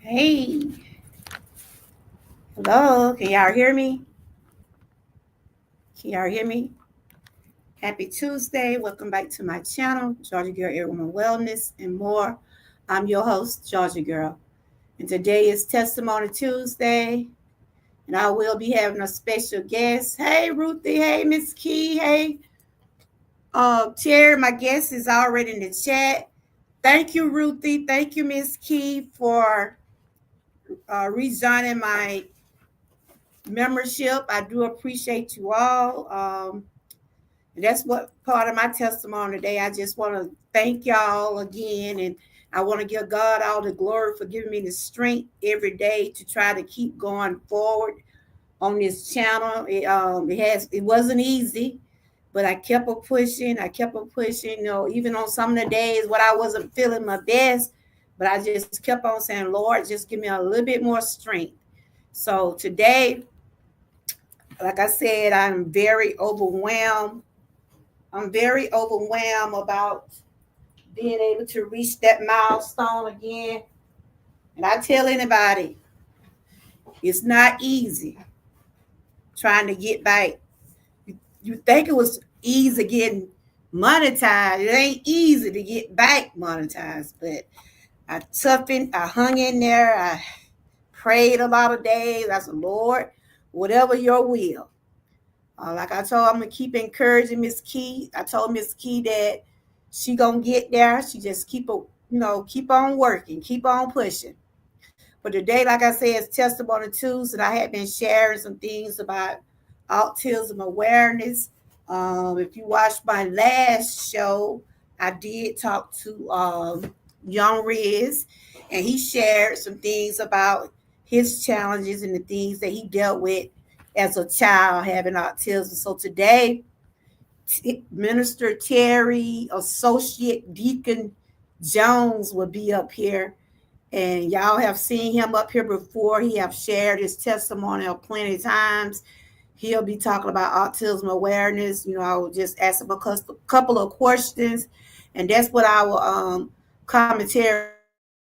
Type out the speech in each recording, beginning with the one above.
Hey, hello. Can y'all hear me? Can y'all hear me? Happy Tuesday. Welcome back to my channel, Georgia Girl, Everyone Wellness, and more. I'm your host, Georgia Girl. And today is Testimony Tuesday. And I will be having a special guest. Hey, Ruthie. Hey, Miss Key. Hey, Terry. My guest is already in the chat. Thank you, Ruthie. Thank you, Miss Key, for resigning my membership. I do appreciate you all. And that's what part of my testimony today. I just want to thank y'all again, and I want to give God all the glory for giving me the strength every day to try to keep going forward on this channel. It wasn't easy, but I kept on pushing. I kept on pushing. Even on some of the days when I wasn't feeling my best, but I just kept on saying, Lord, just give me a little bit more strength. So today, like I said, I'm very overwhelmed. I'm very overwhelmed about being able to reach that milestone again. And I tell anybody, it's not easy trying to get back. You think it was easy getting monetized. It ain't easy to get back monetized, but I toughened, I hung in there, I prayed a lot of days. I said, Lord, whatever your will. Like I told, I'm gonna keep encouraging Miss Key. I told Miss Key that she gonna get there. She just keep on working, keep on pushing. But today, like I said, it's Testimony Tuesday, and I had been sharing some things about autism awareness. If you watched my last show, I did talk to Young Riz, and he shared some things about his challenges and the things that he dealt with as a child having autism. So today, Minister Terry, Associate Deacon Jones will be up here, and y'all have seen him up here before. He have shared his testimony plenty of times. He'll be talking about autism awareness. I will just ask him a couple of questions, and that's what our commentary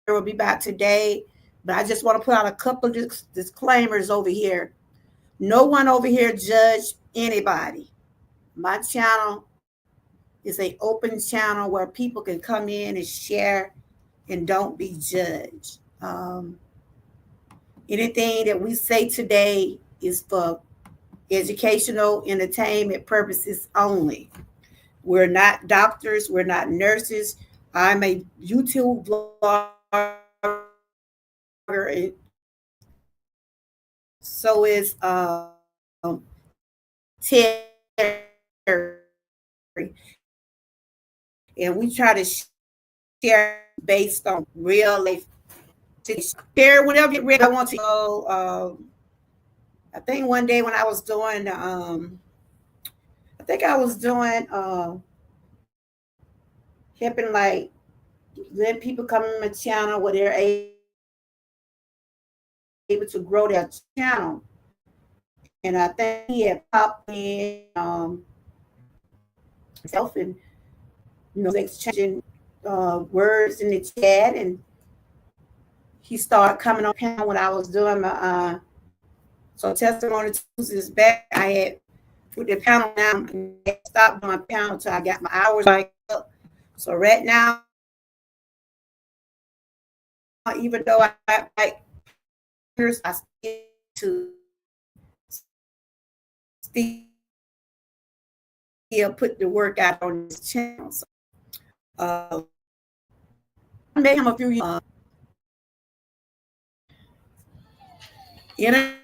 will be about today. But I just want to put out a couple of disclaimers over here. No one over here judge anybody. My channel is an open channel where people can come in and share and don't be judged. Anything that we say today is for educational, entertainment purposes only. We're not doctors. We're not nurses. I'm a YouTube blogger. So is Terry. And we try to share based on real life. Share whatever you really want to know. I think one day when I was doing, helping like let people come in my channel where they're able to grow their channel. And I think he had popped in himself and exchanging words in the chat, and he started coming on the panel when I was doing my so testimony Tuesdays back. I had put the panel down and I had stopped doing my panel until I got my hours back up. So right now, even though I got like partners, I still still put the work out on this channel. So, I met him a few years. Internet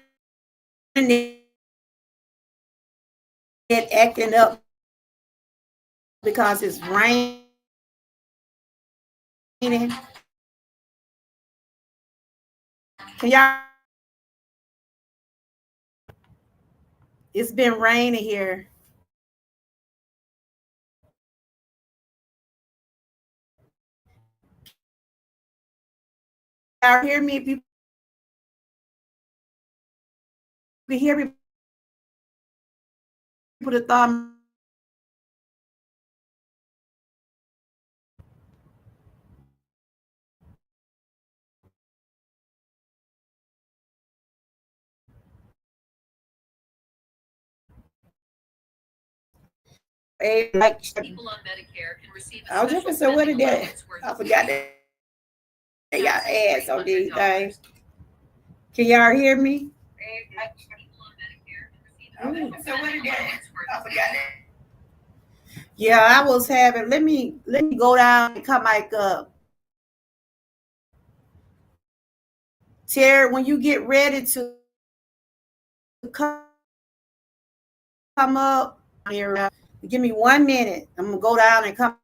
acting up because it's raining. Can y'all? It's been raining here. Y'all hear me? If you can hear me, put a thumb. Like people on Medicare can receive. I was just gonna say, what did that? I forgot they got ads on these things. Can y'all hear me? So what did that? I forgot that. Yeah, I was having. Let me go down and come back up. Terry, when you get ready to come up here, give me 1 minute. I'm gonna go down and come.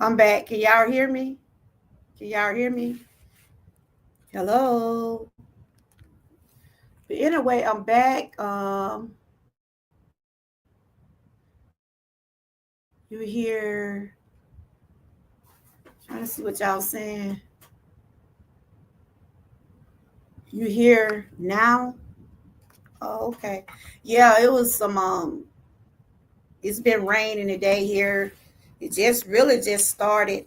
I'm back. Can y'all hear me? Can y'all hear me? Hello. But anyway, I'm back. You hear? Trying to see what y'all saying. You hear now? Oh, okay. Yeah, it was some. It's been raining today here. It just really just started.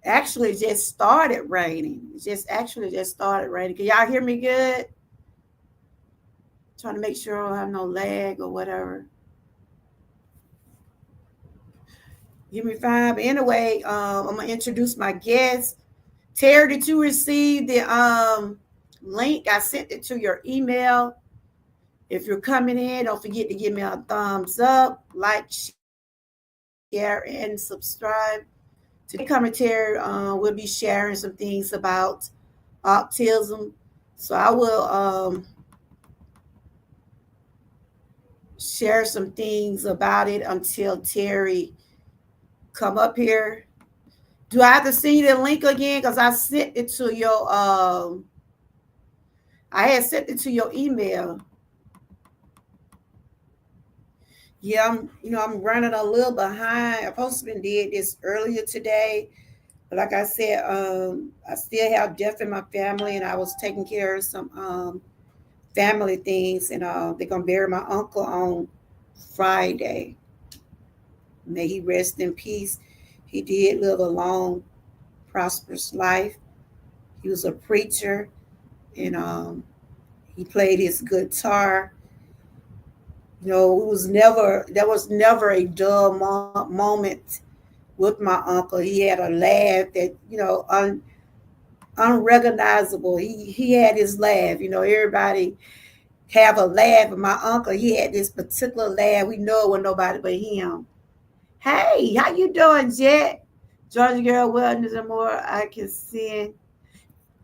Actually, just started raining. It just actually just started raining. Can y'all hear me good? Trying to make sure I don't have no lag or whatever. Give me five. But anyway, I'm gonna introduce my guest. Terry, did you receive the link? I sent it to your email. If you're coming in, don't forget to give me a thumbs up, like, share, and subscribe. Today, commentary, we'll be sharing some things about autism. So I will share some things about it until Terry come up here. Do I have to send you the link again? Because I sent it to your I had sent it to your email. Yeah, I'm running a little behind. I supposed to did this earlier today, Like I said, I still have death in my family, and I was taking care of some family things, and they're gonna bury my uncle on Friday. May he rest in peace. He did live a long, prosperous life. He was a preacher, and he played his guitar. It was never there was never a dull moment with my uncle. He had a laugh that unrecognizable. He had his laugh. Everybody have a laugh, but my uncle, he had this particular laugh. We know it was nobody but him. Hey, how you doing, Jet? Georgia Girl Wellness and more. I can send.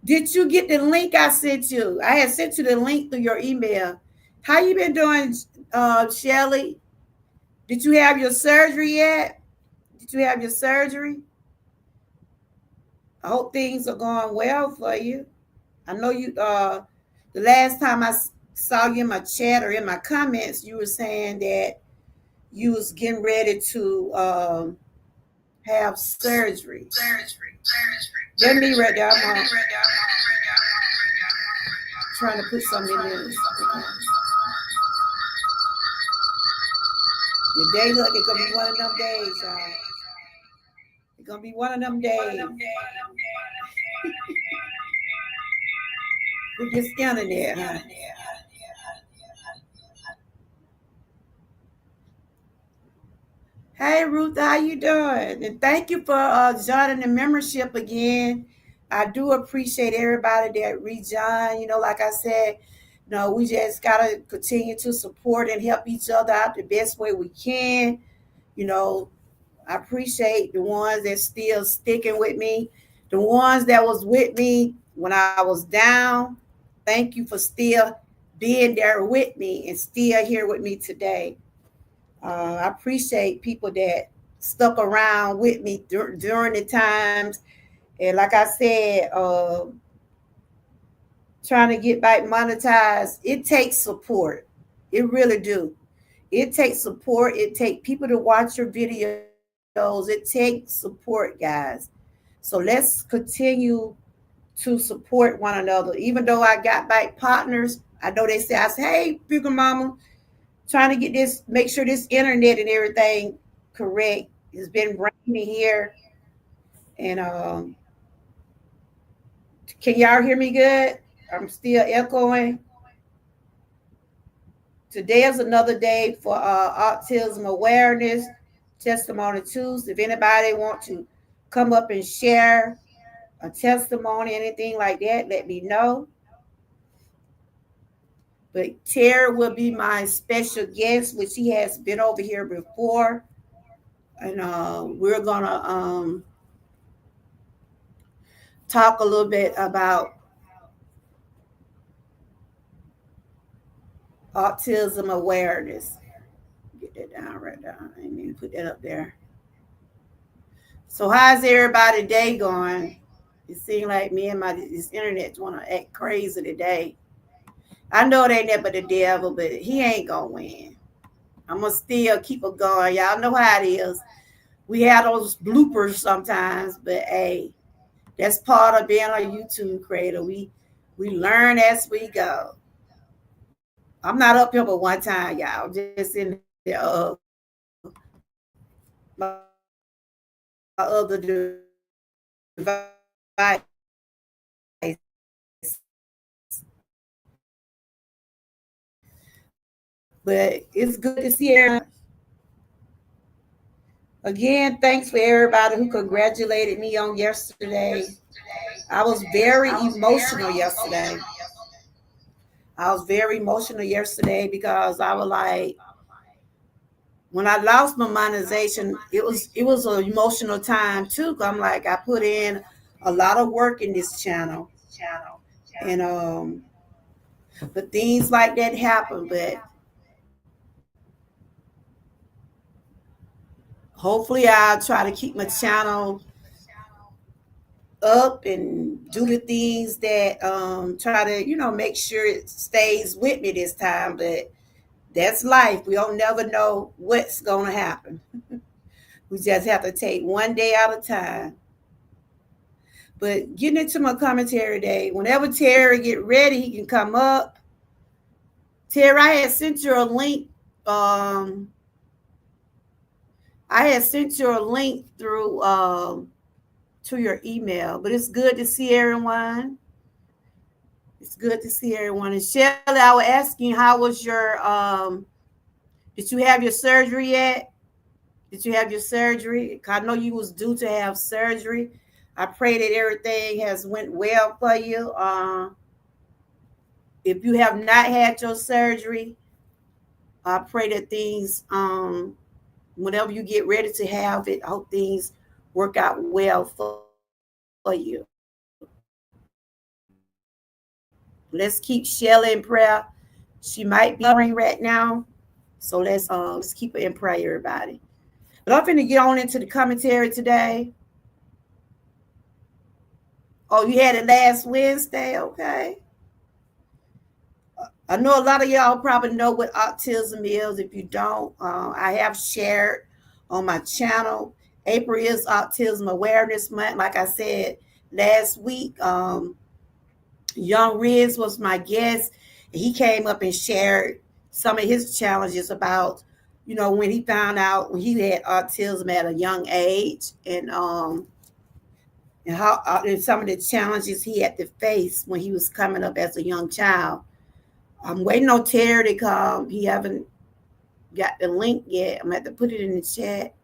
Did you get the link I sent you? I had sent you the link through your email. How you been doing, Shelly? Did you have your surgery yet? Did you have your surgery? I hope things are going well for you. I know you. The last time I saw you in my chat or in my comments, you were saying that you was getting ready to have surgery. Let me right there. I'm trying to put something in this. The day look, it's gonna be one of them days, y'all. It's gonna be one of them days. With this internet, huh? Hey Ruth, how you doing? And thank you for joining the membership again. I do appreciate everybody that rejoined. Like I said, we just gotta continue to support and help each other out the best way we can. You know, I appreciate the ones that still sticking with me, the ones that was with me when I was down. Thank you for still being there with me and still here with me today. I appreciate people that stuck around with me during the times. And like I said, trying to get back monetized, it takes support. It really do. It takes support. It takes people to watch your videos. It takes support, guys. So let's continue to support one another. Even though I got back partners, I know they say, I say, hey, Bigger Mama, trying to get this, make sure this internet and everything correct. It's been raining here, and can y'all hear me good? I'm still echoing. Today is another day for autism awareness, testimony Tuesday. If anybody want to come up and share a testimony, anything like that, let me know. But Tara will be my special guest, which she has been over here before, and we're gonna talk a little bit about autism awareness. Get that down right down. I didn't mean to put that up there. So how's everybody day going? It seems like me and this internet want to act crazy today. I know it ain't that but the devil, but he ain't gonna win. I'm gonna still keep it going. Y'all know how it is. We have those bloopers sometimes, but hey, that's part of being a YouTube creator. We learn as we go. I'm not up here but one time, y'all. Just in the my other device. But it's good to see everyone. Again, thanks for everybody who congratulated me on yesterday. I was very emotional yesterday. I was very emotional yesterday because I was like, when I lost my monetization, it was an emotional time too. 'Cause I'm like, I put in a lot of work in this channel, and but things like that happen. But hopefully, I'll try to keep my channel up and do the things that try to make sure it stays with me this time. But that's life. We don't never know what's gonna happen. We just have to take one day at a time. But getting into my commentary today, whenever Terry get ready, he can come up. Terry, I had sent you a link. Um, I had sent you a link through to your email, but it's good to see everyone. It's good to see everyone. And Shelly, I was asking, how was your did you have your surgery yet? Did you have your surgery? I know you was due to have surgery. I pray that everything has went well for you. If you have not had your surgery, I pray that things, whenever you get ready to have it, I hope things work out well for you. Let's keep Shelly in prayer. She might be recovering right now, so let's keep her in prayer, everybody. But I'm finna get on into the commentary today. Oh, you had it last Wednesday, okay? I know a lot of y'all probably know what autism is. If you don't, I have shared on my channel. April is Autism Awareness Month. Like I said last week, Young Riz was my guest. He came up and shared some of his challenges about, when he found out when he had autism at a young age, and how and some of the challenges he had to face when he was coming up as a young child. I'm waiting on Terry to come. He haven't got the link yet. I'm gonna have to put it in the chat.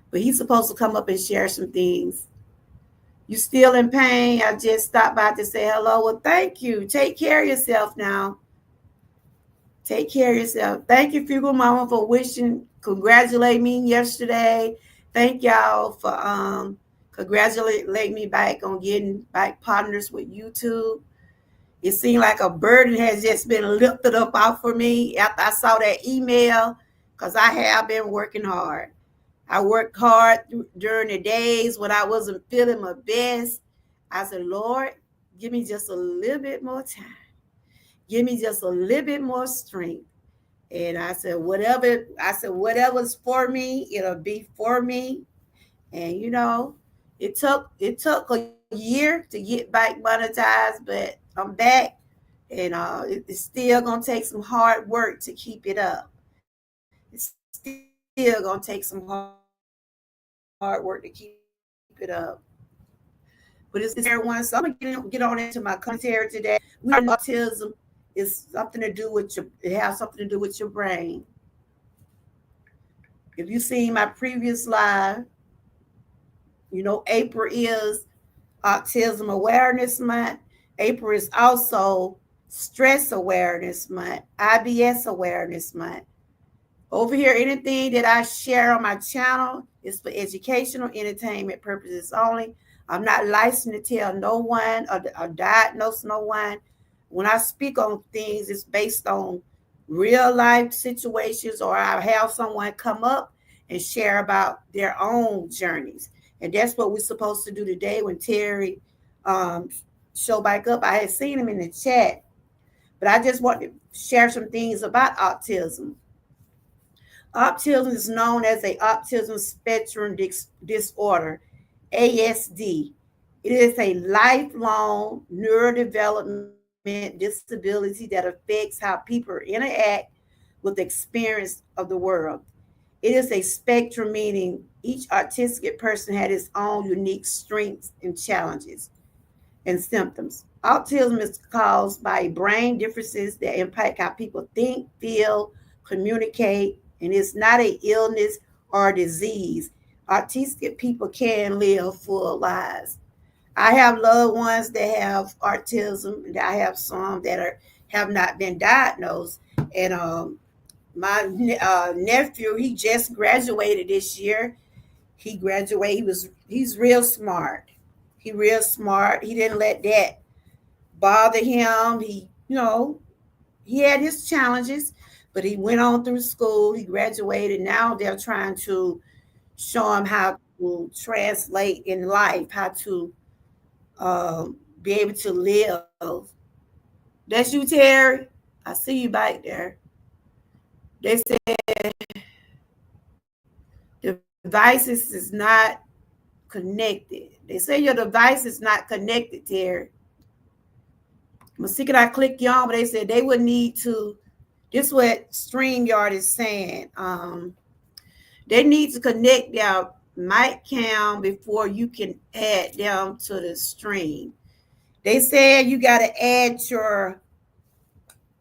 But he's supposed to come up and share some things. You still in pain? I just stopped by to say hello. Well, thank you. Take care of yourself now. Take care of yourself. Thank you, Fugal Mama, for congratulate me yesterday. Thank y'all for congratulate me back on getting back partners with YouTube. It seemed like a burden has just been lifted up off for me after I saw that email, because I have been working hard. I worked hard during the days when I wasn't feeling my best. I said, Lord, give me just a little bit more time. Give me just a little bit more strength. And whatever's for me, it'll be for me. And it took a year to get back monetized, but I'm back, and it's still gonna take some hard work to keep it up. It's still gonna take some hard work to keep it up. But it's everyone. So I'm gonna get on into my commentary today. We know autism is something to do with it has something to do with your brain. If you seen my previous live, April is Autism Awareness Month. April is also Stress Awareness Month, IBS Awareness Month. Over here, anything that I share on my channel is for educational, entertainment purposes only. I'm not licensed to tell no one or diagnose no one. When I speak on things, it's based on real life situations, or I have someone come up and share about their own journeys. And that's what we're supposed to do today. When Terry um, show back up, I had seen him in the chat, but I just want to share some things about autism. Autism is known as a autism spectrum disorder, ASD. It is a lifelong neurodevelopment disability that affects how people interact with the experience of the world. It is a spectrum, meaning each autistic person had its own unique strengths and challenges and symptoms. Autism is caused by brain differences that impact how people think, feel, communicate, and it's not an illness or disease. Autistic people can live full lives. I have loved ones that have autism, and I have some that have not been diagnosed. And my nephew, he just graduated this year. He graduated. He's real smart. He real smart. He didn't let that bother him. He had his challenges, but he went on through school. He graduated. Now they're trying to show him how to translate in life, how to be able to live. That's you, Terry. I see you back there. They said devices is not connected. They say your device is not connected, Terry. I'm see, could I click you on? But they said they would need to. This is what StreamYard is saying. They need to connect their mic cam before you can add them to the stream. They said you got to add your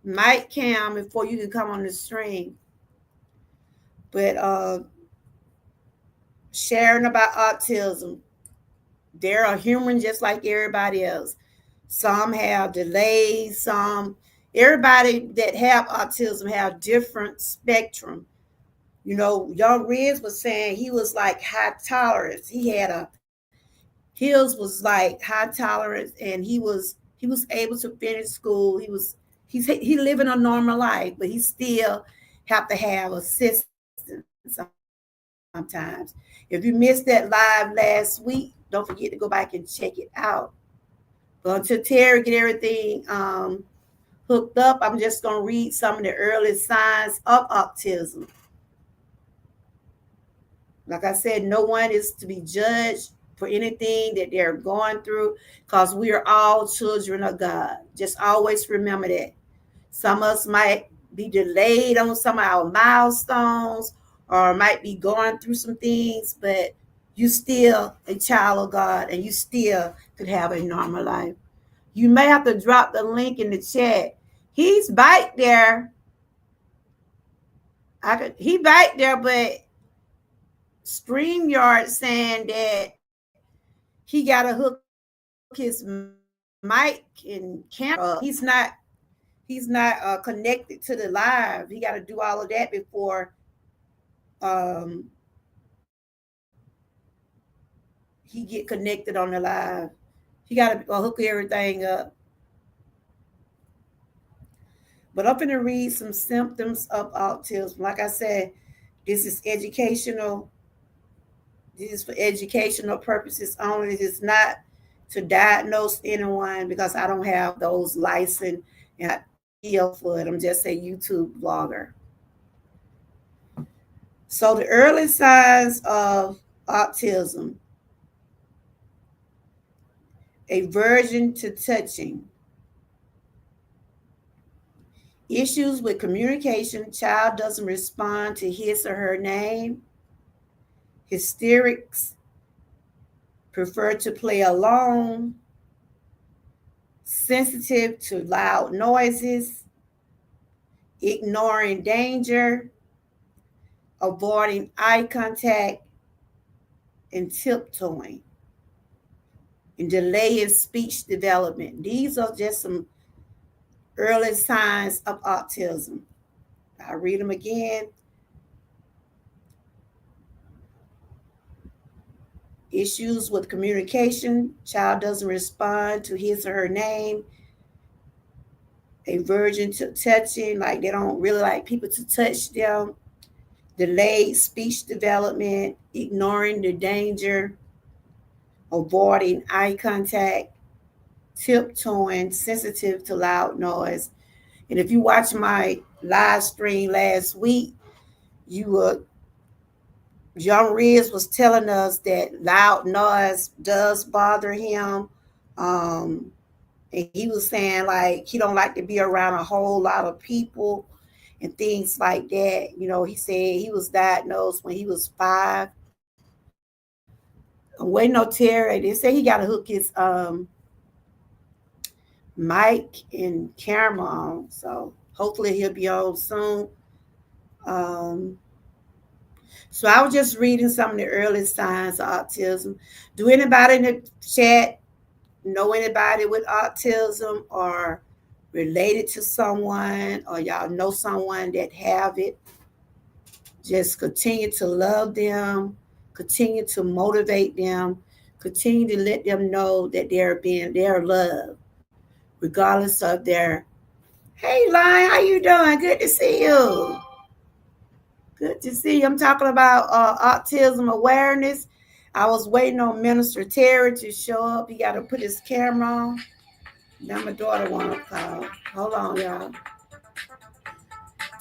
mic cam before you can come on the stream. But sharing about autism, they're a human just like everybody else. Some have delays, everybody that have autism have different spectrum. You know, young Riz was saying he was like high tolerance. His was like high tolerance, and he was able to finish school. He living a normal life, but he still have to have assistance sometimes. If you missed that live last week, don't forget to go back and check it out. But until Terry get everything hooked up, I'm just gonna read some of the early signs of autism. Like I said, no one is to be judged for anything that they're going through because we are all children of God. Just always remember that. Some of us might be delayed on some of our milestones or might be going through some things, but you still a child of God and you still could have a normal life. You may have to drop the link in the chat. He's back there. He back there, but StreamYard saying that he got to hook his mic and camera up. He's not connected to the live. He got to do all of that before um, he get connected on the live. He got to hook everything up. But I'm going to read some symptoms of autism. Like I said, this is educational. This is for educational purposes only. It is not to diagnose anyone because I don't have those license and I feel for it. I'm just a YouTube blogger. So the early signs of autism: aversion to touching, issues with communication, child doesn't respond to his or her name, hysterics, prefer to play alone, sensitive to loud noises, ignoring danger, avoiding eye contact, and tiptoeing, and delay in speech development. These are just some early signs of autism. I'll read them again. Issues with communication, child doesn't respond to his or her name, aversion to touching, like they don't really like people to touch them, delayed speech development, ignoring the danger, avoiding eye contact, tiptoeing, sensitive to loud noise. And if you watch my live stream last week, you were John Riz was telling us that loud noise does bother him. And he was saying like he don't like to be around a whole lot of people and things like that. You know, he said he was diagnosed when he was 5. I'm waiting on Terry. They say he got to hook his mic and camera on. So hopefully he'll be on soon. Um, so I was just reading some of the early signs of autism. Do anybody in the chat know anybody with autism or related to someone, or y'all know someone that have it? Just continue to love them, continue to motivate them, continue to let them know that they're loved, regardless of their. Hey, Lion, how you doing? Good to see you. Good to see you. I'm talking about autism awareness. I was waiting on Minister Terry to show up. He got to put his camera on. Now my daughter want to call. Hold on, y'all.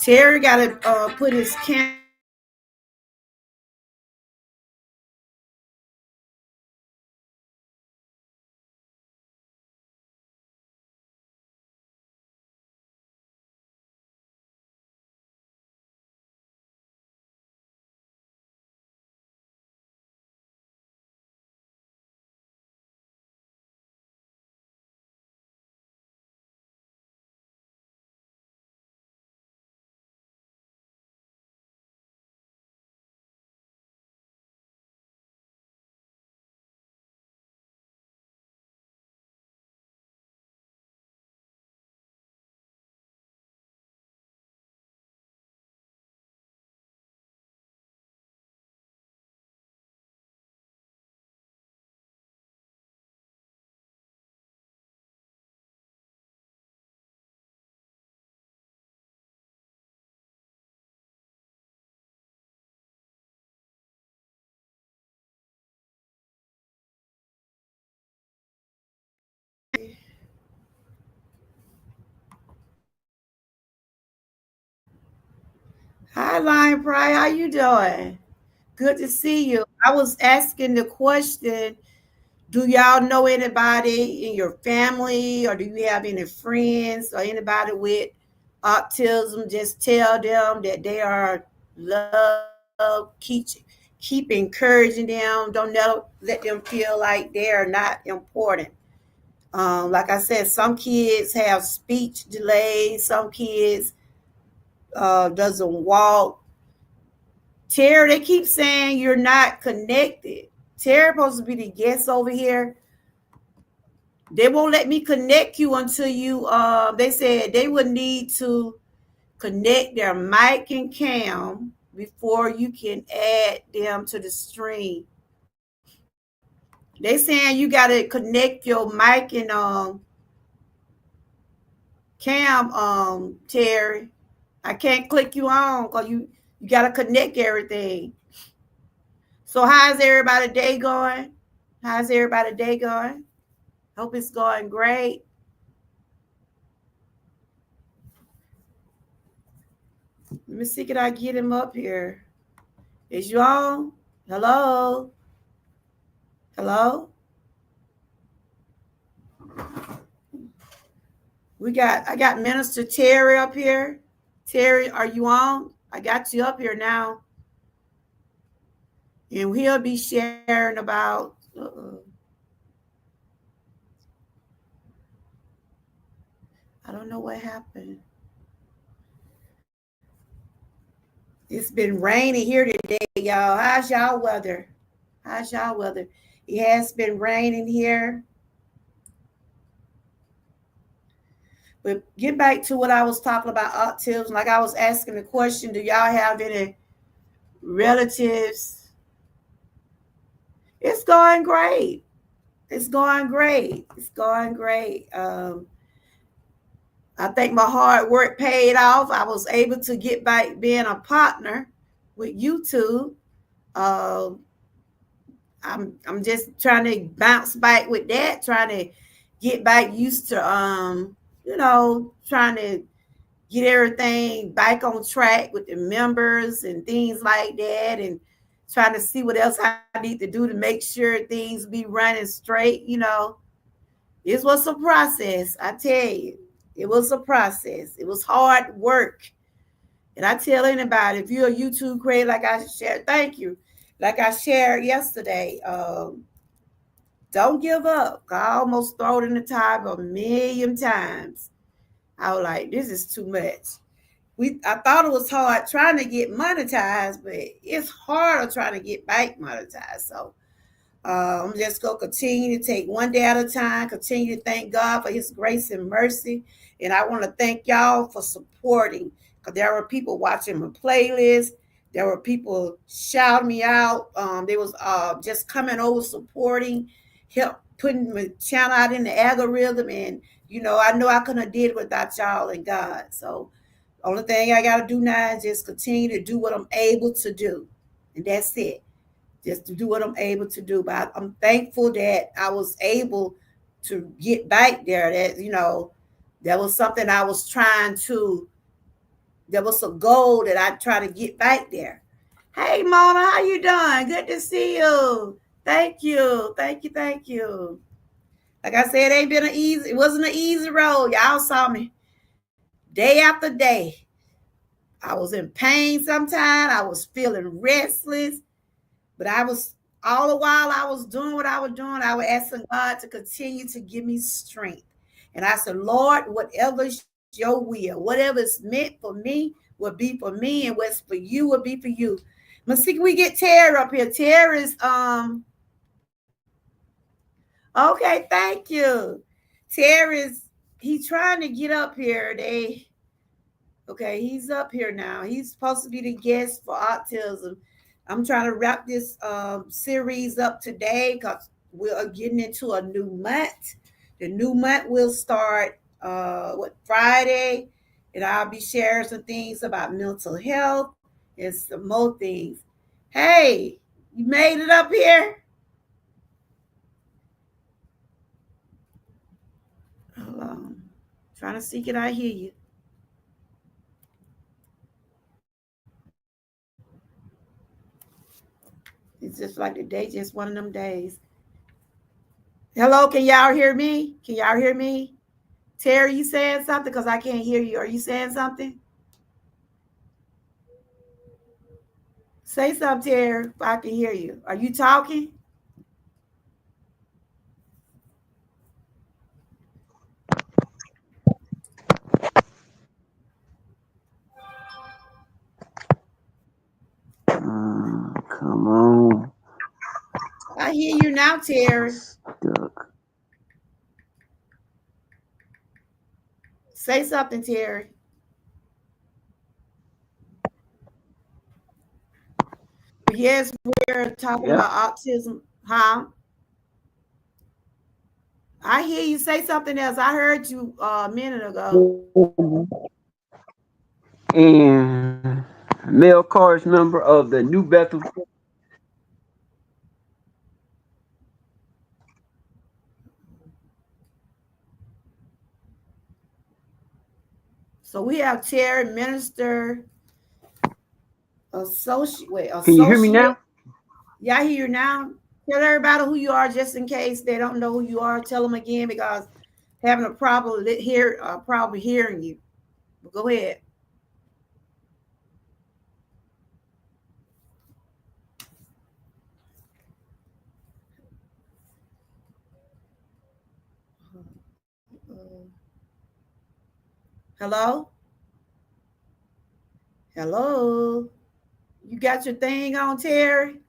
Terry got to put his camera Hi, Lion Pride. How you doing? Good to see you. I was asking the question, do y'all know anybody in your family or do you have any friends or anybody with autism? Just tell them that they are loved. Keep encouraging them. Don't let them feel like they are not important. Like I said, some kids have speech delays. Some kids doesn't walk. Terry, they keep saying you're not connected. Terry supposed to be the guest over here. They won't let me connect you until you. They said they would need to connect their mic and cam before you can add them to the stream. They saying you got to connect your mic and cam, Terry. I can't click you on because you got to connect everything. So how's everybody day going? How's everybody day going? Hope it's going great. Let me see, can I get him up here? Is you on? Hello? Hello? I got Minister Terry up here. Terry, are you on? I got you up here now. And he'll be sharing about I don't know what happened. It's been raining here today, y'all. How's y'all weather? How's y'all weather? It has been raining here. But get back to what I was talking about autism. Like I was asking the question, do y'all have any relatives? It's going great. It's going great. It's going great. I think my hard work paid off. I was able to get back being a partner with YouTube. Um, I'm just trying to bounce back with that, trying to get back used to trying to get everything back on track with the members and things like that, and trying to see what else I need to do to make sure things be running straight. It was a process, I tell you. It was a process. It was hard work. And I tell anybody, if you're a YouTube creator, like I shared, thank you. Like I shared yesterday, don't give up. I almost throw it in the table a million times. I was like, this is too much. I thought it was hard trying to get monetized, but it's harder trying to get back monetized. So I'm just going to continue to take one day at a time, continue to thank God for his grace and mercy. And I want to thank y'all for supporting, because there were people watching my playlist. There were people shouting me out. They was just coming over supporting, help putting my channel out in the algorithm. And, I know I couldn't have did it without y'all and God. So only thing I got to do now is just continue to do what I'm able to do. And that's it. Just to do what I'm able to do. But I'm thankful that I was able to get back there. That was something I was there was a goal that I try to get back there. Hey, Mona, how you doing? Good to see you. Thank you. Thank you. Thank you. Like I said, it wasn't an easy road. Y'all saw me day after day. I was in pain sometimes. I was feeling restless, but all the while I was doing what I was doing, I was asking God to continue to give me strength. And I said, Lord, whatever is your will, whatever is meant for me will be for me, and what's for you will be for you. Let's see, can we get Terry up here? Terry's okay, thank you. Terry's he's trying to get up here. Okay, he's up here now. He's supposed to be the guest for autism. I'm trying to wrap this series up today because we're getting into a new month. The new month will start Friday, and I'll be sharing some things about mental health and some more things. Hey, you made it up here? Hold on. Trying to see, can I hear you? just like the day, just one of them days. Hello, can y'all hear me? Can y'all hear me? Terry, you saying something? Because I can't hear you. Are you saying something? Say something, Terry, if I can hear you. Are you talking? Come on. I hear you now, Terry. Stuck. Say something, Terry. Yes, we're talking Yeah. about autism. Huh? I hear you say something else. I heard you a minute ago. And mail cards number of the New Bethel. So we have Terry, minister, associate. Wait, Can you hear me associate. now? Yeah, I hear you now. Tell everybody who you are, just in case they don't know who you are. Tell them again because having a problem here, problem hearing you. But go ahead. Hello, hello. You got your thing on, Terry?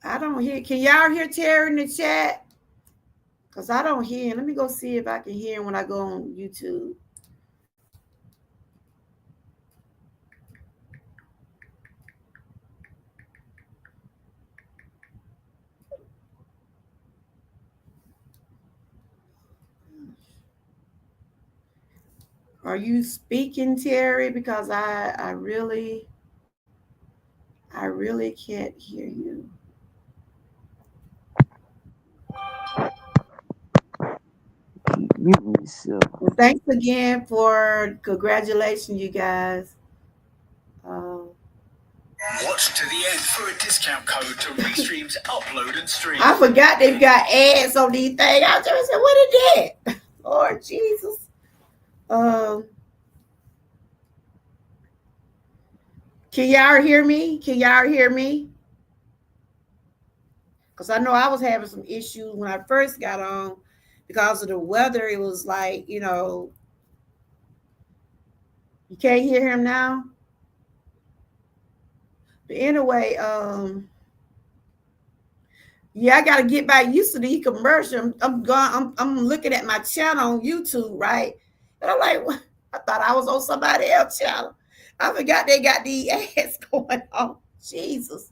I don't hear. Can y'all hear Terry in the chat? Cause I don't hear him. Let me go see if I can hear him when I go on YouTube. Are you speaking, Terry? Because I really can't hear you. Keep muting yourself. Well, thanks again for congratulations, you guys. Uh, Watch to the end for a discount code to Restream's upload and stream. I forgot they've got ads on these things. I just said, what is that? Lord Jesus. Um, can y'all hear me? Can y'all hear me? Because I know I was having some issues when I first got on because of the weather. It was like, you can't hear him now. But anyway, yeah, I gotta get back used to the commercial. I'm going. I'm looking at my channel on YouTube, right? And I'm like, what? I thought I was on somebody else's channel. I forgot they got these ads going on. Jesus.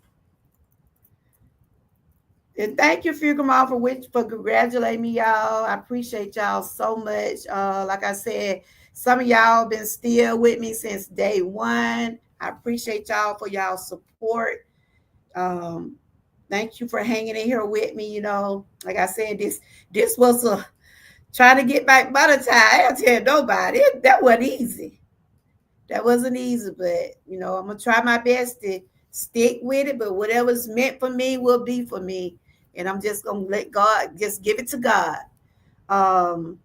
And thank you, Fugamon, for congratulating me, y'all. I appreciate y'all so much. Like I said, some of y'all been still with me since day one. I appreciate y'all for y'all support. Um, thank you for hanging in here with me. Like I said, this was a trying to get back by the time I tell nobody that wasn't easy. That wasn't easy, but I'm gonna try my best to stick with it. But whatever's meant for me will be for me, and I'm just gonna let God just give it to God. Um,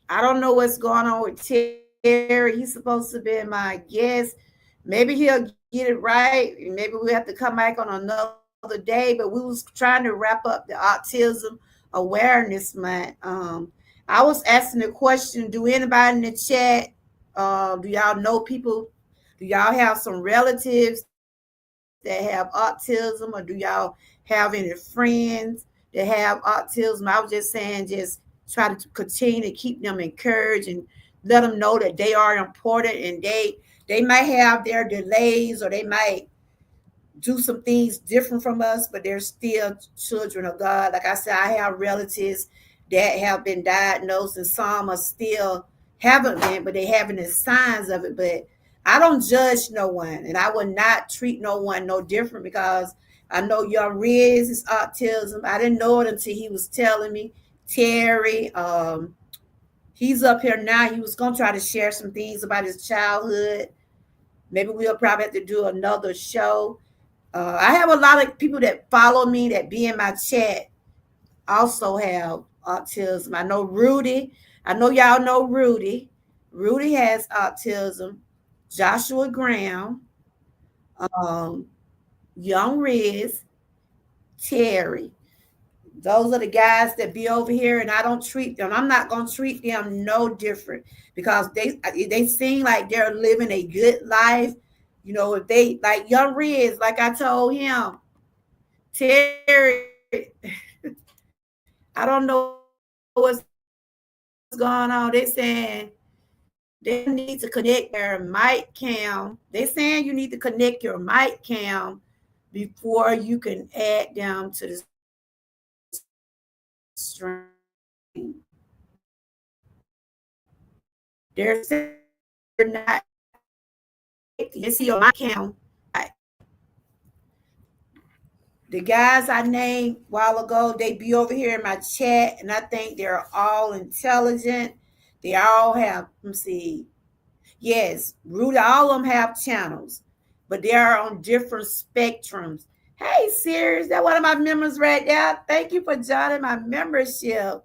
I don't know what's going on with Terry. He's supposed to be my guest. Maybe he'll get it right. Maybe we have to come back on another day. But we was trying to wrap up the autism awareness month. I was asking the question: do anybody in the chat? Do y'all know people? Do y'all have some relatives that have autism, or do y'all have any friends that have autism? I was just saying, just try to continue to keep them encouraged and let them know that they are important, and they might have their delays, or they might do some things different from us, but they're still children of God. Like I said, I have relatives that have been diagnosed, and some are still haven't been, but they having the signs of it. But I don't judge no one, and I will not treat no one no different because I know young Riz is autism. I didn't know it until he was telling me. Terry, He's up here now. He was gonna try to share some things about his childhood. Maybe we'll probably have to do another show. I have a lot of people that follow me that be in my chat also have autism. I know Rudy. I know y'all know Rudy. Rudy has autism. Joshua Graham, um, Young Riz, Terry. Those are the guys that be over here, and I don't treat them. I'm not gonna treat them no different because they seem like they're living a good life. You know, if they like Young Riz, like I told him, Terry, I don't know what's going on. They saying they need to connect their mic cam. They saying you need to connect your mic cam before you can add them to the stream. They're saying you're not connected. You see your mic cam. The guys I named a while ago, they be over here in my chat, and I think they're all intelligent. They all have, let me see, yes, Rudy, all of them have channels, but they are on different spectrums. Hey, Sirius, that one of my members right there. Thank you for joining my membership.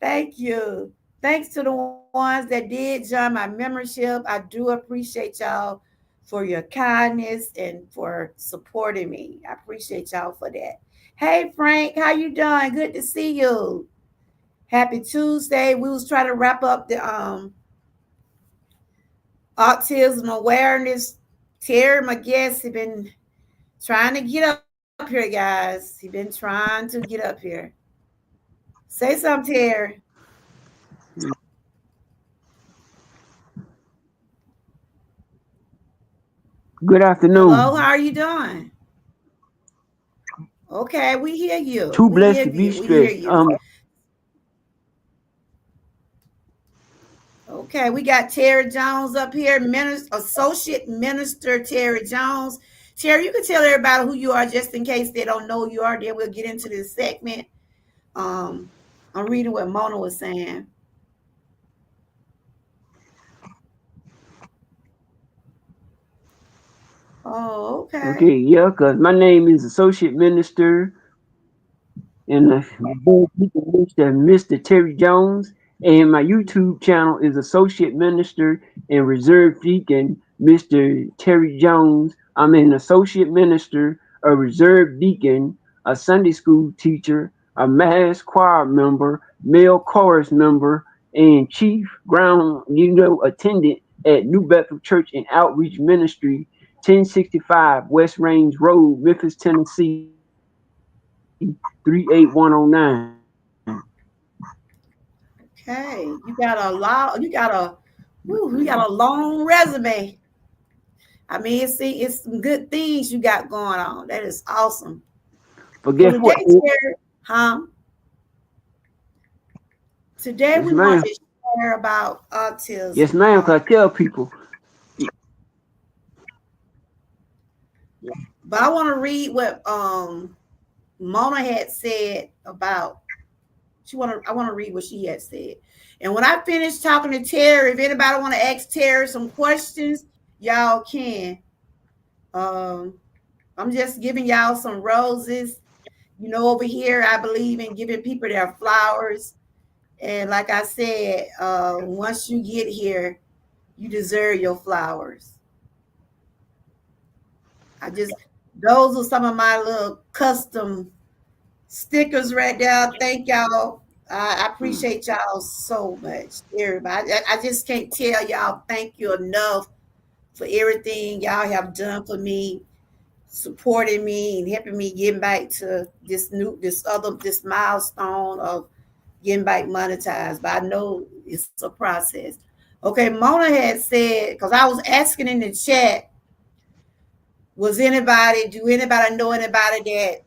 Thank you. Thanks to the ones that did join my membership. I do appreciate y'all for your kindness and for supporting me. I appreciate y'all for that. Hey Frank, how you doing? Good to see you. Happy Tuesday. We was trying to wrap up the autism awareness. Terry, my guest, he been trying to get up here, guys. He been trying to get up here. Say something, Terry. Good Hello, how afternoon. are you doing? Okay, we hear you. Too We blessed hear to be you. We hear stressed. you. Okay, we got Terry Jones up here, Associate Minister Terry Jones. Terry, you can tell everybody who you are just in case they don't know who you are. Then we'll get into this segment. Um, I'm reading what Mona was saying. Oh, okay. Okay, yeah, because my name is Associate Minister and Mr. Terry Jones. And my YouTube channel is Associate Minister and Reserve Deacon Mr. Terry Jones. I'm an Associate Minister, a Reserve Deacon, a Sunday School teacher, a Mass Choir member, male chorus member, and Chief Ground, attendant at New Bethel Church and Outreach Ministry, 1065 West Range Road, Memphis, Tennessee, 38109. Okay, you got a lot. You got a long resume. I mean, it's some good things you got going on. That is awesome. But So guess what? today, Terry, huh? Today Yes, we want ma'am. to share about Yes, autism. ma'am. Cause I tell people, But I want to read what Mona had said about. I want to read what she had said. And when I finish talking to Terry, if anybody want to ask Terry some questions, y'all can. Um, I'm just giving y'all some roses. You know, over here, I believe in giving people their flowers. And like I said, once you get here, you deserve your flowers. I just those are some of my little custom stickers right there. Thank y'all. I appreciate y'all so much, everybody. I just can't tell y'all thank you enough for everything y'all have done for me, supporting me and helping me getting back to this milestone of getting back monetized. But I know it's a process. Okay, Mona had said, because I was asking in the chat, do anybody know anybody that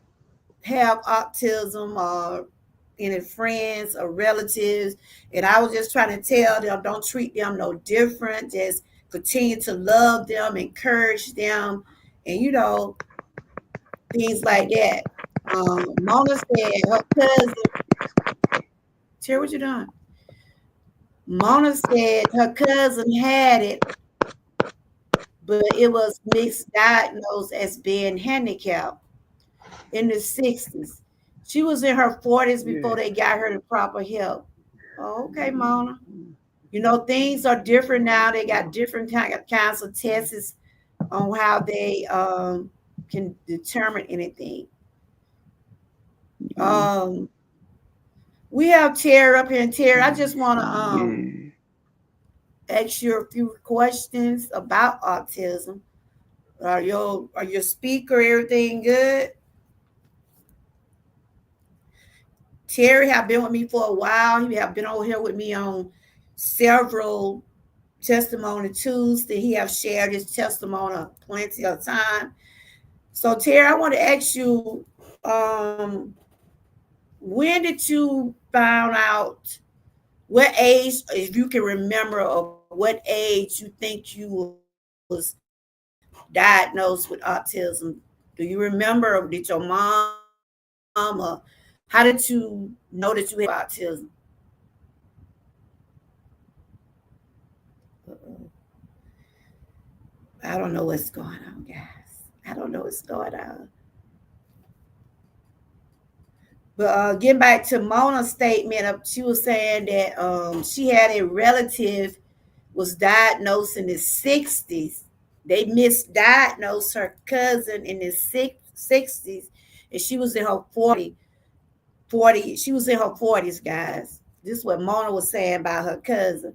have autism or any friends or relatives? And I was just trying to tell them, don't treat them no different. Just continue to love them, encourage them, and things like that. Mona said her cousin, Terry, what you doing? Mona said her cousin had it, but it was misdiagnosed as being handicapped in the 60s. She was in her 40s before Yeah. they got her the proper help. Oh, okay, Mona. Things are different now. They got different kinds of tests on how they can determine anything. Mm, Um, we have Terry up here, and Terry, I just want to yeah. ask you a few questions about autism. Are your speaker everything good? Terry have been with me for a while. He have been over here with me on several testimony Tuesday. He have shared his testimony plenty of time. So Terry, I want to ask you, um, when did you find out what age, if you can remember, of what age you think you was diagnosed with autism? Do you remember, or did your mom, or how did you know that you had autism? I don't know what's going on, guys. I don't know what's going on. But getting back to Mona's statement, she was saying that she had a relative was diagnosed in the 60s. They misdiagnosed her cousin in the 60s, and she was in her 40. She was in her 40s, guys. This is what Mona was saying about her cousin.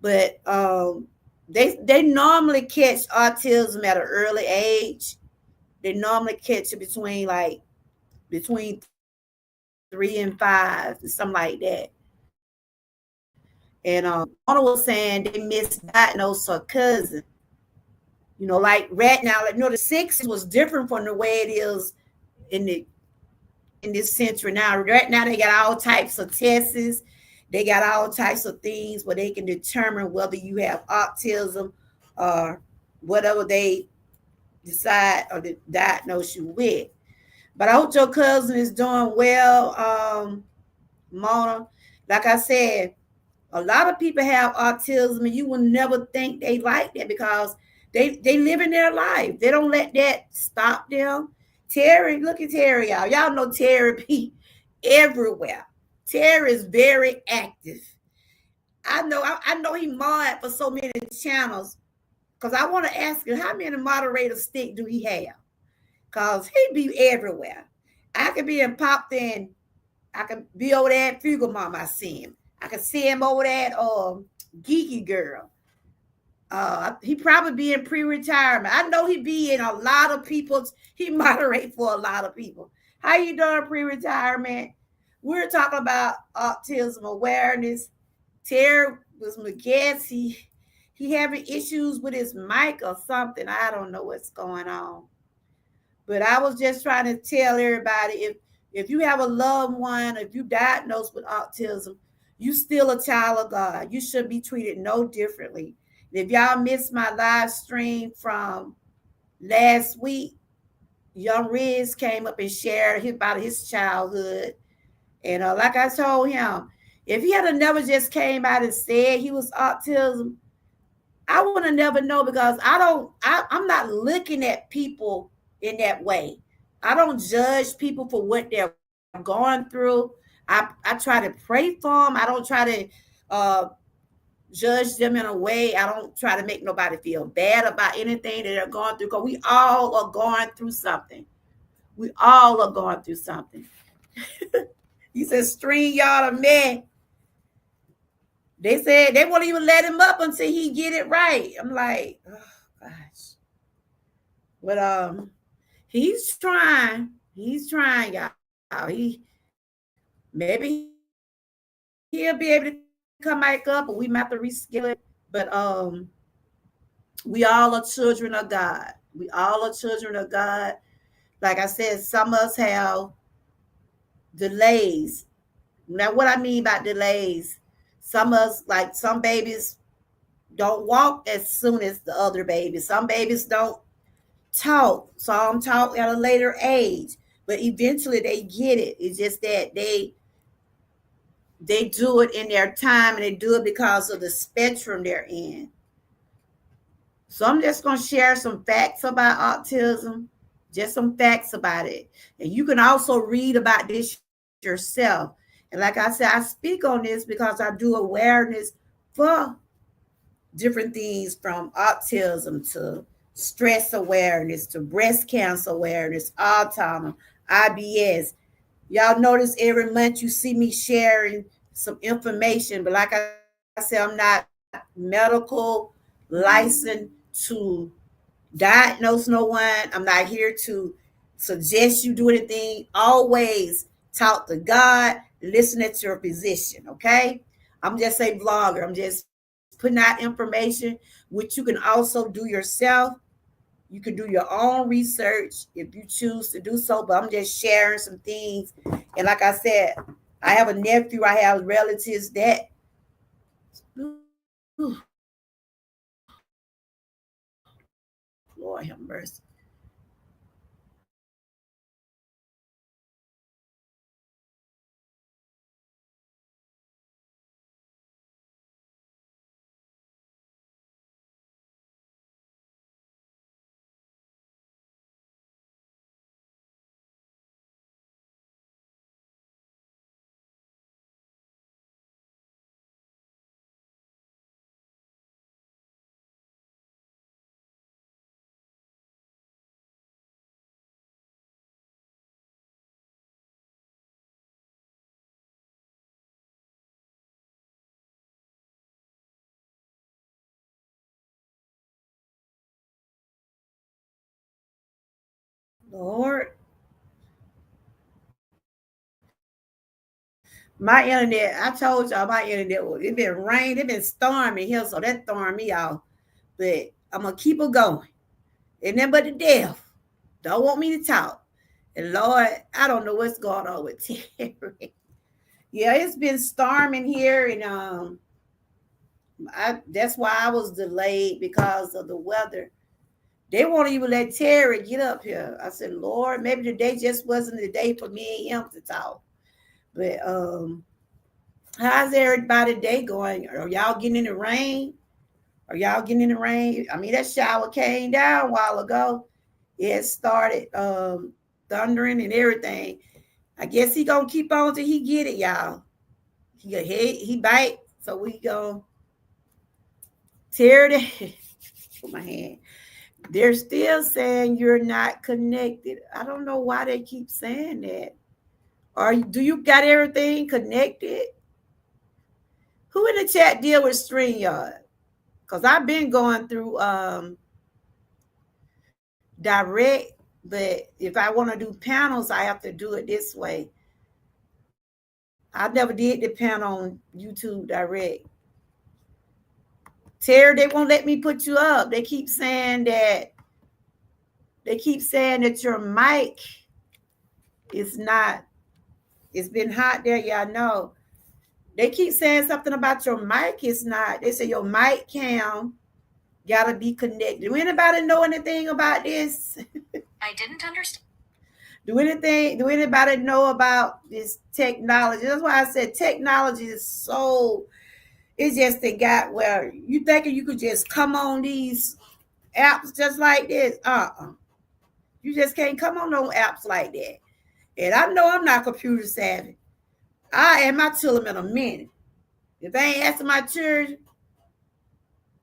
But they normally catch autism at an early age. They normally catch it between 3 and 5, something like that. And Mona was saying they misdiagnosed her cousin. Like right now, the 60s was different from the way it is in the in this century now. Right now, they got all types of tests. They got all types of things where they can determine whether you have autism or whatever they decide or diagnose you with. But I hope your cousin is doing well, Mona. Like I said, a lot of people have autism, and you will never think they like that because they live in their life. They don't let that stop them. Terry, look at Terry, y'all. Y'all know Terry be everywhere. Terry is very active. I know he mod for so many channels because I want to ask him how many moderator stick do he have? Because he be everywhere. I could be in popped in. I could be over there at Fugal Mom. I see him. I could see him over there at Geeky Girl. He probably be in pre-retirement. I know he be in a lot of people's. He moderate for a lot of people. How you doing pre-retirement? We're talking about autism awareness. Terry was my guest. He having issues with his mic or something. I don't know what's going on. But I was just trying to tell everybody, if you have a loved one, if you diagnosed with autism, you still a child of God. You should be treated no differently. And if y'all missed my live stream from last week, young Riz came up and shared about his childhood. And like I told him, if he had never just came out and said he was autism, I would have never know because I'm not looking at people in that way. I don't judge people for what they're going through. I try to pray for them. I don't try to uh, judge them in a way. I don't try to make nobody feel bad about anything that they're going through because we all are going through something. We all are going through something. He said, string y'all to man. They said they won't even let him up until he get it right. I'm like, oh gosh. But he's trying. He's trying, y'all. Maybe he'll be able to come back up, but we might have to reskill it. But we all are children of God. We all are children of God. Like I said, some of us have delays. Now, what I mean by delays, some of us, like some babies, don't walk as soon as the other babies. Some babies don't talk. Some talk at a later age, but eventually they get it. It's just that they do it in their time and they do it because of the spectrum they're in. So I'm just going to share some facts about autism, just some facts about it. And you can also read about this yourself. And like I said, I speak on this because I do awareness for different things from autism to stress awareness to breast cancer awareness, Alzheimer's, IBS. Y'all notice every month you see me sharing some information, but like I said, I'm not medical licensed to diagnose no one. I'm not here to suggest you do anything. Always talk to God, listen at your physician, okay? I'm just a vlogger. I'm just putting out information, which you can also do yourself. You can do your own research if you choose to do so, but I'm just sharing some things. And like I said, I have a nephew, I have relatives that, Lord have mercy. Lord, my internet, I told y'all my internet, it been rain, it been storming here, so that throwing me off. But I'm going to keep it going. And then but the deaf don't want me to talk. And Lord, I don't know what's going on with Terry. Yeah, it's been storming here, and that's why I was delayed because of the weather. They won't even let Terry get up here. I said, Lord, maybe today just wasn't the day for me and him to talk. But how's everybody day going? Are y'all getting in the rain? Are y'all getting in the rain? I mean, that shower came down a while ago. It started thundering and everything. I guess he gonna keep on till he get it, y'all. He bite, so we gonna tear it. Put my hand. They're still saying you're not connected. I don't know why they keep saying that. Do you got everything connected? Who in the chat deal with StreamYard? Because I've been going through direct, but if I want to do panels, I have to do it this way. I never did depend on YouTube direct. Terry, they won't let me put you up. They keep saying that your mic is not. It's been hot there, y'all know. They keep saying something about your mic is not. They say your mic cam gotta be connected. Do anybody know anything about this? I didn't understand. Do anybody know about this technology? That's why I said technology is so, it's just the got where you thinking you could just come on these apps just like this. You just can't come on no apps like that. And I know I'm not computer savvy. I am my tell them in a minute. If they ain't asking my children,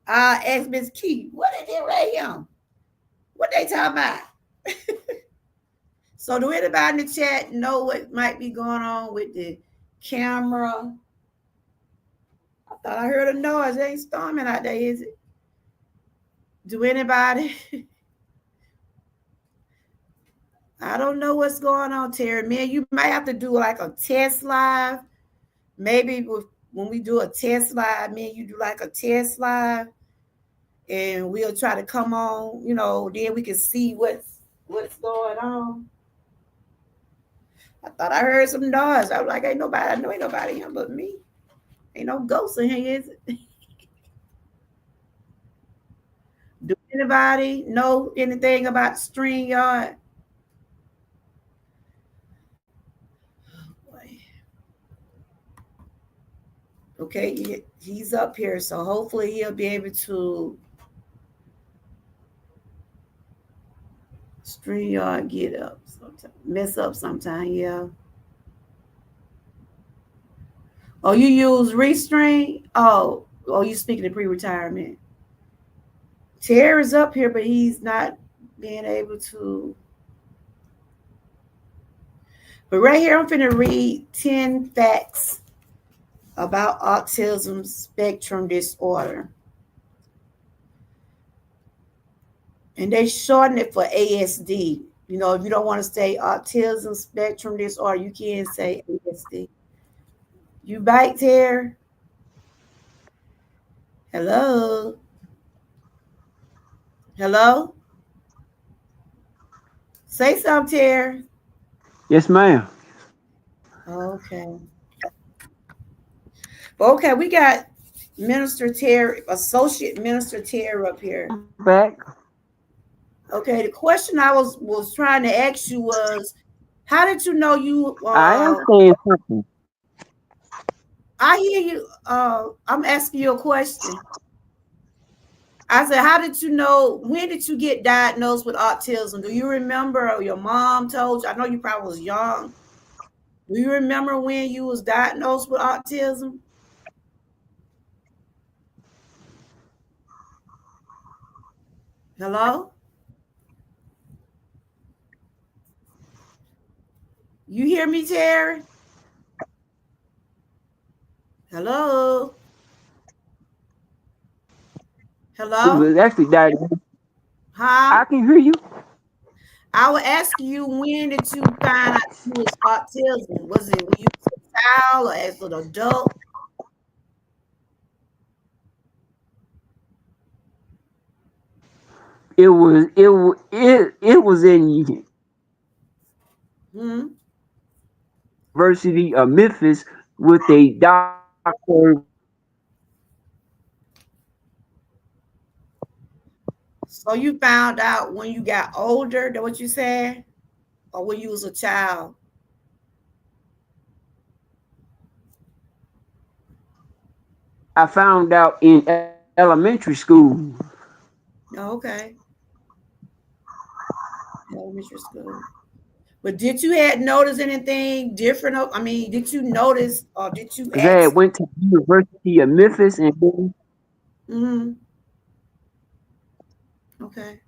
I ask Miss Key, what is it right here? What they talking about? So do anybody in the chat know what might be going on with the camera? I thought I heard a noise. It ain't storming out there, is it? Do anybody? I don't know what's going on, Terry. Man, you might have to do like a test live. Maybe when we do a test live, man, you do like a test live, and we'll try to come on. Then we can see what's going on. I thought I heard some noise. I was like, ain't nobody. I know ain't nobody here but me. Ain't no ghost in here, is it? Do anybody know anything about StreamYard? Okay, he's up here, so hopefully he'll be able to stream yard get up. Sometime, mess up sometime, yeah. Oh, you use Restream? Oh, you speaking of pre-retirement. Terry's up here, but he's not being able to. But right here, I'm finna read 10 facts about autism spectrum disorder. And they shorten it for ASD. You know, if you don't want to say autism spectrum disorder, you can say ASD. You back there? Hello? Hello? Say something, Terry. Yes, ma'am. Okay. Okay, we got Minister Terry, Associate Minister Terry up here. I'm back. Okay, the question I was trying to ask you was, how did you know you? I am saying something. I hear you. I'm asking you a question. I said, how did you know? When did you get diagnosed with autism? Do you remember? Or your mom told you? I know you probably was young. Do you remember when you was diagnosed with autism? Hello? You hear me, Terry? Hello? It Hello? was actually diagnosed. Huh? I can hear you. I would ask you, when did you find out you was autism? Was it when you was a child or as an adult? It was in Hmm? University of Memphis with a doctor. So you found out when you got older, that what you said? Or when you was a child? I found out in elementary school. Oh, okay. Elementary school. But did you had notice anything different? I mean, did you notice or did you Because I ask? had went to the University of Memphis and then Mm-hmm. Okay.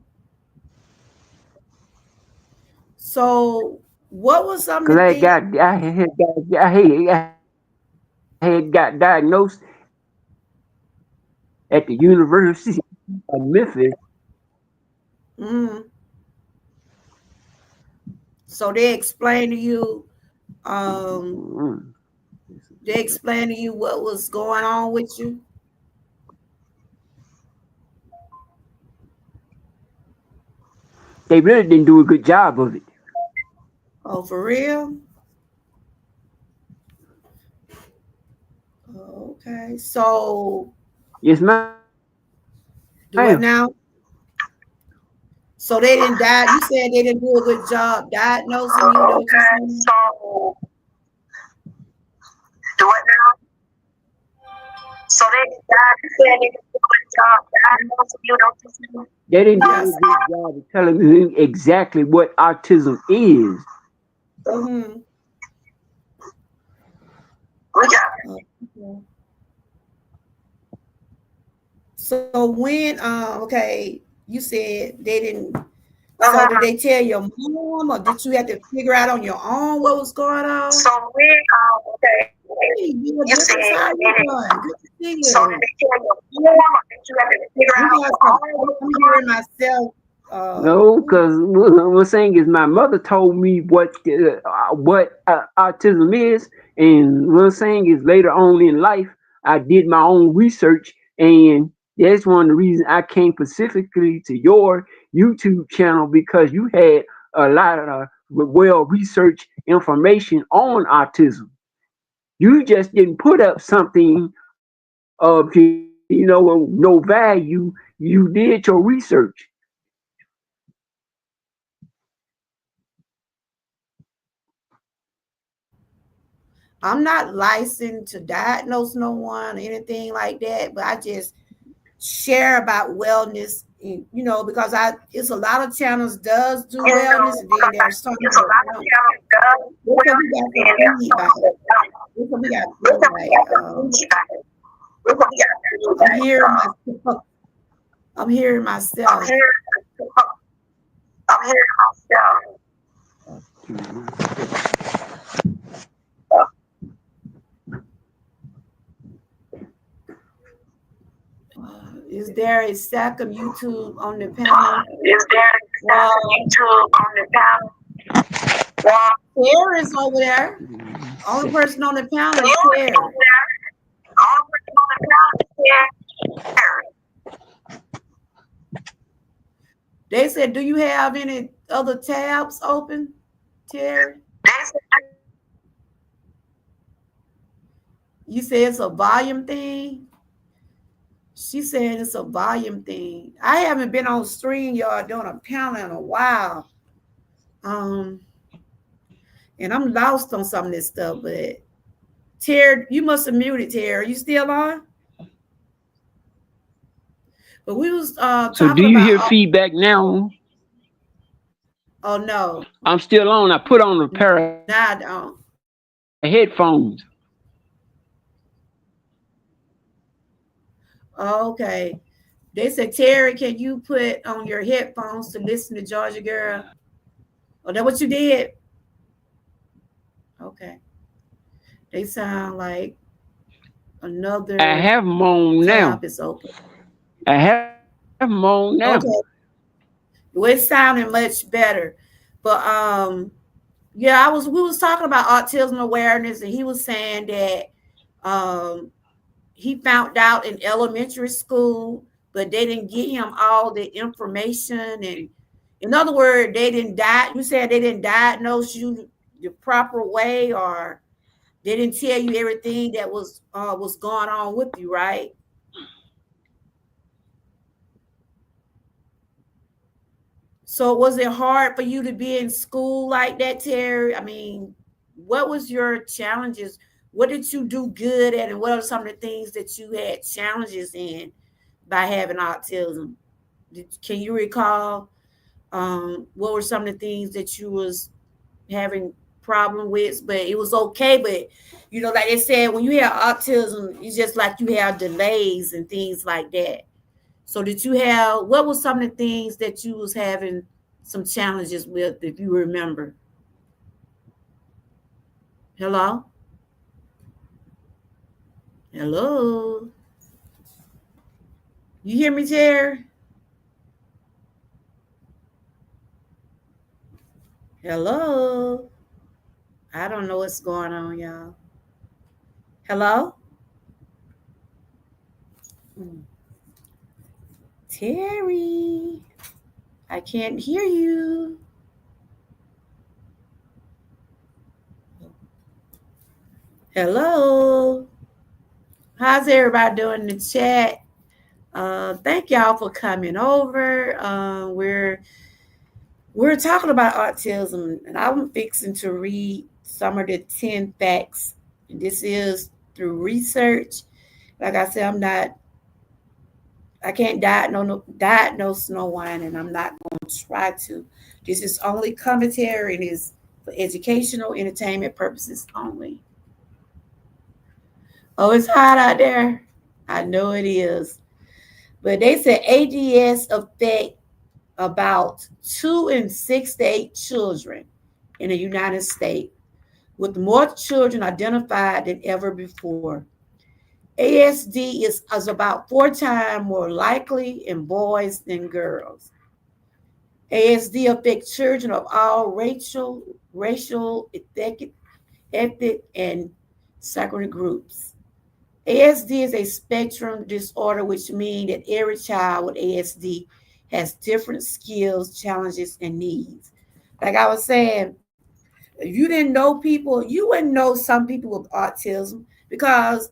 So what was some because of the things? I had got diagnosed at the University of Memphis. Mm-hmm. So they explained to you, um, Mm. they explained to you what was going on with you. They really didn't do a good job of it. Oh, for real? Okay. So Yes, ma'am. do what now? So they didn't die. You said they didn't do a good job diagnosing you. That what you Okay, saying? so do it now. So they said they did a good job diagnosing you, don't you see? They didn't do Yes. a good job of telling me exactly what autism is. Mm-hmm. We got Okay. So when okay, you said they didn't. So did they tell your mom, or did you have to figure out on your own what was going on? so when okay, Hey, you a you said difference. How you they did. doing? Good to see So did you. they tell your mom or did you have to figure We out got your some. own? I'm hearing myself. No, because what I'm saying is my mother told me what autism is, and what I'm saying is later on in life I did my own research, and that's one of the reasons I came specifically to your YouTube channel because you had a lot of well researched information on autism. You just didn't put up something of no value. You did your research. I'm not licensed to diagnose no one or anything like that, but I just share about wellness, because I it's a lot of channels does do wellness, and then there's some There's a that lot of don't. channels done Looks like we wellness got some and there's feedback. some that don't. Looks like we got There's some feedback. feedback. There's some I'm feedback. hearing myself. I'm hearing I'm myself. here. I'm here myself. Is there a second YouTube on the panel? Is there Well, YouTube on the panel? Well, Terry is over there. Only person on the panel is Terry. all the panel is They said, do you have any other tabs open, Terry? You said it's a volume thing. She said it's a volume thing. I haven't been on StreamYard doing a panel in a while. And I'm lost on some of this stuff, but Terry, you must have muted Terry. Are you still on? But we was So do talking you hear about feedback now? oh no. I'm still on. I put on a pair of Nah, I don't. headphones. Okay. They said, Terry, can you put on your headphones to listen to Georgia Girl? Oh, that what you did? Okay. They sound like I another have them on now. tab is open. I have them on now. Okay. Well, it sounded much better. But yeah, we was talking about autism awareness, and he was saying that um he found out in elementary school, but they didn't get him all the information. And in other words, you said they didn't diagnose you the proper way, or they didn't tell you everything that was going on with you, right? So was it hard for you to be in school like that, Terry? I mean, what was your challenges? What did you do good at, and what are some of the things that you had challenges in by having autism? Can you recall what were some of the things that you was having problem with? But it was okay. But like they said, when you have autism, it's just like you have delays and things like that. So did you have what was some of the things that you was having some challenges with, if you remember? Hello? Hello? You hear me, Jerry? Hello? I don't know what's going on, y'all. Hello? Terry, I can't hear you. Hello? How's everybody doing in the chat? Thank y'all for coming over. We're talking about autism, and I'm fixing to read some of the 10 facts. And this is through research. Like I said, I can't diagnose no one, and I'm not going to try to. This is only commentary and is for educational, entertainment purposes only. Oh, it's hot out there. I know it is. But they said ADS affect about 2 in 6 to 8 children in the United States, with more children identified than ever before. ASD is about 4 times more likely in boys than girls. ASD affects children of all racial, ethnic, and sexual groups. ASD is a spectrum disorder, which means that every child with ASD has different skills, challenges, and needs. Like I was saying, if you didn't know people, you wouldn't know some people with autism because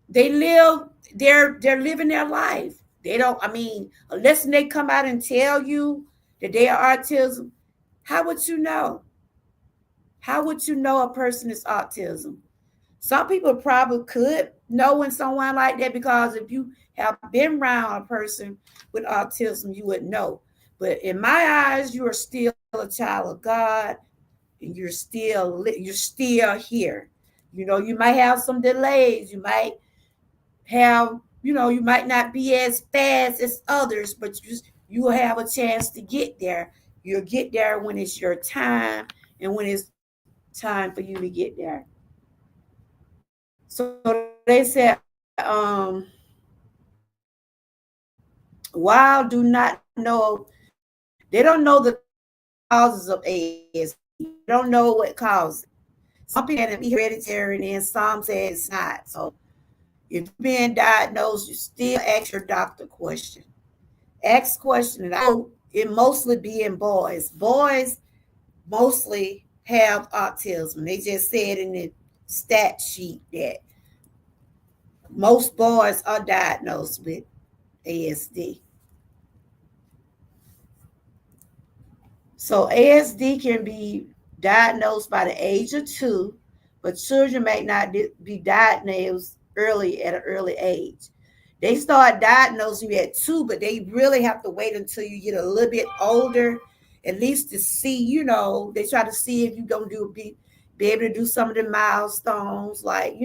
they live they're living their life. They don't, I mean, unless they come out and tell you that they are autism, how would you know? How would you know a person is autism? Some people probably could know when someone like that because if you have been around a person with autism, you would know. But in my eyes, you are still a child of God, and you're still here. You might have some delays. You might have, you might not be as fast as others, but you will have a chance to get there. You'll get there when it's your time and when it's time for you to get there. So they said, while do not know, they don't know the causes of ASD. They don't know what causes it. Some people say it be hereditary, and then some say it's not. So if you're being diagnosed, you still ask your doctor question. Ask question, and I know it mostly be in boys. Boys mostly have autism. They just said in the stat sheet that most boys are diagnosed with ASD. So ASD can be diagnosed by the age of 2, but children may not be diagnosed early at an early age. They start diagnosing you at 2, but they really have to wait until you get a little bit older, at least to see. They try to see if you're gonna be able to do some of the milestones, like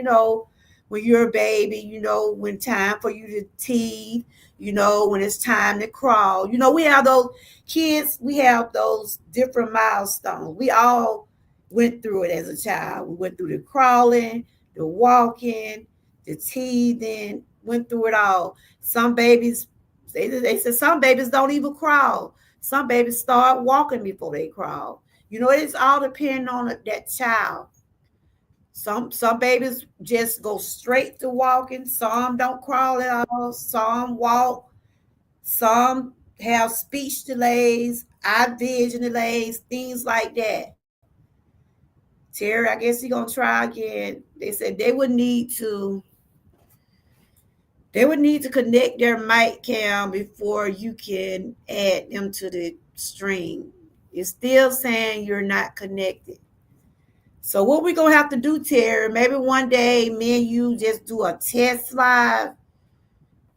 when you're a baby, when time for you to teeth, when it's time to crawl. We have those kids, we have those different milestones. We all went through it as a child. We went through the crawling, the walking, the teething, went through it all. Some babies, they said some babies don't even crawl. Some babies start walking before they crawl. It's all depending on that child. Some babies just go straight to walking. Some don't crawl at all. Some walk. Some have speech delays, eye vision delays, things like that. Terry, I guess he's gonna try again. They said they would need to connect their mic cam before you can add them to the stream. It's still saying you're not connected. So what we're gonna have to do, Terry, maybe one day me and you just do a test live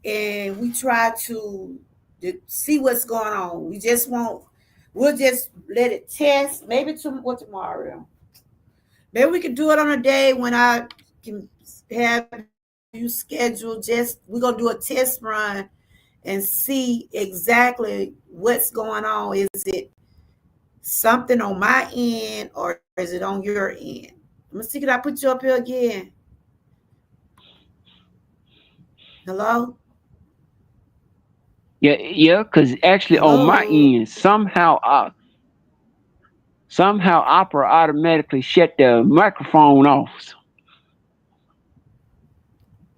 and we try to see what's going on. We'll just let it test. Maybe tomorrow. Maybe we can do it on a day when I can have you schedule. We're gonna do a test run and see exactly what's going on. Is it something on my end or is it on your end? Let me see. Can I put you up here again? Hello? Yeah, because actually on my Hello? end, somehow Opera automatically shut the microphone off.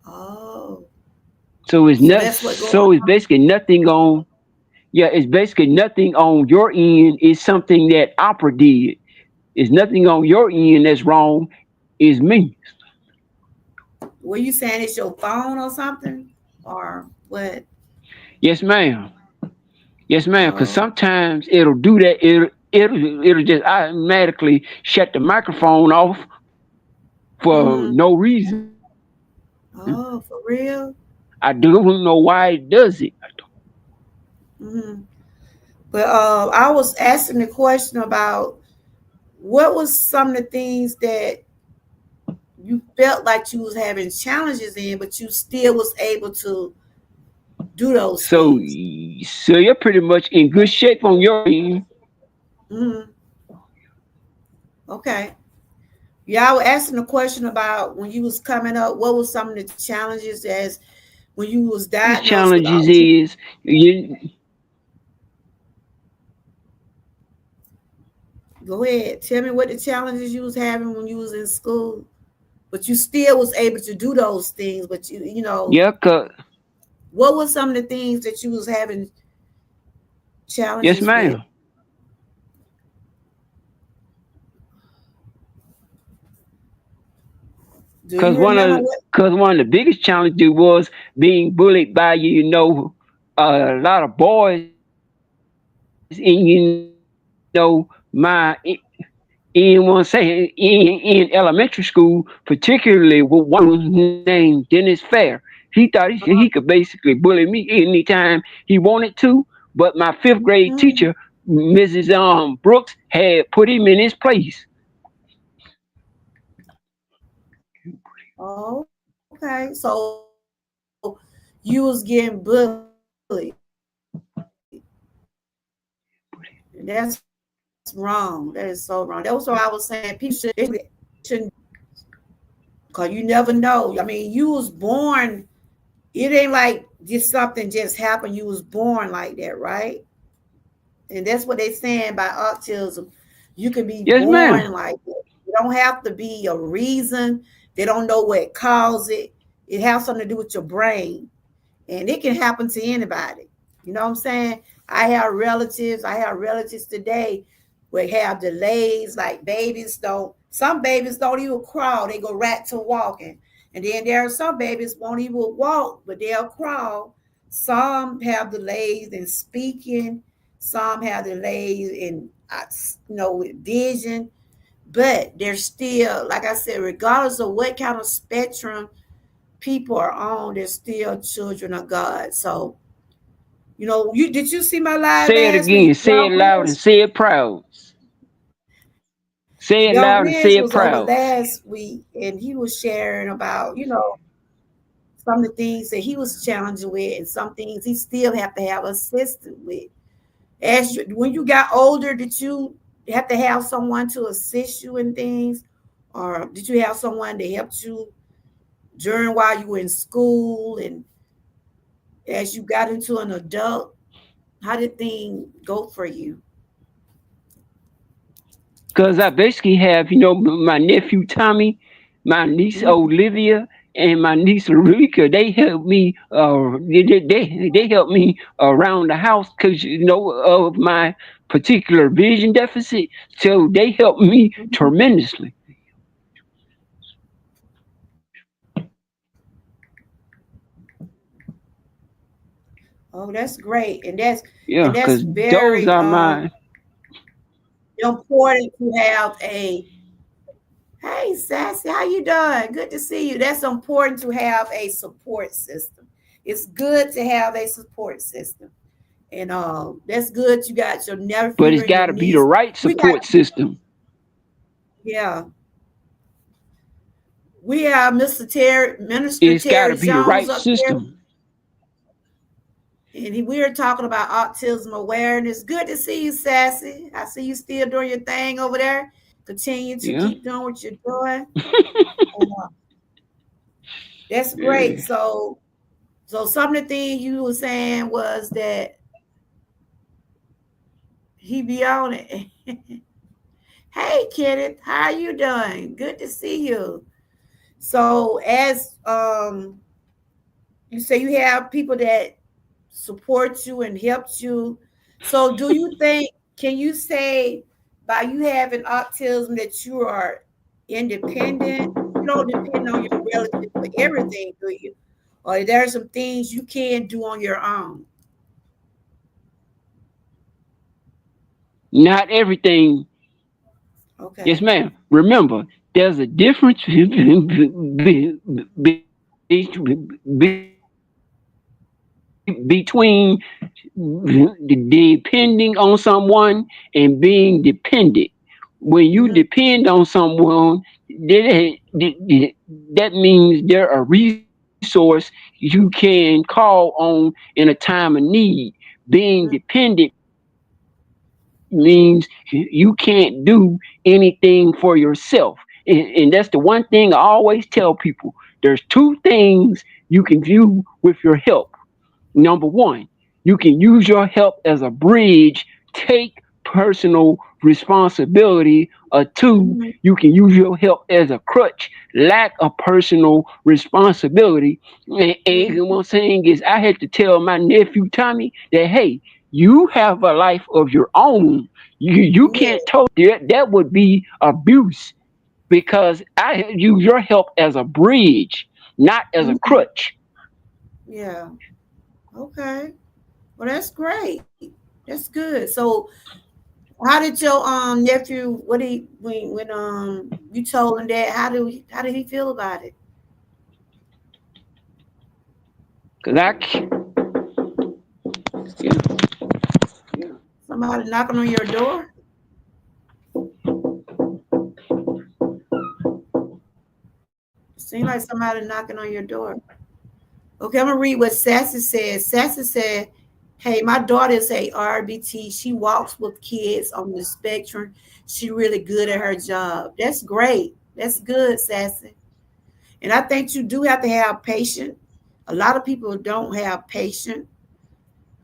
Oh. So it's So not. that's what going So it's basically nothing on. Yeah, it's basically nothing on your end. It's something that Opera did. It's nothing on your end that's wrong. It's me. were you saying it's your phone or something? Or what? Yes, ma'am. Yes, ma'am. Because Oh. sometimes it'll do that. It'll just automatically shut the microphone off for Mm-hmm. no reason. Oh, for real? I don't know why it does it. Mm-hmm. But I was asking the question about what was some of the things that you felt like you was having challenges in, but you still was able to do those So, things. so you're pretty much in good shape on your end. Mm-hmm. Okay. Yeah, I was asking a question about when you was coming up, what was some of the challenges as when you was Biggest diagnosed with challenges autism? is you. Go ahead. Tell me what the challenges you was having when you was in school, but you still was able to do those things. But Yeah, cause what were some of the things that you was having yes, challenges with? ma'am. Do Cause you one remember of what? cause one of the biggest challenges was being bullied by a lot of boys, and my in my in one say in elementary school, particularly with one named Dennis Fair. He thought he could basically bully me anytime he wanted to, but my fifth grade Mm. teacher, Mrs. Brooks, had put him in his place. Okay, so you was getting bullied. And that's wrong. That is so wrong. That was what I was saying. People shouldn't, cause you never know. I mean, you was born. It ain't like just something just happened. You was born like that, right? And that's what they saying about autism. You can be Yes, ma'am. born like that. You don't have to be a reason. They don't know what caused it. It has something to do with your brain, and it can happen to anybody. You know what I'm saying? I have relatives today where have delays, like babies don't, some babies don't even crawl, they go right to walking. And then there are some babies won't even walk, but they'll crawl. Some have delays in speaking, some have delays in with vision, but they're still, like I said, regardless of what kind of spectrum people are on, they're still children of God. So, you did you see my live Say it last again. week? Say it loud and say it proud. Say it Young loud and say Riz it was over proud. last week, and he was sharing about, some of the things that he was challenging with, and some things he still have to have assistance with. When you got older, did you have to have someone to assist you in things, or did you have someone that helped you during while you were in school, and as you got into an adult? How did things go for you? Because I basically have, my nephew Tommy, my niece Mhm. Olivia, and my niece Rika. They help me. They help me around the house because of my particular vision deficit. So they help me Mhm. tremendously. Oh, that's great, and Yeah, that's because those very are my. important to have a. Hey, Sassy, how you doing? Good to see you. That's important to have a support system. It's good to have a support system, and that's good. You got your But nephew it's and your got to be the niece. right We got, support system. yeah, we have Mr. Terry, Minister It's got to Terry be the Jones right up there, system. and we are talking about autism awareness. Good to see you, Sassy. I see you still doing your thing over there. Continue to Yeah. keep doing what you're doing. And, that's great. Yeah. So some of the things you were saying was that he be on it. Hey, Kenneth, how you doing? Good to see you. So as you say, you have people that support you and helps you. So do you think, can you say by you having autism that you are independent? You don't depend on your relative for everything, do you? Or there are some things you can do on your own? Not everything. Yes, Okay. ma'am. Remember, there's a difference between depending on someone and being dependent. When you Mm-hmm. depend on someone, that means they're a resource you can call on in a time of need. Being dependent means you can't do anything for yourself. And that's the one thing I always tell people. There's two things you can view with your help. Number one, you can use your help as a bridge, take personal responsibility. Or two, Mm-hmm. you can use your help as a crutch, lack of personal responsibility. And Mm-hmm. what I'm saying is, I had to tell my nephew Tommy that, hey, you have a life of your own. You Yeah. can't tolerate that. That would be abuse because I use your help as a bridge, not as a Mm-hmm. crutch. Yeah. Okay. Well, that's great. That's good. So How did your nephew? What he when you told him that? How did he feel about it? Cause Somebody knocking on your door? Seems like somebody knocking on your door. Okay, I'm gonna read what Sassy said. Sassy said, "Hey, my daughter is a RBT. She walks with kids on the spectrum. She really good at her job. That's great. That's good, Sassy. And I think you do have to have patience. A lot of people don't have patience,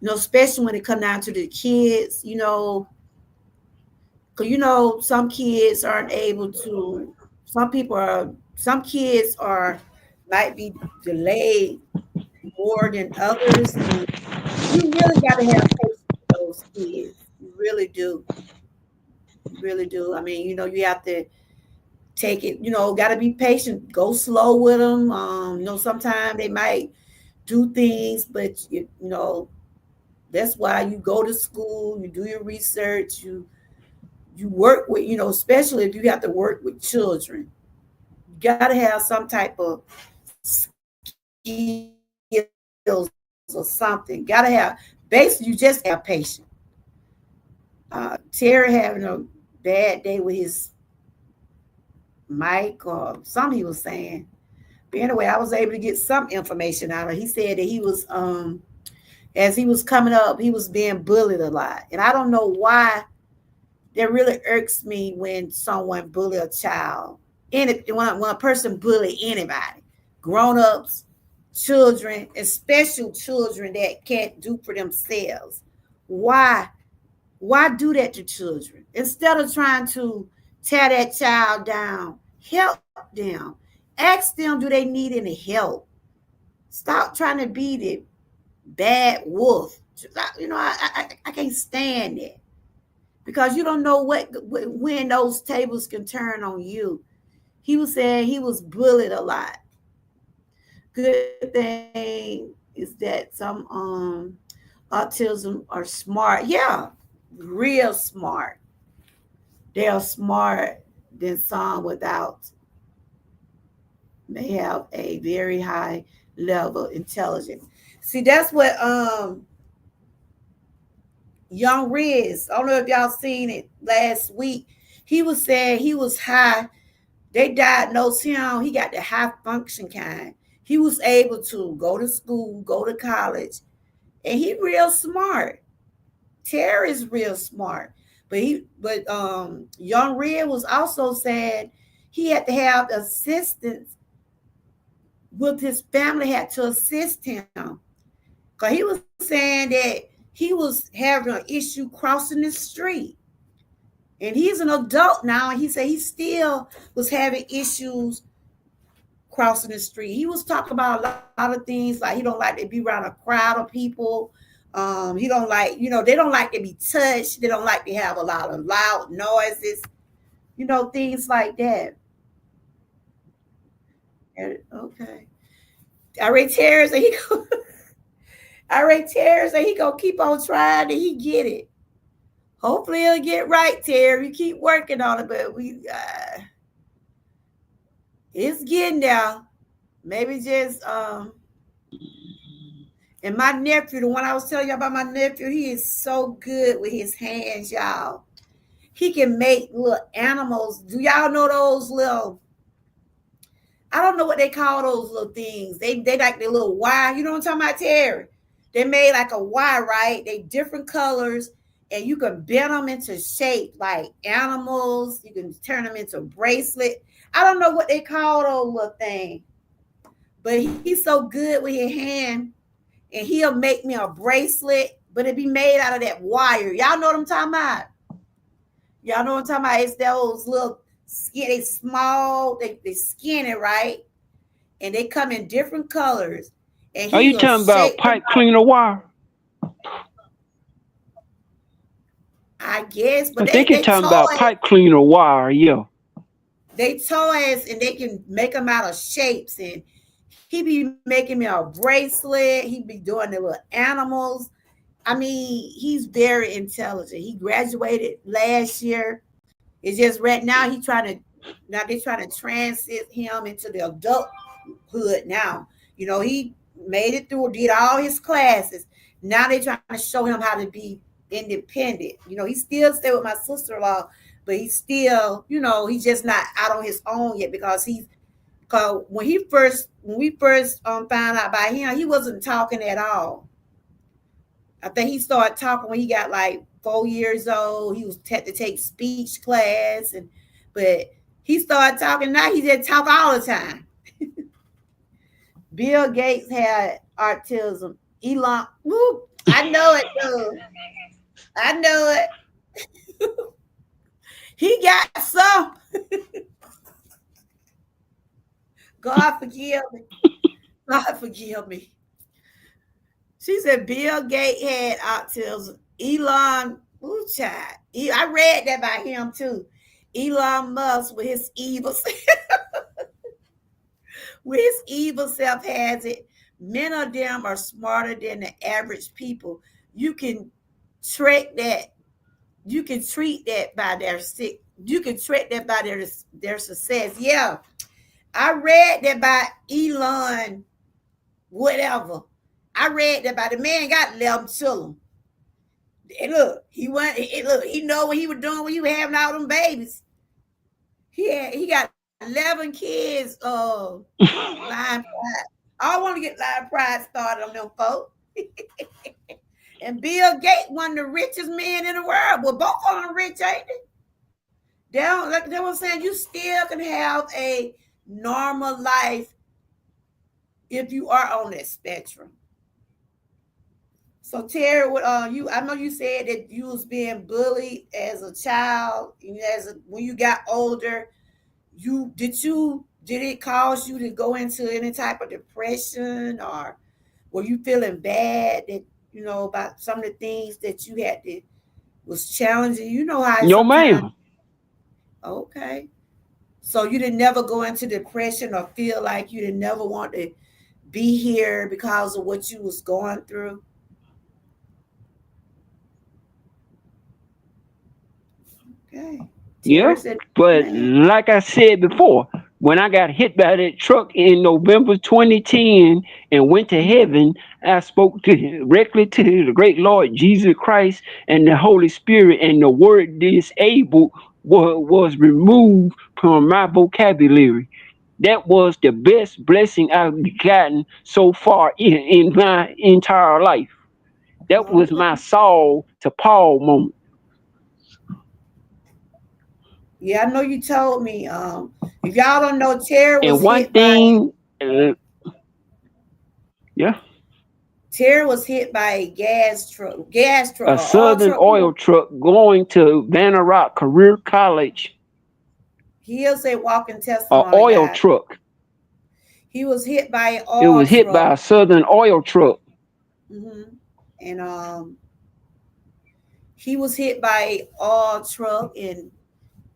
especially when it comes down to the kids, because some kids aren't able to. Some kids are might be delayed more than others, and you really got to have patience with those kids. You really do. You really do. I mean, you have to take it. Got to be patient. Go slow with them. Sometimes they might do things, but that's why you go to school. You do your research. You work with. Especially if you have to work with children. You got to have some type of skills or something. Got to have. Basically, you just have to have patience. Terry having a bad day with his mic or something he was saying. But anyway, I was able to get some information out of it. He said that he was as he was coming up, he was being bullied a lot. And I don't know why that really irks me when someone bully a child. When a person bully anybody, grown ups, children, especially children that can't do for themselves. Why? Why do that to children? Instead of trying to tear that child down, help them. Ask them, do they need any help? Stop trying to be the bad wolf. I can't stand that because you don't know when those tables can turn on you. He was saying he was bullied a lot. Good thing is that some autism are smart. Yeah, real smart. They are smart than some without may have a very high level intelligence. See, that's what Young Riz. I don't know if y'all seen it last week. He was saying he was high. They diagnosed him. He got the high function kind. He was able to go to school, go to college, and he real smart. Terry's real smart. But Young Red was also saying he had to have assistance with his family had to assist him. Cause he was saying that he was having an issue crossing the street. And he's an adult now, and he said he still was having issues crossing the street. He was talking about a lot of things like he don't like to be around a crowd of people. He don't like, they don't like to be touched. They don't like to have a lot of loud noises, things like that. Okay. I rate tears and he go, I rate tears and he gonna keep on trying and he get it. Hopefully he'll get right, Terry. We keep working on it, but it's getting there. Maybe just and my nephew, the one I was telling you about my nephew, he is so good with his hands, y'all. He can make little animals. Do y'all know those little? I don't know what they call those little things. They like the little Y. You know what I'm talking about, Terry? They made like a Y, right? They different colors, and you can bend them into shape like animals. You can turn them into a bracelet. I don't know what they call those little things, but he's so good with his hand, and he'll make me a bracelet, but it be made out of that wire. Y'all know what I'm talking about? Y'all know what I'm talking about? It's those little skin, they small, they skinny, right? And they come in different colors. And are he you will talking about shape them pipe out, cleaner wire? I guess. I But think you're talking about pipe cleaner wire, yeah. they toys and they can make them out of shapes. And he be making me a bracelet. He be doing the little animals. I mean, he's very intelligent. He graduated last year. It's just right now now they're trying to transit him into the adulthood now. He made it through, did all his classes. Now they're trying to show him how to be independent. He still stay with my sister-in-law, but he's still, he's just not out on his own yet because cause when we first found out about him, he wasn't talking at all. I think he started talking when he got like 4 years old. He was had to take speech class, but he started talking. Now he just talk all the time. Bill Gates had autism. Elon, whoop, I know it, dude. I know it. He got some. God forgive me. God forgive me. She said Bill Gates had autism. Elon, ooh, child. I read that about him too. Elon Musk with his evil, with his evil self has it. Men of them are smarter than the average people. You can trick that. You can treat that by their sick. You can trick that by their success. Yeah, I read that by Elon, whatever. I read that by the man got 11 children. And look, he know what he was doing when he was having all them babies. He got 11 kids. Lion pride. I want to get lion pride started on them folks. And Bill Gates, one of the richest men in the world. Well, both of them rich, ain't they? They don't like they were saying you still can have a normal life if you are on that spectrum. So Terry, what I know you said that you was being bullied as a child, and when you got older, did it cause you to go into any type of depression, or were you feeling bad that about some of the things that you had to was challenging? You know how No, sometimes. ma'am. Okay, so you didn't never go into depression or feel like you didn't never want to be here because of what you was going through. Okay. Yeah. Terry said, But man. like I said before, when I got hit by that truck in November 2010 and went to Mhm. heaven, I spoke directly to the great Lord Jesus Christ and the Holy Spirit, and the word disabled was removed from my vocabulary. That was the best blessing I've gotten so far in my entire life. That was Okay. my Saul to Paul moment. Yeah, I know you told me. If y'all don't know, Terry And was one hit by thing, yeah, Terry was hit by a gas truck a or oil Southern truck. oil truck going to Vanna Rock Career College, He'll say walking a testimony, oil guys. truck. He was hit by an It oil was hit truck. by a Southern oil truck. And he was hit by an oil truck, and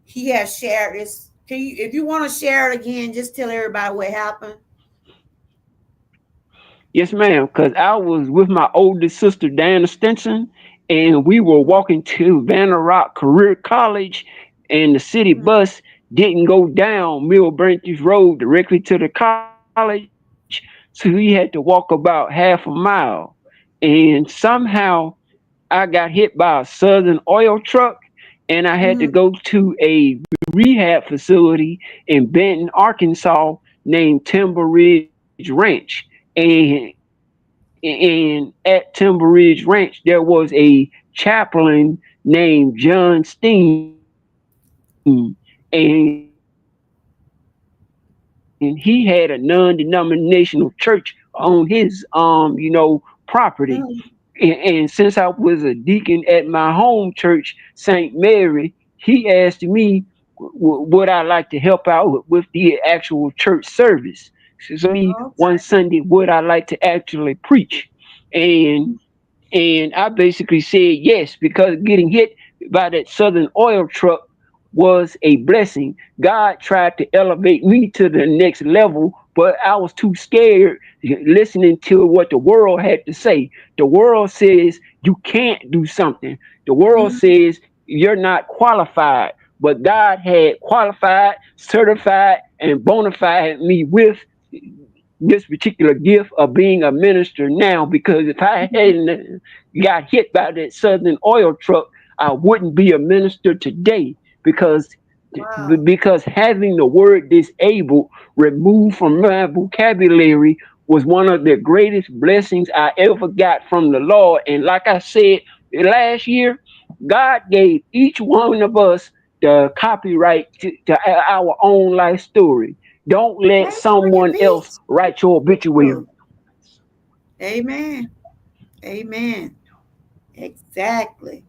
he has shared this. Can you, if you want to share it again, just tell everybody what happened. Yes, ma'am. Because I was with my oldest sister, Diana Stinson, and we were Mhm. walking to Vanna Rock Career College, and the city Mhm. bus didn't go down Mill Branches Road directly to the college, so we had to walk about half a mile. And somehow I got hit by a Southern oil truck, and I had to go Mhm. to a rehab facility in Benton, Arkansas, named Timber Ridge Ranch. And at Timber Ridge Ranch, there was a chaplain named John Steen, and he had a non-denominational church on his property. Mhm. And since I was a deacon at my home church, St. Mary, he asked me would I like to help out with the actual church service. So me Okay. one Sunday, would I like to actually preach? And and I basically said yes, because getting hit by that Southern oil truck was a blessing. God tried to elevate me to the next level, but I was too scared listening to what the world had to say. The world says you can't do something. The world Mhm. says you're not qualified, but God had qualified, certified, and bona fide me with this particular gift of being a minister now, because if I hadn't got hit by that Southern oil truck, I wouldn't be a minister today, because Wow. having the word disabled removed from my vocabulary was one of the greatest blessings I ever got from the Lord. And like I said last year, God gave each one of us the copyright to our own life story. Don't let Thank you for your someone else peace. write your obituary. Amen. Amen. Exactly.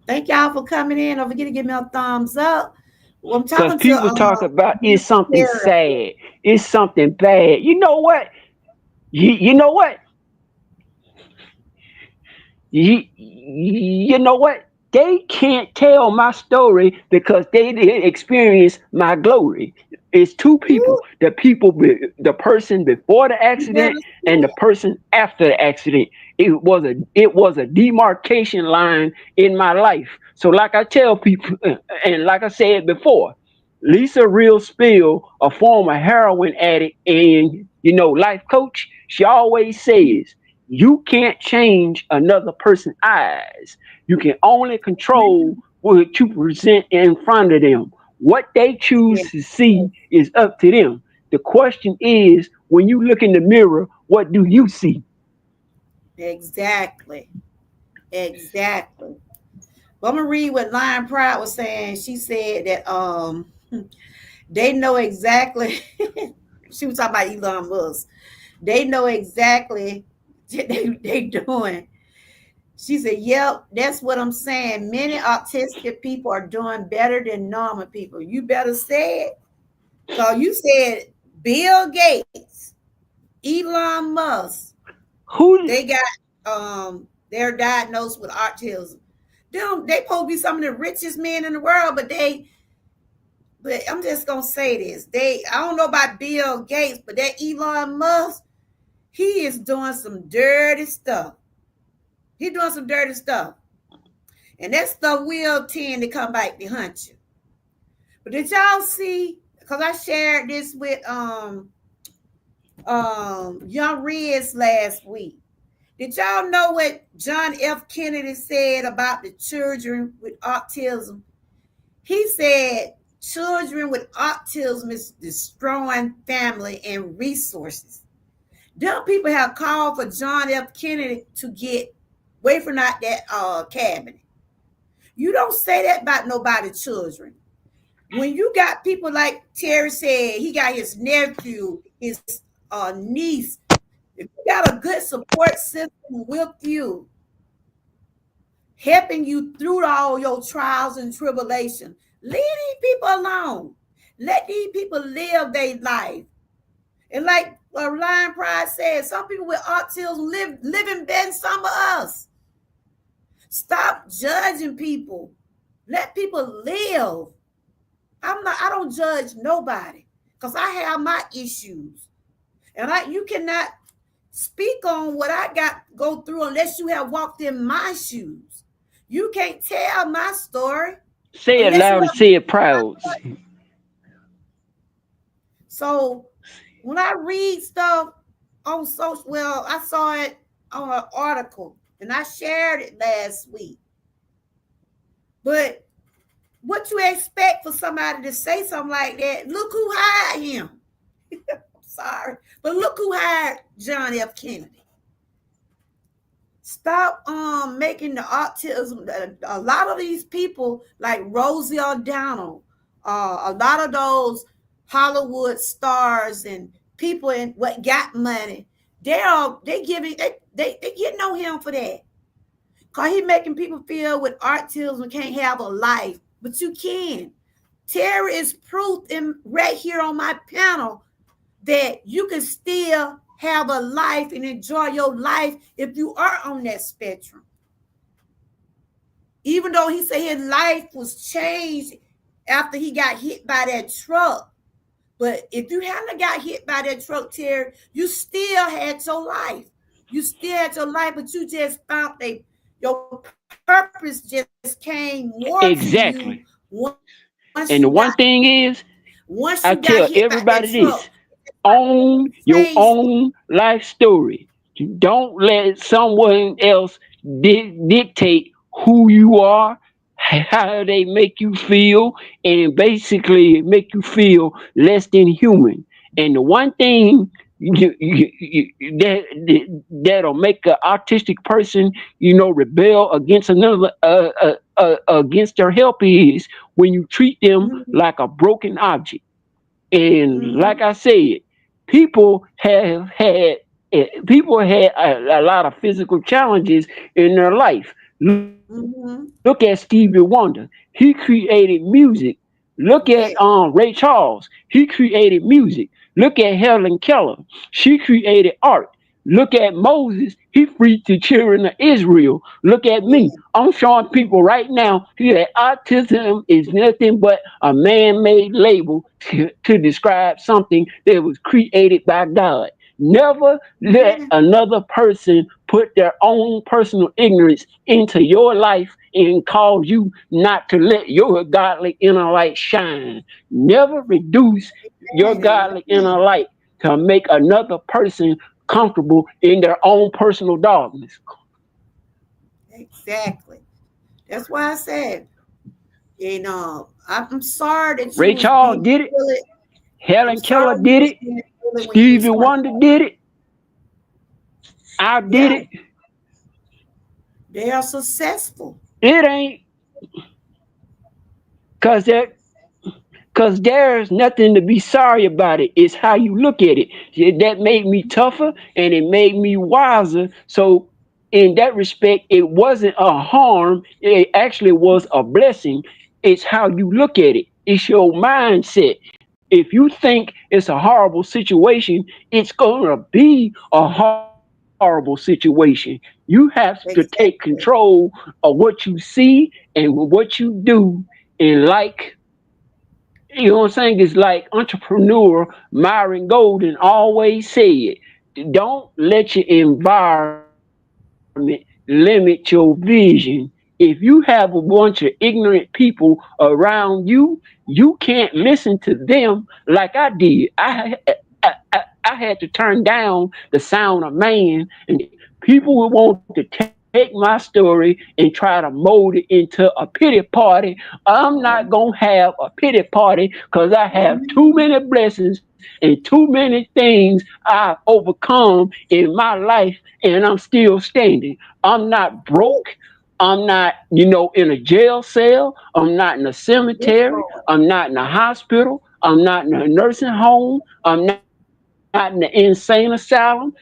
Thank y'all for coming in. Don't forget to give me a thumbs up. Well, I'm Because talking to people talk about it's Minister something Sarah. sad, it's something bad. You know what? You know what? You know what? They can't tell my story because they didn't experience my glory. It's two Ooh, people: the person before the you better accident and the say person after the accident. It was a demarcation line in my life. So, like I tell people, and like I said before, Lisa Real Spill, a former heroin addict and life coach, she always says, you can't change another person's eyes. You can only control what you present in front of them. What they it. choose to see is up to them. The question is, when you look in the mirror, what do you see? Exactly. Exactly. Well, I'm gonna read what Lion Pride was saying. She said that they know exactly. She was talking about Elon Musk. They know exactly they doing. She said, "Yep, that's what I'm saying. Many autistic people are doing better than normal people. You better say it, cause you said Bill Gates, Elon Musk, Who they got they're diagnosed with autism. They supposed to be some of the richest men in the world, but I'm just gonna say this. I don't know about Bill Gates, but that Elon Musk, he is doing some dirty stuff. He doing some dirty stuff. And that stuff will tend to come back to hunt you. But did y'all see? Because I shared this with Young Riz last week. Did y'all know what John F. Kennedy said about the children with autism? He said children with autism is destroying family and resources. Them people have called for John F. Kennedy to get away from that cabinet. You don't say that about nobody's children. When you got people like Terry said, he got his nephew, his niece. If you got a good support system with you, helping you through all your trials and tribulations, leave these people alone. Let these people live their life. And like Lion Pride said, some people with autism living better than some of us. Stop judging people. Let people live. I don't judge nobody because I have my issues. And you cannot speak on what I got go through unless you have walked in my shoes. You can't tell my story say it unless you loud and have. say it proud? So when I read stuff on social, well, I saw it on an article and I shared it last week. But what you expect for somebody to say something like that? Look who hired him. I'm sorry, but look who hired John F. Kennedy. Stop making the autism. A lot of these people like Rosie O'Donnell, a lot of those Hollywood stars and people in what got money, they getting on him for that. Cause he making people feel with autism can't have a life, but you can. Terry is proof in right here on my panel that you can still have a life and enjoy your life if you are on that spectrum. Even though he said his life was changed after he got hit by that truck. But if you hadn't got hit by that truck, Terry, you still had your life. You still had your life, but you just found your purpose just came more to you Exactly. once you got And the one thing is, once you I got tell hit by that everybody truck. this: own your Changed. own life story. Don't let someone else dictate who you are, how they make you feel, and basically make you feel less than human. And the one thing that'll make an autistic person, rebel against another, against their help is when you treat them Mm-hmm. like a broken object. And Mm-hmm. like I said, people have had people had a lot of physical challenges in their life. Look at Stevie Mm-hmm. Wonder. He created music. Look at Ray Yeah. Charles. He created music. Look at Helen Keller. She created art. Look at Moses. He freed the children of Israel. Look at me. Yeah. I'm showing people right now that autism is nothing but a man made label to describe something that was created by God. Never let Yeah. another person put their own personal ignorance into your life and cause you not to let your godly inner light shine. Never reduce your Amen. godly Amen. inner light to make another person comfortable in their own personal darkness. Exactly. That's why I said, I'm sorry that you Ray was Charles being did it. bullied. I'm Helen sorry Keller you did was it. being bullied when you was Stevie growing Wonder up. did it. I did Yeah, it. they are successful. It ain't cause that cause there's nothing to be sorry about it. It's how you look at it. That made me tougher and it made me wiser. So in that respect, it wasn't a harm. It actually was a blessing. It's how you look at it. It's your mindset. If you think it's a horrible situation, it's gonna be a horrible situation. You have to take control Exactly. of what you see and what you do. And like, what I'm saying, is like entrepreneur Myron Golden always said, don't let your environment limit your vision. If you have a bunch of ignorant people around you, you can't listen to them like I did. I had to turn down the sound of man, and people would want to take my story and try to mold it into a pity party. I'm not Oh, gonna have a pity party because I have too amen. many blessings and too many things I've overcome in my life, and I'm still standing. I'm not Woo. broke. I'm not, in a jail cell. I'm not in a Yes, cemetery. Lord. I'm not in a hospital. I'm not in a nursing home. I'm not in the insane asylum.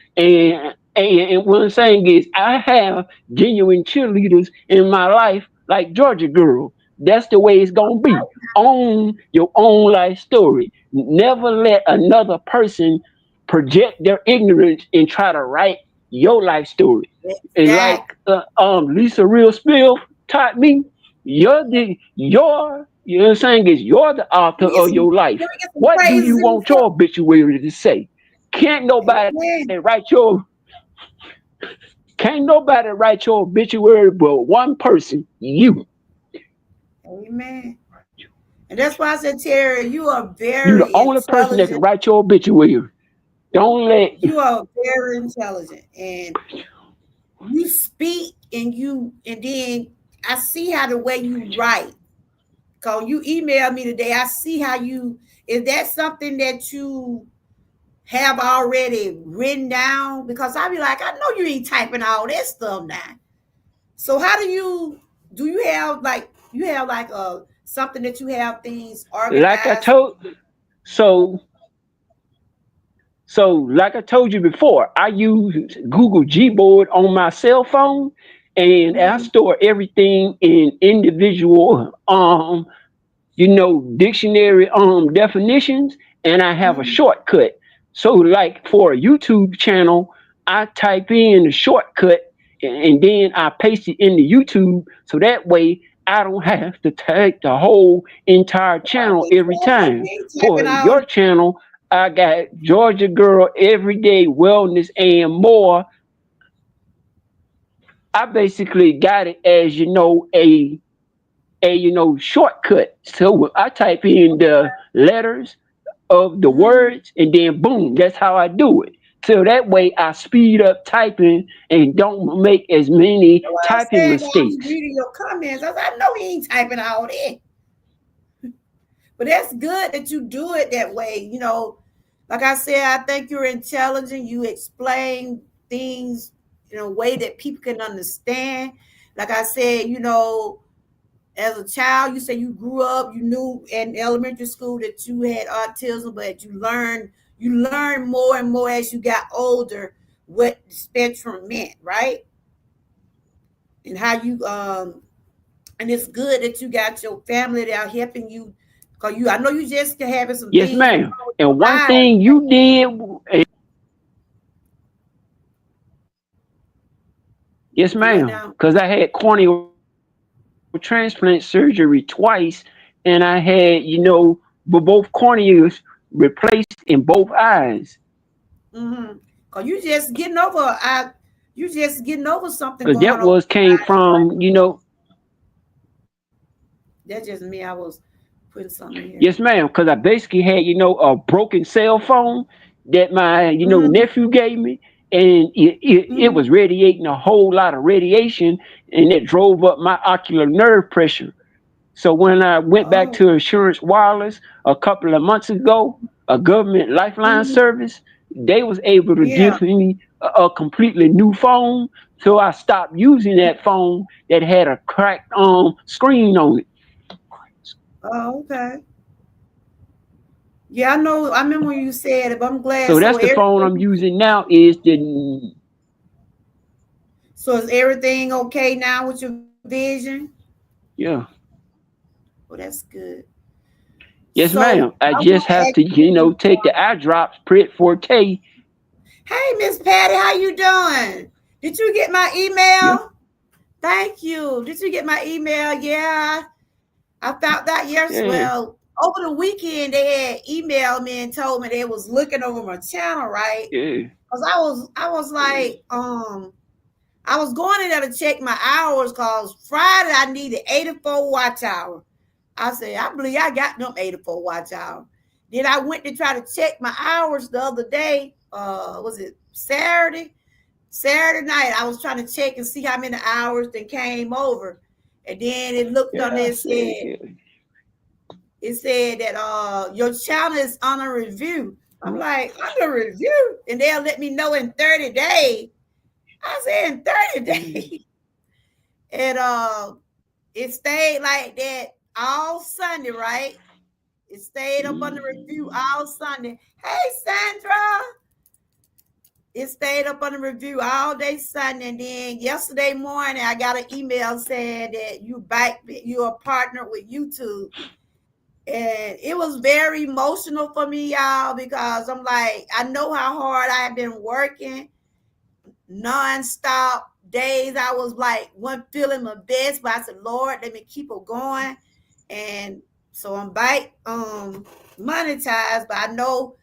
And what I'm saying is, I have genuine cheerleaders in my life, like Georgia Girl. That's the way it's gonna be. Own your own life story. Never let another person project their ignorance and try to write your life story. And like Exactly. Lisa Real Spill taught me, you know what I'm saying, is you're the author Let me get of some. your life. Let me get some What do you praises in want before. your obituary to say? Can't nobody write Amen. your obituary but one person, you. Amen. And that's why I said, Terry, you are You the very only person that can intelligent. write your obituary. Don't let You are very intelligent, and you speak, and then I see how the way you write. Cause you emailed me today. I see how you. Is that something that you have already written down? Because I be like, I know you ain't typing all that stuff now. So how do you have like something that you have things like I organized? told so like I told you before, I use Google Gboard on my cell phone, and I Mm-hmm. store everything in individual dictionary definitions, and I have a Mm-hmm. shortcut. So like for a YouTube channel, I type in the shortcut, and then I paste it into YouTube, so that way I don't have to take the whole entire channel every Exactly. time. You ain't For typing all. your channel, I got Georgia Girl Everyday Wellness and More I basically got it as a shortcut. So I type in the letters of the Mm-hmm. words and then boom, that's how I do it. So that way I speed up typing and don't make as many That's what I was typing saying. I was mistakes. reading your comments. I know he ain't typing all that. But that's good that you do it that way. Like I said, I think you're intelligent. You explain things in a way that people can understand. Like I said, as a child, you say you grew up, you knew in elementary school that you had autism, but you learned more and more as you got older what the spectrum meant, right? And how you and it's good that you got your family that are helping you. Cause I know you just having some Yes, things wrong ma'am. with And your one eyes thing you did, yes, what ma'am, now. because I had corneal transplant surgery twice, and I had, both corneas replaced in both eyes. Mm-hmm. Cause you just getting over something Because going that on with was your came eyes, right? from, That's just me. I was putting something in here. yes, ma'am, because I basically had, a broken cell phone that my, Mm-hmm. nephew gave me, and it Mm-hmm. was radiating a whole lot of radiation, and it drove up my ocular nerve pressure. So when I went back Oh. to Insurance Wireless a couple of months ago, a government lifeline Mm-hmm. service, they was able to Yeah. give me a completely new phone. So I stopped using that phone that had a cracked screen on it. Oh, okay. Yeah, I know. I remember when you said it, but I'm glad. So that's the phone I'm using now. Is the So is everything okay now with your vision? Yeah. Well, that's good. Yes, So ma'am. I I want just to have ask to, you. take the eye drops, Prit 4K. Hey, Miss Patty, how you doing? Did you get my Yeah. email? Thank you. Did you get my email? Yeah, I found that. Yes. Yeah. Well, over the weekend they had emailed me and told me they was looking over my channel, right? Yeah. Cause I was Yeah. like, I was going in there to check my hours. Cause Friday I needed 84 watch hour. I said, I believe I got them 84 watch hour. Then I went to try to check my hours the other day. Was it Saturday? Saturday night, I was trying to check and see how many hours that came over. And then it looked on Yeah. I there, said, said yeah. it said that your channel is under review. I'm Huh? like, under review? And they'll let me know in 30 days. I said in 30 Yeah. days. And it stayed like that all Sunday, right? It stayed up on the review Mm. all Sunday. Hey, Sandra. It stayed up on the review all day Sunday. And then yesterday morning, I got an email saying that you're a partner with YouTube. And it was very emotional for me, y'all, because I'm like, I know how hard I have been working nonstop days. I was like, wasn't feeling my best, but I said, Lord, let me keep it going. And so I'm back monetized, but I know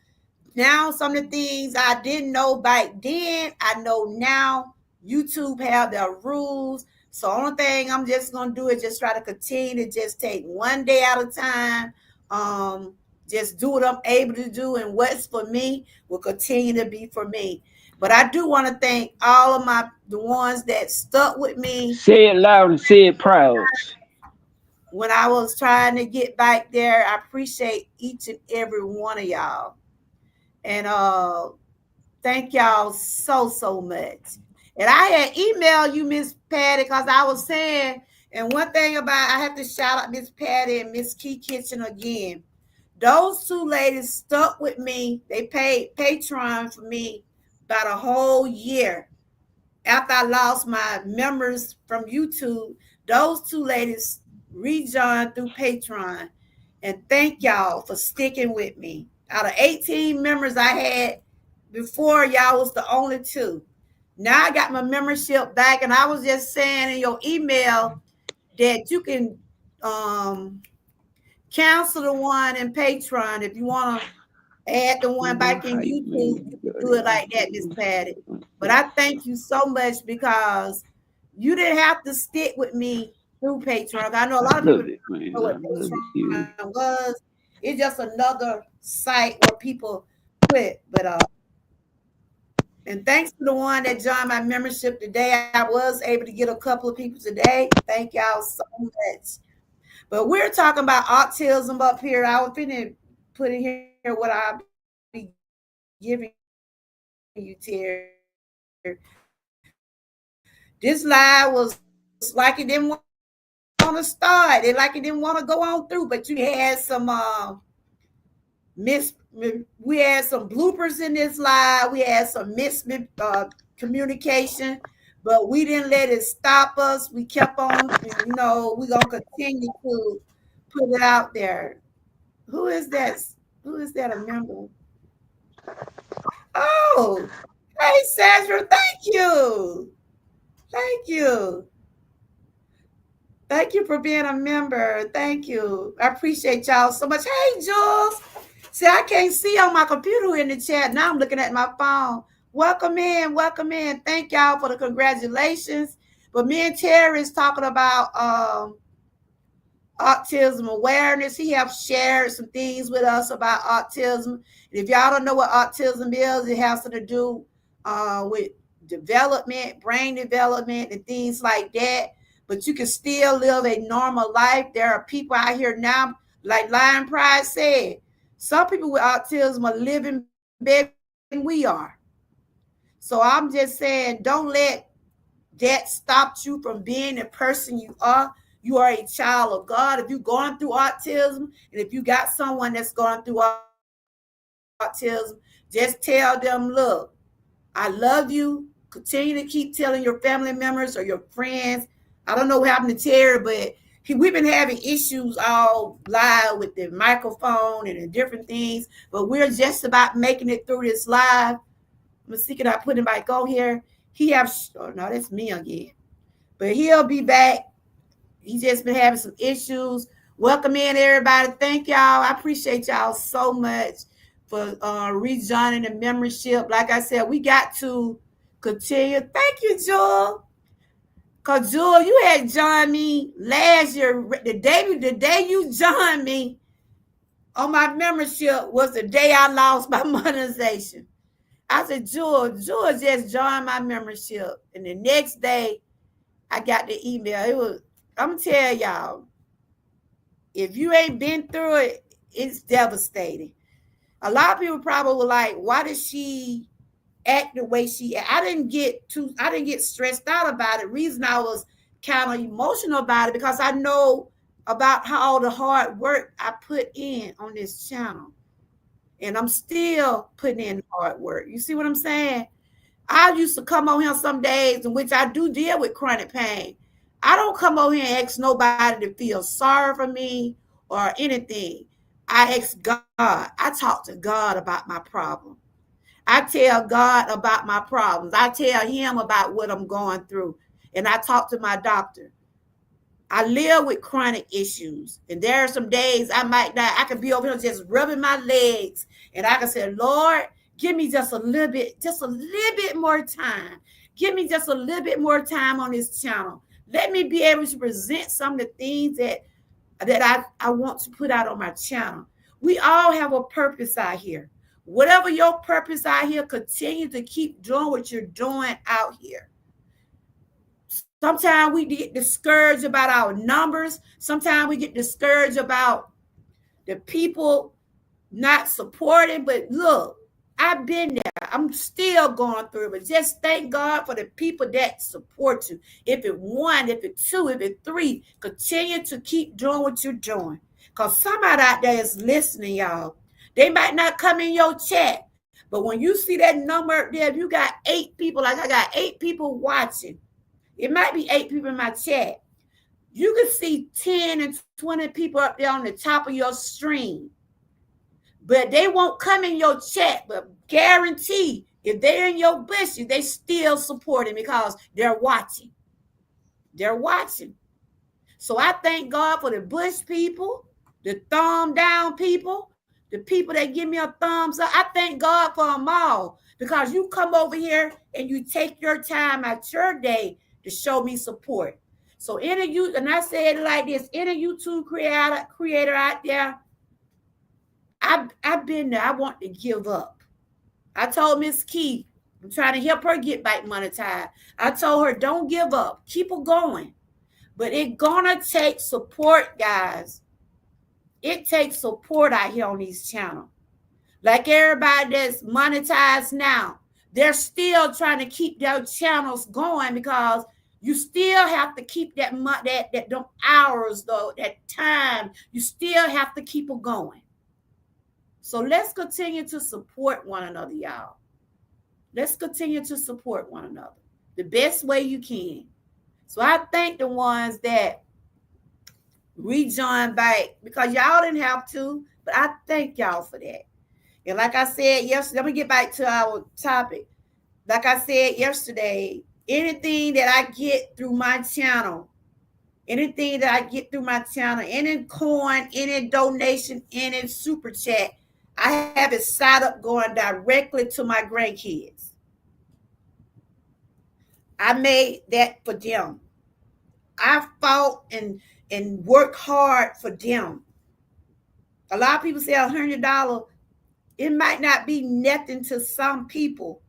now some of the things I didn't know back then, I know now. YouTube have their rules. So only thing I'm just gonna do is just try to continue to just take one day at a time. Um, just do what I'm able to do, and what's for me will continue to be for me. But I do want to thank all of the ones that stuck with me Say it loud and say it proud. when I was trying to get back there. I appreciate each and every one of y'all. And thank y'all so much. And I had emailed you, Miss Patty, because I was saying, and one thing about I have to shout out Miss Patty and Miss Key Kitchen again. Those two ladies stuck with me. They paid Patreon for me about a whole year after I lost my members from YouTube. Those two ladies rejoined through Patreon. And thank y'all for sticking with me. Out of 18 members I had before, y'all was the only two. Now I got my membership back, and I was just saying in your email that you can um, cancel the one in Patreon if you want to add the one My back in height, YouTube. man. You can do it like that, Miss Patty. But I thank you so much because You didn't have to stick with me through Patreon. I know a I lot of people love don't it, man. know I what love it Patreon here. was. It's just another site where people quit. But and thanks to the one that joined my membership today, I was able to get a couple of people today. Thank y'all so much. But we're talking about autism up here. I was finna put in here what I'll be giving you, Terry. This live was like it didn't want to start. It like it didn't want to go on through, but you had some miss. We had some bloopers in this live. We had some communication, but we didn't let it stop us. We kept on, we're gonna continue to put it out there. Who is that? Who is that? A member? Oh, hey Sandra, thank you. Thank you. Thank you for being a member. Thank you. I appreciate y'all so much. Hey, Jules. See, I can't see on my computer in the chat. Now I'm looking at my phone. Welcome in. Welcome in. Thank y'all for the congratulations. But me and Terry is talking about autism awareness. He has shared some things with us about autism. And if y'all don't know what autism is, it has to do with development, brain development, and things like that. But you can still live a normal life. There are people out here now, like Lion Pride said, some people with autism are living better than we are. So I'm just saying, don't let that stopped you from being the person you are. You are a child of God. If you're going through autism, and if you got someone that's going through autism, just tell them, look, I love you. Continue to keep telling your family members or your friends. I don't know what happened to Terry, but we've been having issues all live with the microphone and the different things, but we're just about making it through this live. Let me see, can I put him back on here? Oh no, that's me again. But he'll be back. He's just been having some issues. Welcome in, everybody. Thank y'all. I appreciate y'all so much for rejoining the membership. Like I said, we got to continue. Thank you, Jewel. Cause Jewel, you had joined me last year. The day you joined me on my membership was the day I lost my monetization. I said, Jewel just joined my membership, and the next day I got the email. I'm gonna tell y'all, if you ain't been through it, it's devastating. A lot of people probably were like, why does she act the way she act? I didn't get stressed out about it. Reason I was kind of emotional about it because I know about how all the hard work I put in on this channel. And I'm still putting in hard work. You see what I'm saying? I used to come on here some days in which I do deal with chronic pain. I don't come on here and ask nobody to feel sorry for me or anything. I ask God. I talk to God about my problem. I tell God about my problems. I tell him about what I'm going through. And I talk to my doctor. I live with chronic issues. And there are some days I might not, I could be over here just rubbing my legs. And I can say, Lord, give me just a little bit more time. Give me just a little bit more time on this channel. Let me be able to present some of the things that I want to put out on my channel. We all have a purpose out here. Whatever your purpose out here, continue to keep doing what you're doing out here. Sometimes we get discouraged about our numbers. Sometimes we get discouraged about the people not supporting. But look, I've been there. I'm still going through it. But just thank God for the people that support you. If it one, if it two, if it three, continue to keep doing what you're doing. Because somebody out there is listening, y'all. They might not come in your chat. But when you see that number up there, if you got 8 people, like I got 8 people watching, it might be 8 people in my chat. You can see 10 and 20 people up there on the top of your stream. But they won't come in your chat, but guarantee if they're in your bushes, they still supporting because they're watching. They're watching. So I thank God for the bush people, the thumb down people, the people that give me a thumbs up. I thank God for them all because you come over here and you take your time out your day to show me support. So any you and I said it like this, any YouTube creator out there, I've been there. I want to give up. I told Miss Keith, I'm trying to help her get back monetized. I told her, don't give up. Keep her going. But it gonna take support, guys. It takes support out here on these channels. Like everybody that's monetized now, they're still trying to keep their channels going because you still have to keep that them hours though, that time. You still have to keep it going. So let's continue to support one another, y'all. Let's continue to support one another the best way you can. So I thank the ones that rejoin back because y'all didn't have to, but I thank y'all for that. And like I said yesterday, let me get back to our topic. Like I said yesterday, anything that I get through my channel, any coin, any donation, any super chat, I have it set up going directly to my grandkids. I made that for them. I fought and worked hard for them. A lot of people say $100, it might not be nothing to some people,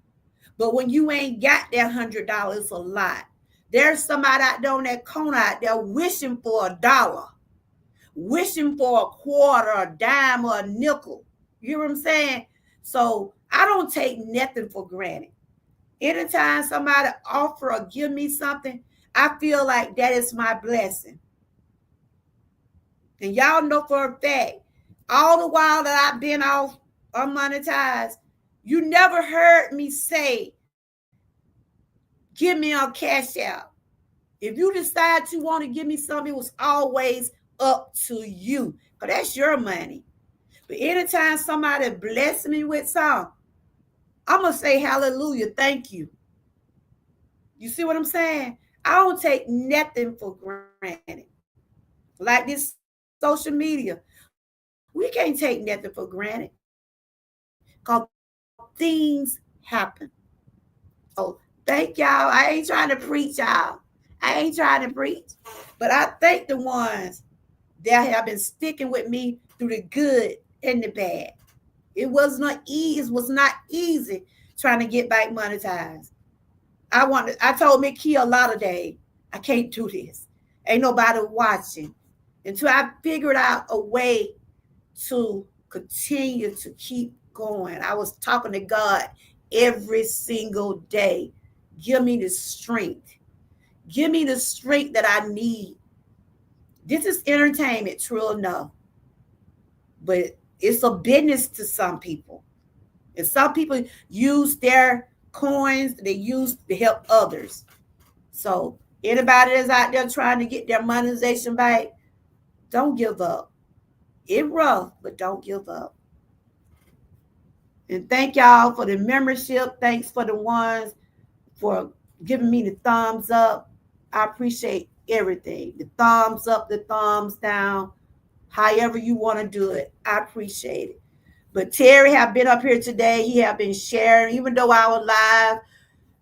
but when you ain't got that $100, it's a lot. There's somebody out there on that corner out there wishing for $1, wishing for a quarter, a dime, or a nickel. You hear what I'm saying? So I don't take nothing for granted. Anytime somebody offer or give me something, I feel like that is my blessing. And y'all know for a fact, all the while that I've been off unmonetized, you never heard me say, give me a cash out. If you decide you want to give me something, it was always up to you. Because that's your money. But anytime somebody bless me with something, I'm going to say hallelujah, thank you. You see what I'm saying? I don't take nothing for granted. Like this social media, we can't take nothing for granted. Because things happen. So thank y'all. I ain't trying to preach, y'all. I ain't trying to preach. But I thank the ones that have been sticking with me through the good and the bad. It was not easy trying to get back monetized. I told Mickey a lot of days, I can't do this. Ain't nobody watching. Until I figured out a way to continue to keep going. I was talking to God every single day. Give me the strength. Give me the strength that I need. This is entertainment, true enough. But it's a business to some people. And some people use their coins, they use to help others. So anybody that's out there trying to get their monetization back, don't give up. It's rough, but don't give up. And thank y'all for the membership. Thanks for the ones for giving me the thumbs up. I appreciate everything. The thumbs up, the thumbs down, however you want to do it. I appreciate it. But Terry have been up here today. He have been sharing, even though I was live,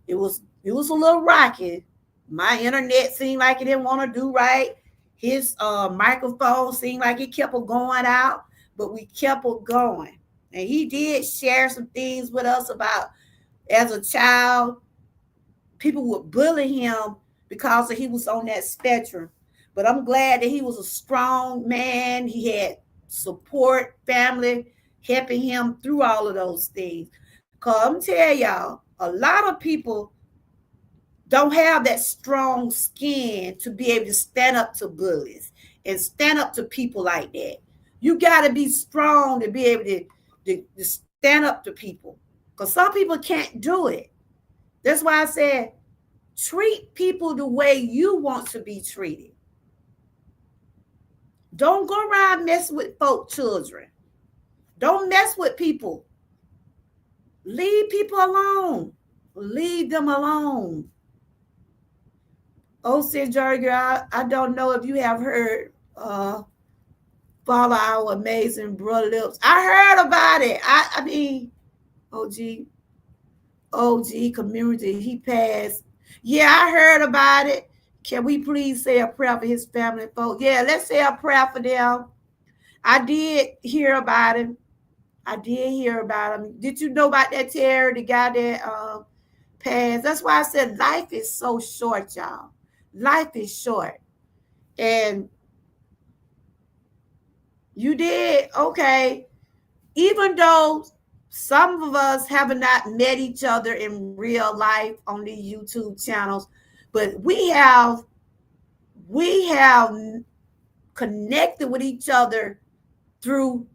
it was a little rocky. My internet seemed like it didn't want to do right. His microphone seemed like it kept going out, but we kept going. And he did share some things with us about as a child, people would bully him because he was on that spectrum. But I'm glad that he was a strong man. He had support, family helping him through all of those things. Because I'm telling y'all, a lot of people don't have that strong skin to be able to stand up to bullies and stand up to people like that. You got to be strong to be able to stand up to people. Because some people can't do it. That's why I said, treat people the way you want to be treated. Don't go around messing with folk children. Don't mess with people. Leave people alone. Leave them alone. Oh, said Jerry, I don't know if you have heard follow our amazing brother Lips. I heard about it. I mean, OG community, he passed. Yeah, I heard about it. Can we please say a prayer for his family, folks? Yeah, let's say a prayer for them. I did hear about him. I did hear about him. Did you know about that Terry, the guy that passed? That's why I said life is so short, y'all. Life is short. And you did, okay. Even though some of us have not met each other in real life on these YouTube channels, but we have connected with each other through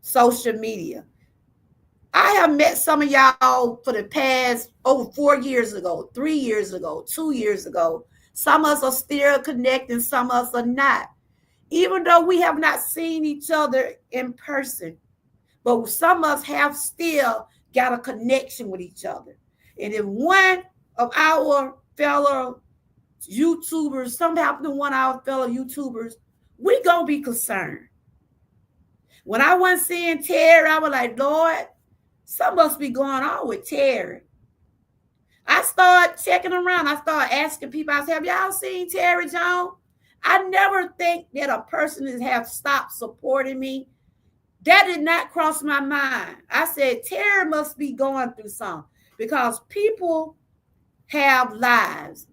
social media. I have met some of y'all for the past over 4 years ago, 3 years ago, 2 years ago. Some of us are still connecting, some of us are not. Even though we have not seen each other in person, but some of us have still got a connection with each other. And if one of our fellow YouTubers, something happened to one of our fellow YouTubers, we gonna be concerned. When I wasn't seeing Terry, I was like, Lord, something must be going on with Terry. I started checking around. I started asking people, I said, have y'all seen Terry Jones? I never think that a person has have stopped supporting me. That did not cross my mind. I said, Terry must be going through something because people have lives.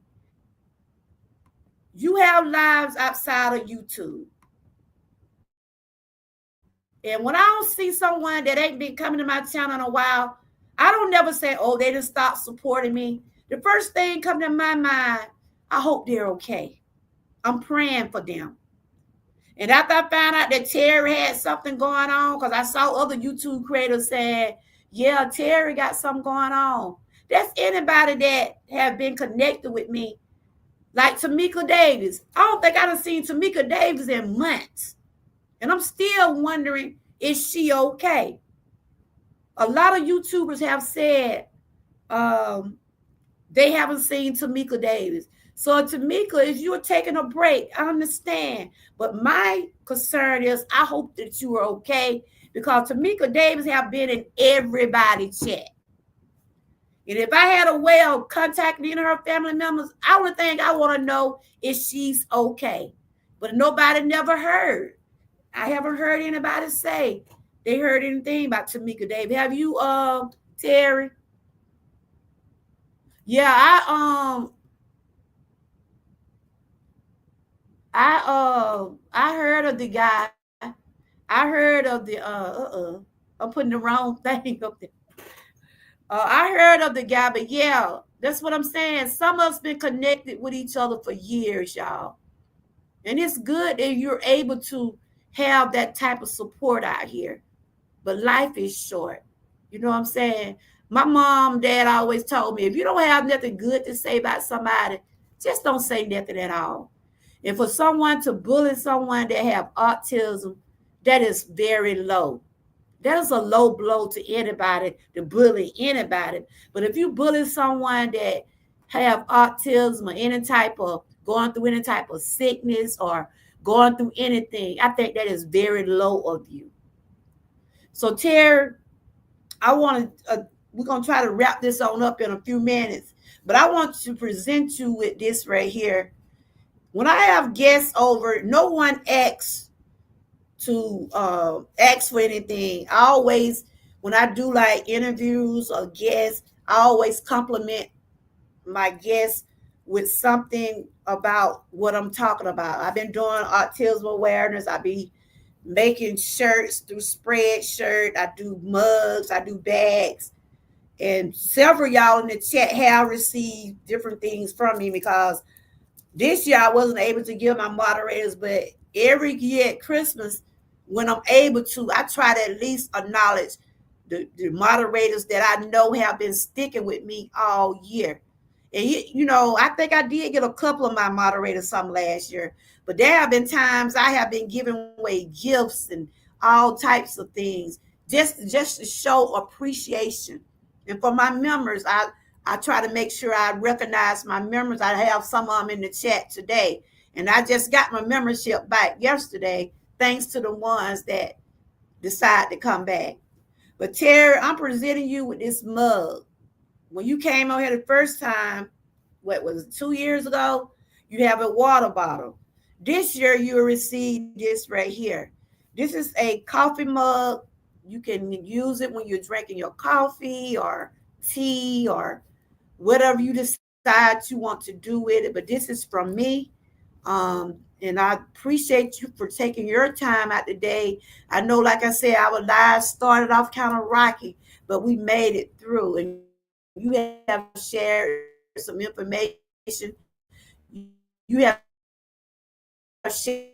You have lives outside of YouTube. And when I don't see someone that ain't been coming to my channel in a while, I don't never say, oh, they didn't stop supporting me. The first thing come to my mind, I hope they're okay. I'm praying for them. And after I found out that Terry had something going on, because I saw other YouTube creators saying, yeah, Terry got something going on. That's anybody that have been connected with me. Like Tamika Davis. I don't think I done seen Tamika Davis in months. And I'm still wondering, is she okay? A lot of YouTubers have said they haven't seen Tamika Davis. So Tamika, if you're taking a break, I understand. But my concern is I hope that you are okay because Tamika Davis have been in everybody's chat. And if I had a way of contacting any of her family members, I would think I want to know if she's okay. But nobody never heard. I haven't heard anybody say they heard anything about Tamika Davis. Have you, Terry? Yeah, I heard of the guy. I heard of the I'm putting the wrong thing up there. I heard of the guy, but yeah, that's what I'm saying. Some of us been connected with each other for years, y'all. And it's good that you're able to have that type of support out here. But life is short. You know what I'm saying? My mom, dad always told me if you don't have nothing good to say about somebody, just don't say nothing at all. And for someone to bully someone that have autism, that is very low. That is a low blow to anybody to bully anybody. But if you bully someone that have autism or any type of going through any type of sickness or going through anything, I think that is very low of you. So Terry, I want to we're gonna try to wrap this on up in a few minutes, but I want to present you with this right here. When I have guests over, no one asks to ask for anything. I always, when I do like interviews or guests, I always compliment my guests with something about what I'm talking about. I've been doing autism awareness. I be making shirts through Spreadshirt. I do mugs. I do bags. And several y'all in the chat have received different things from me because this year I wasn't able to give my moderators, but every year at Christmas, when I'm able to, I try to at least acknowledge the moderators that I know have been sticking with me all year. And I think I did get a couple of my moderators some last year, but there have been times I have been giving away gifts and all types of things just to show appreciation. And for my members, I try to make sure I recognize my members. I have some of them in the chat today. And I just got my membership back yesterday, thanks to the ones that decide to come back. But Terry, I'm presenting you with this mug. When you came on here the first time, what was it, 2 years ago, you have a water bottle. This year you will receive this right here. This is a coffee mug. You can use it when you're drinking your coffee or tea or whatever you decide you want to do with it. But this is from me. And I appreciate you for taking your time out today. I know, like I said, our lives started off kind of rocky, but we made it through. And you have shared some information. You have shared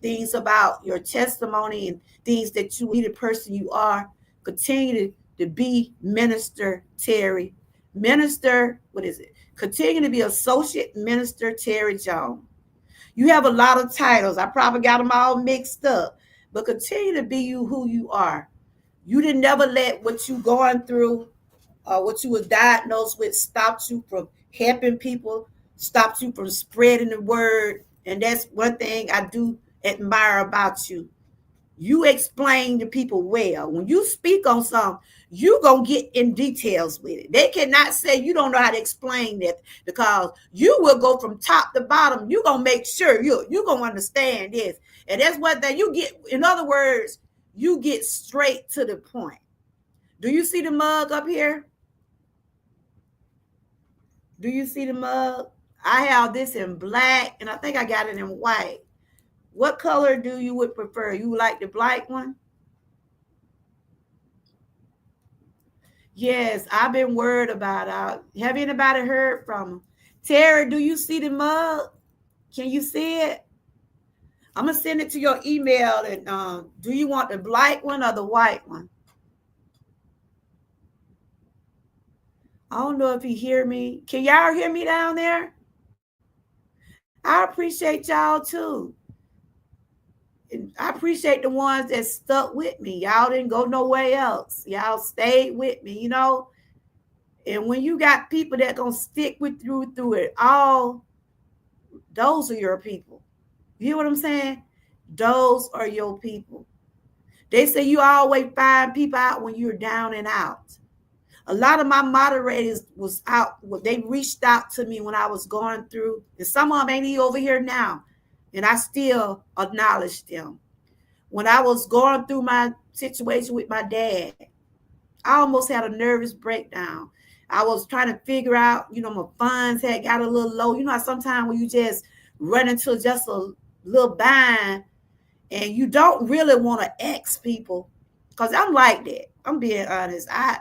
things about your testimony and things that you need the person you are. Continue to be Minister Terry. Minister, what is it? Continue to be Associate Minister Terry Jones. You have a lot of titles. I probably got them all mixed up, but continue to be you who you are. You didn't never let what you going through, what you was diagnosed with, stopped you from helping people, stopped you from spreading the word. And that's one thing I do admire about you. You explain to people well. When you speak on something, you gonna get in details with it. They cannot say you don't know how to explain that because you will go from top to bottom. You gonna make sure you gonna understand this. And that's what that you get. In other words, you get straight to the point. Do you see the mug up here? Do you see the mug? I have this in black and I think I got it in white. What color do you would prefer? You like the black one? Yes, I've been worried about it. Have anybody heard from him? Terry, do you see the mug? Can you see it? I'm gonna send it to your email. And do you want the black one or the white one? I don't know if you hear me. Can y'all hear me down there? I appreciate y'all too. And I appreciate the ones that stuck with me. Y'all didn't go nowhere else. Y'all stayed with me. And when you got people that gonna stick with you through it all, those are your people. You hear what I'm saying? Those are your people. They say you always find people out when you're down and out. A lot of my moderators was out. They reached out to me when I was going through, and some of them ain't even over here now, and I still acknowledge them. When I was going through my situation with my dad, I almost had a nervous breakdown. I was trying to figure out, my funds had got a little low. You know how sometimes when you just run into just a little bind and you don't really want to ask people, because I'm like that. I'm being honest. I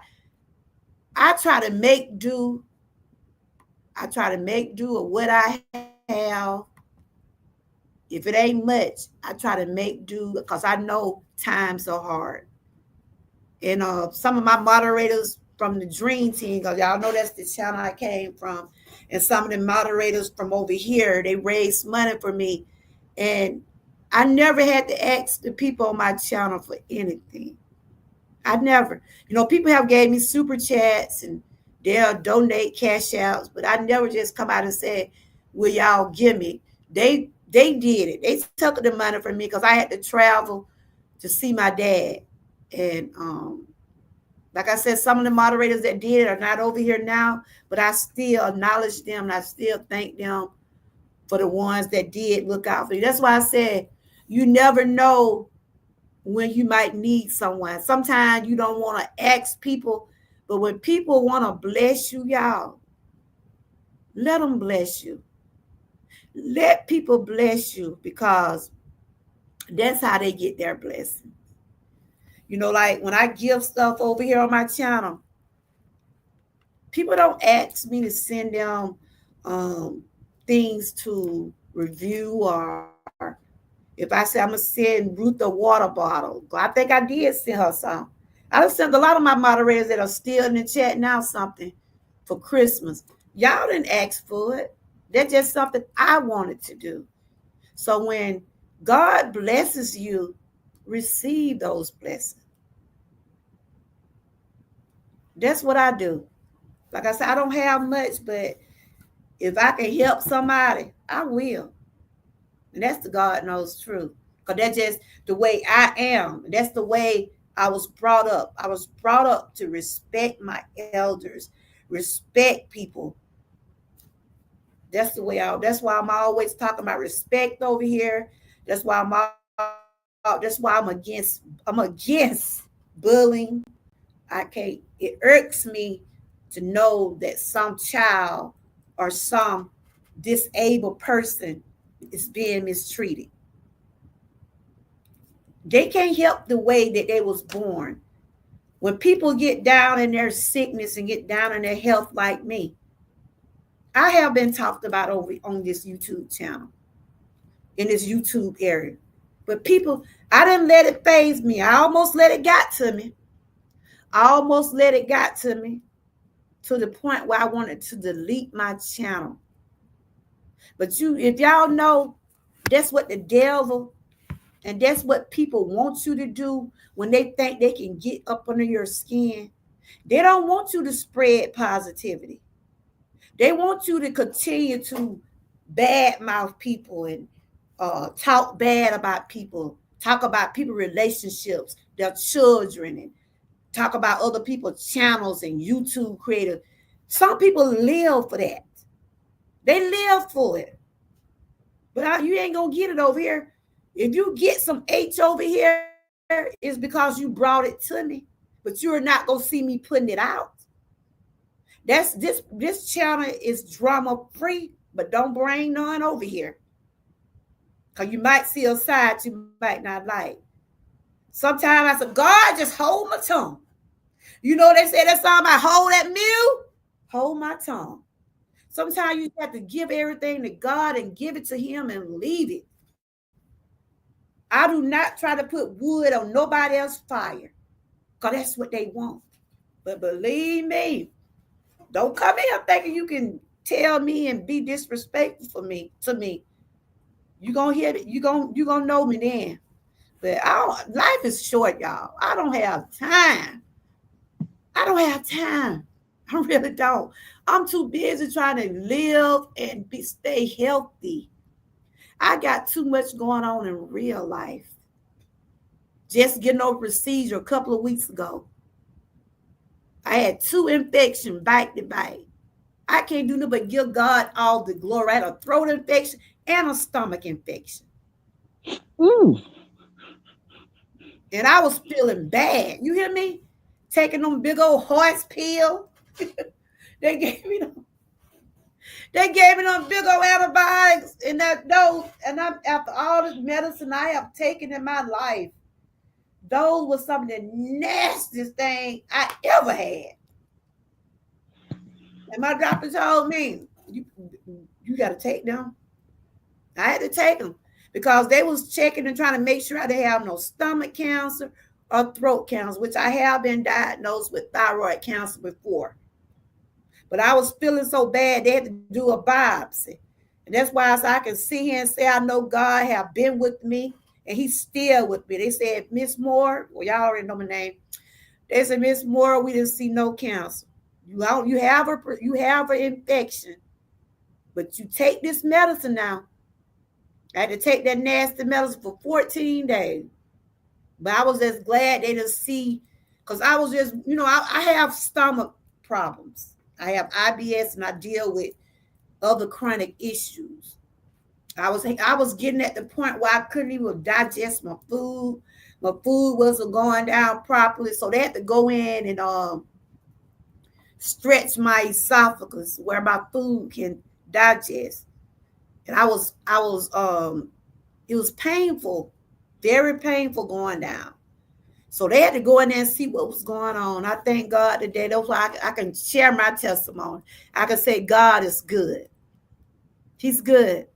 try to make do. I try to make do with what I have. If it ain't much, I try to make do because I know times are hard. And some of my moderators from the Dream Team, because y'all know that's the channel I came from, and some of the moderators from over here, they raised money for me. And I never had to ask the people on my channel for anything. I never. People have gave me super chats and they'll donate cash outs, but I never just come out and say, will y'all give me? They did it. They took the money from me because I had to travel to see my dad. And like I said, some of the moderators that did it are not over here now, but I still acknowledge them and I still thank them for the ones that did look out for you. That's why I said you never know when you might need someone. Sometimes you don't want to ask people, but when people want to bless you, y'all, let them bless you. Let people bless you because that's how they get their blessing. Like when I give stuff over here on my channel, people don't ask me to send them um, things to review, or if I say I'm gonna send Ruth a water bottle. I think I did send her some. I done sent a lot of my moderators that are still in the chat now something for Christmas. Y'all didn't ask for it. That's just something I wanted to do. So when God blesses you, receive those blessings. That's what I do. Like I said, I don't have much, but if I can help somebody, I will. And that's the God knows truth. Because that's just the way I am. That's the way I was brought up to respect my elders, respect people. That's why I'm always talking about respect over here. That's why I'm against bullying. I can't It irks me to know that some child or some disabled person is being mistreated. They can't help the way that they was born. When people get down in their sickness and get down in their health like me, I have been talked about over on this YouTube channel, in this YouTube area. But people, I didn't let it phase me. I almost let it got to me. I almost let it got to me to the point where I wanted to delete my channel. But if y'all know, that's what the devil and that's what people want you to do when they think they can get up under your skin. They don't want you to spread positivity. They want you to continue to badmouth people and talk bad about people, talk about people relationships, their children, and talk about other people's channels and YouTube creators. Some people live for that. They live for it. But you ain't gonna get it over here. If you get some H over here, it's because you brought it to me. But you're not gonna see me putting it out. This channel is drama free, but don't bring none over here. Cause you might see a side you might not like. Sometimes I say, God, just hold my tongue. You know they say that song about hold that mule, hold my tongue. Sometimes you have to give everything to God and give it to Him and leave it. I do not try to put wood on nobody else's fire, because that's what they want. But believe me, don't come here thinking you can tell me and be disrespectful for me to me. You gonna hear it. You gonna know me then. But life is short, y'all. I don't have time. I don't have time. I really don't. I'm too busy trying to live and stay healthy. I got too much going on in real life. Just getting over procedure a couple of weeks ago. I had two infections back to back. I can't do nothing but give God all the glory. I had a throat infection and a stomach infection. Ooh. And I was feeling bad. You hear me? Taking them big old horse pill. they gave me them. They gave me them big old antibiotics and that dose. And after all this medicine I have taken in my life, those were some of the nastiest thing I ever had. And my doctor told me, you got to take them. I had to take them because they was checking and trying to make sure I didn't have no stomach cancer or throat cancer, which I have been diagnosed with thyroid cancer before. But I was feeling so bad, they had to do a biopsy. And that's why I can sit here and say, I know God have been with me and He's still with me. They said, Miss Moore, well, y'all already know my name. They said, Miss Moore, we didn't see no cancer. You have an infection, but you take this medicine now. I had to take that nasty medicine for 14 days. But I was just glad they didn't see, because I was just, I have stomach problems. I have IBS and I deal with other chronic issues. I was getting at the point where I couldn't even digest my food. My food wasn't going down properly. So they had to go in and stretch my esophagus where my food can digest. And it was painful, very painful going down. So they had to go in there and see what was going on. I thank God today. That's why I can share my testimony. I can say God is good. He's good.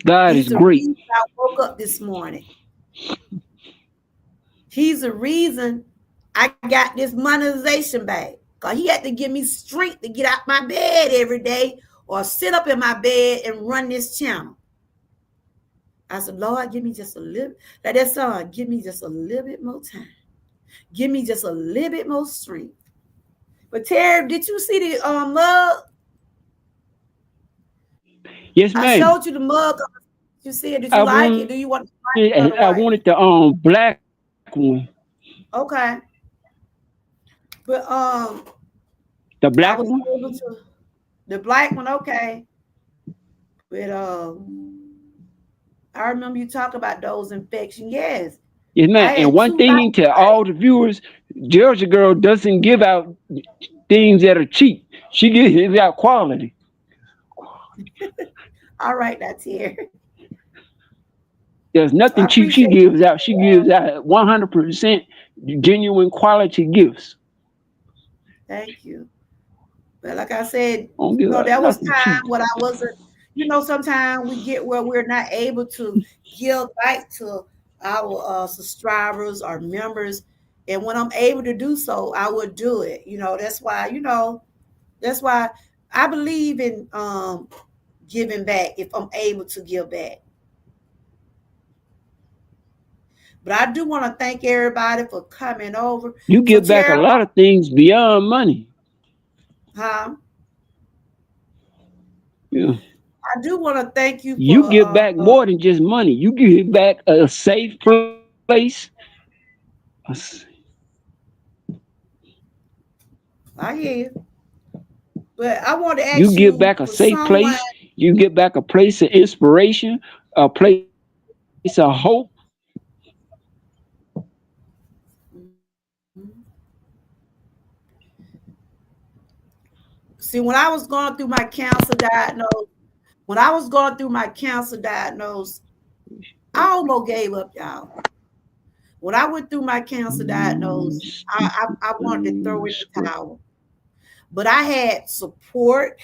God He's is the great. reason I woke up this morning. He's the reason I got this monetization back. Because He had to give me strength to get out my bed every day or sit up in my bed and run this channel. I said, Lord, give me just a little, like that song, give me just a little bit more time. Give me just a little bit more strength. But Terry, did you see the mug? Yes, I ma'am. showed you the mug. You see it? Did you I like it? wanted Do you want the I white or the wanted white? the black one. Okay. But The I black was one? able to the black one, okay. But I remember you talk about those infections. Yes, Yes, man. I And had one two thing to life. all the viewers, Georgia Girl doesn't give out things that are cheap. She gives out quality. All right, that's here. There's I nothing cheap she appreciate gives out. She gives out 100% genuine quality gifts. Thank you. But like I said, I don't give out there was nothing cheap. time when I wasn't, sometimes we get where we're not able to give back to our subscribers or members. And when I'm able to do so, I would do it. That's why I believe in giving back if I'm able to give back. But I do want to thank everybody for coming over. You So give back a Terry, lot of things beyond money. huh? Yeah. I do want to thank you You for give back more than just money. You give back a safe place. A s- I hear you. But I want to You ask give back you a for safe someone. place. You give back a place of inspiration, a place of hope. See, when I was going through my cancer diagnosis, when I was going through my cancer diagnosis, I almost gave up, y'all. When I went through my cancer diagnosis, I wanted to throw in the towel. But I had support.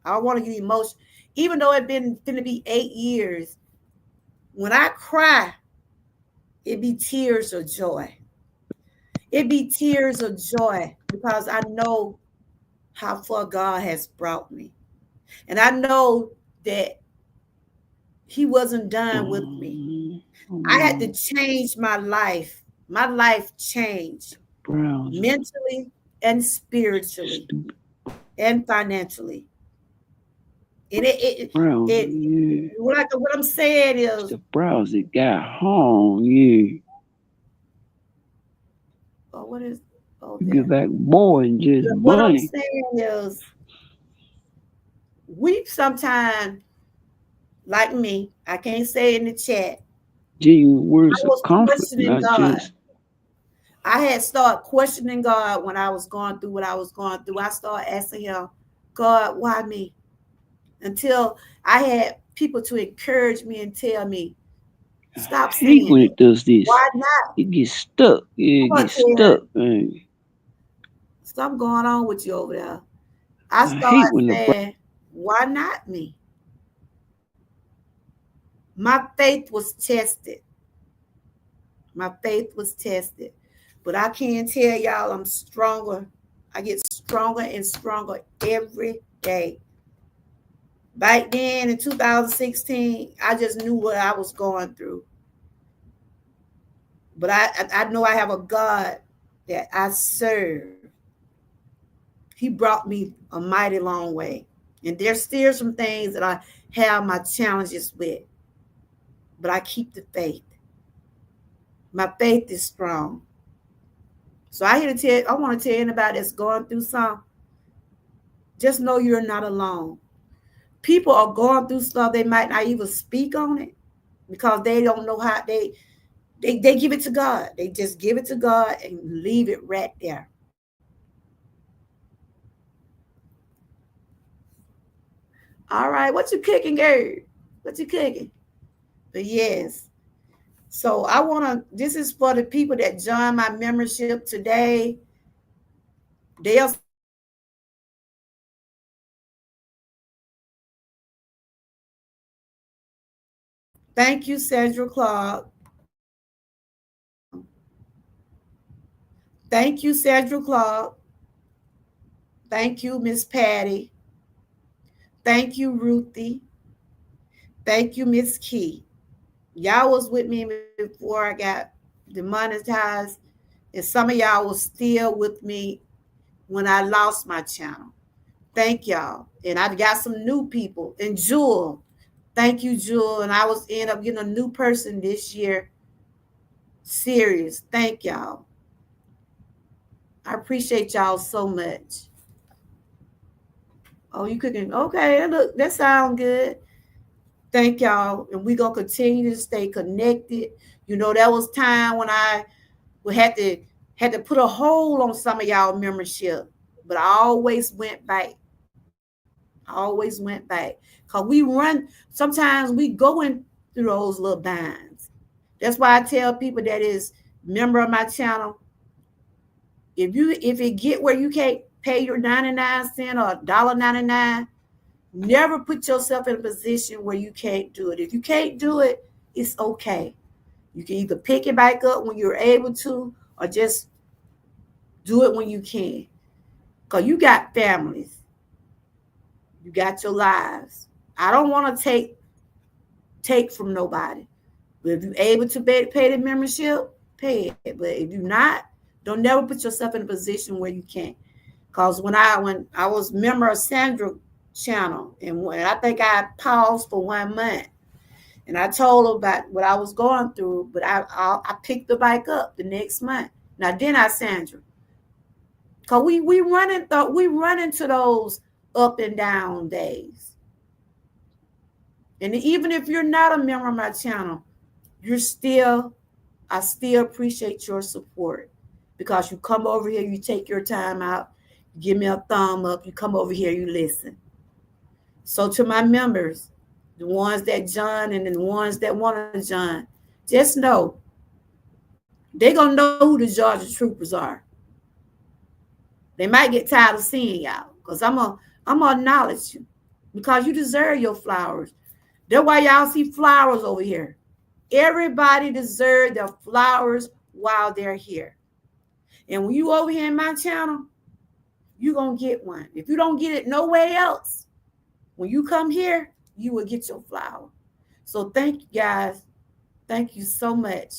I don't want to get emotional. Even though it been going to be 8 years, when I cry, it be tears of joy. It be tears of joy because I know how far God has brought me. And I know that He wasn't done with me. I had to change my life. My life changed Browser. mentally and spiritually and financially. And Browser, it yeah. what I'm saying It's is, the browser got home, yeah. oh, what is, oh, You give there. back more than just But what I'm money. saying is, we sometimes, like me, I can't say in the chat, Genuine I words of was comfort, questioning not God. just I had started questioning God when I was going through what I was going through. I started asking Him, God, why me? Until I had people to encourage me and tell me, stop hate saying when it. it does this. Why not? It gets stuck. Yeah, Come it on, gets stuck, Terry. man. Something going on with you over there. I I hate started when the saying, why not me? My faith was tested. My faith was tested. But I can tell y'all I'm stronger. I get stronger and stronger every day. Back then in 2016, I just knew what I was going through. But I know I have a God that I serve. He brought me a mighty long way. And there's still some things that I have my challenges with, but I keep the faith. My faith is strong. So I want to tell anybody that's going through some, just know you're not alone. People are going through stuff, they might not even speak on it because they don't know how they give it to God. They just give it to God and leave it right there. All right, what you cooking, girl? What you cooking? But yes. So I want to. This is for the people that join my membership today. They'll see the testimony that I have. Thank you, Sandra Clark. Thank you, Sandra Clark. Thank you, Miss Patty. Thank you, Ruthie. Thank you, Miss Key. Y'all was with me before I got demonetized, and some of y'all was still with me when I lost my channel. Thank y'all. And I got some new people. And Jewel, thank you, Jewel. And I was end up getting a new person this year. Serious. Thank y'all. I appreciate y'all so much. Oh, you cooking? Okay, look, that sound good. Thank y'all, and we gonna continue to stay connected. You know, that was time when I would had to put a hold on some of y'all membership, but I always went back. Always went back. Cause we run. Sometimes we going through those little binds. That's why I tell people that is member of my channel. If it get where you can't pay your 99 cent or $1.99, never put yourself in a position where you can't do it. If you can't do it, it's okay. You can either pick it back up when you're able to, or just do it when you can. Cause you got families, you got your lives. I don't want to take from nobody. But if you're able to pay the membership, pay it. But if you're not, don't never put yourself in a position where you can't. Cause when I was member of Sandra channel, and when I think I paused for 1 month, and I told her about what I was going through, but I picked the bike up the next month. Now then I Sandra, cause we run into those up and down days, and even if you're not a member of my channel, you're still I still appreciate your support because you come over here, you take your time out, you give me a thumb up, you come over here, you listen. So to my members, the ones that join and the ones that want to join, just know they're gonna know who the Georgia Troopers are. They might get tired of seeing y'all because I'm gonna acknowledge you because you deserve your flowers. That's why y'all see flowers over here. Everybody deserves their flowers while they're here. And when you over here in my channel, you're gonna get one. If you don't get it nowhere else, when you come here, you will get your flower. So thank you guys. Thank you so much.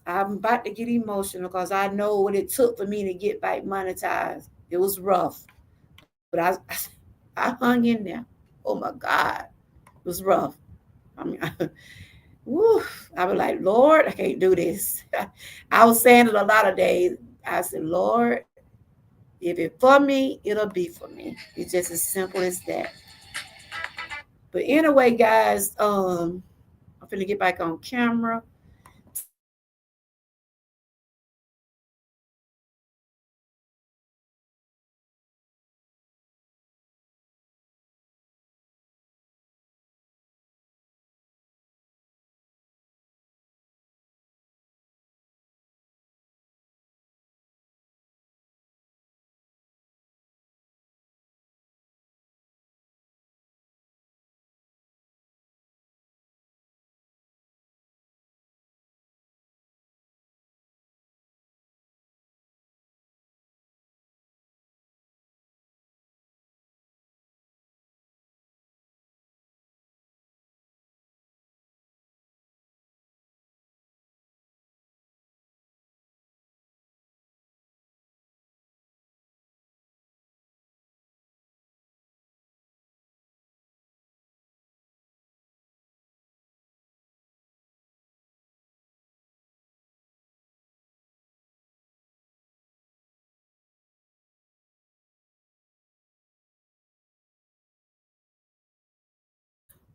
I'm about to get emotional because I know what it took for me to get back monetized. It was rough, but I hung in there. Oh my God, it was rough. I mean, woo, I was like, Lord, I can't do this. I was saying it a lot of days. I said, Lord, if it's for me, it'll be for me. It's just as simple as that. But anyway, guys, I'm gonna get back on camera. Tell y'all thank you so much.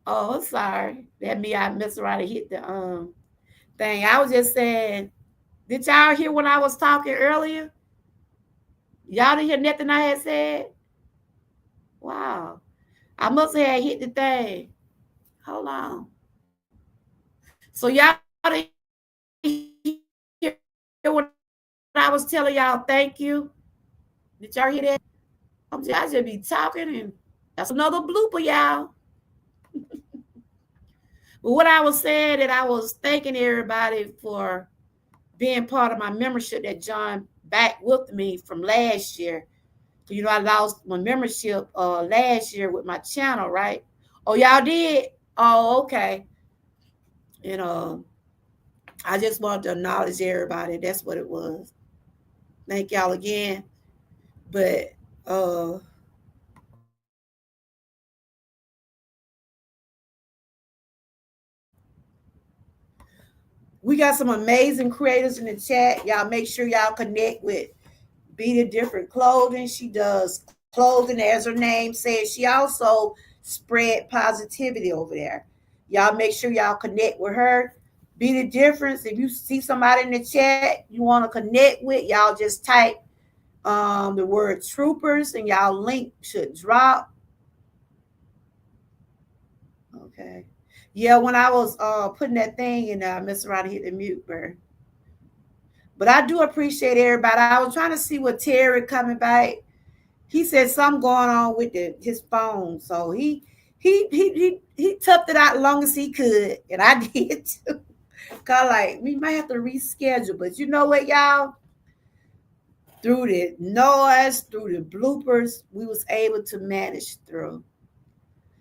Oh, sorry. That me I messed around and hit the thing. I was just saying, did y'all hear when I was talking earlier? Y'all didn't hear nothing I had said? Wow. I must have hit the thing. Hold on. So y'all didn't hear when I was telling y'all thank you? Did y'all hear that? I just be talking and that's another blooper, y'all. But what I was saying that I was thanking everybody for being part of my membership that John back with me from last year. You know, I lost my membership last year with my channel, right? Oh, y'all did? Oh, okay. You know, I just wanted to acknowledge everybody. That's what it was. Thank y'all again. But uh we got some amazing creators in the chat. Y'all make sure y'all connect with Be the Different Clothing. She does clothing, as her name says. She also spread positivity over there. Y'all make sure y'all connect with her. Be the Difference. If you see somebody in the chat you want to connect with, y'all just type the word troopers and y'all link should drop. Okay. Yeah, when I was putting that thing in there, I messed around and hit the mute button. But I do appreciate everybody. I was trying to see what Terry coming back. He said something going on with his phone, so he toughed it out long as he could, and I did too. Cause like we might have to reschedule, but you know what, y'all? Through the noise, through the bloopers, we was able to manage through.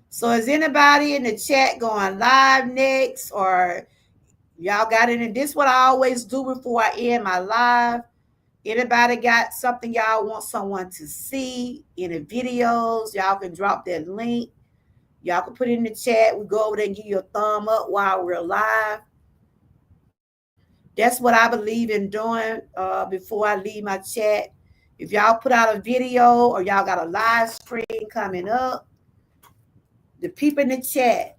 So is anybody in the chat going live next, or y'all got any? This what I always do before I end my live. Anybody got something y'all want someone to see in the videos? Y'all can drop that link. Y'all can put it in the chat. We go over there and give you a thumb up while we're live. That's what I believe in doing before I leave my chat. If y'all put out a video or y'all got a live stream coming up, the people in the chat,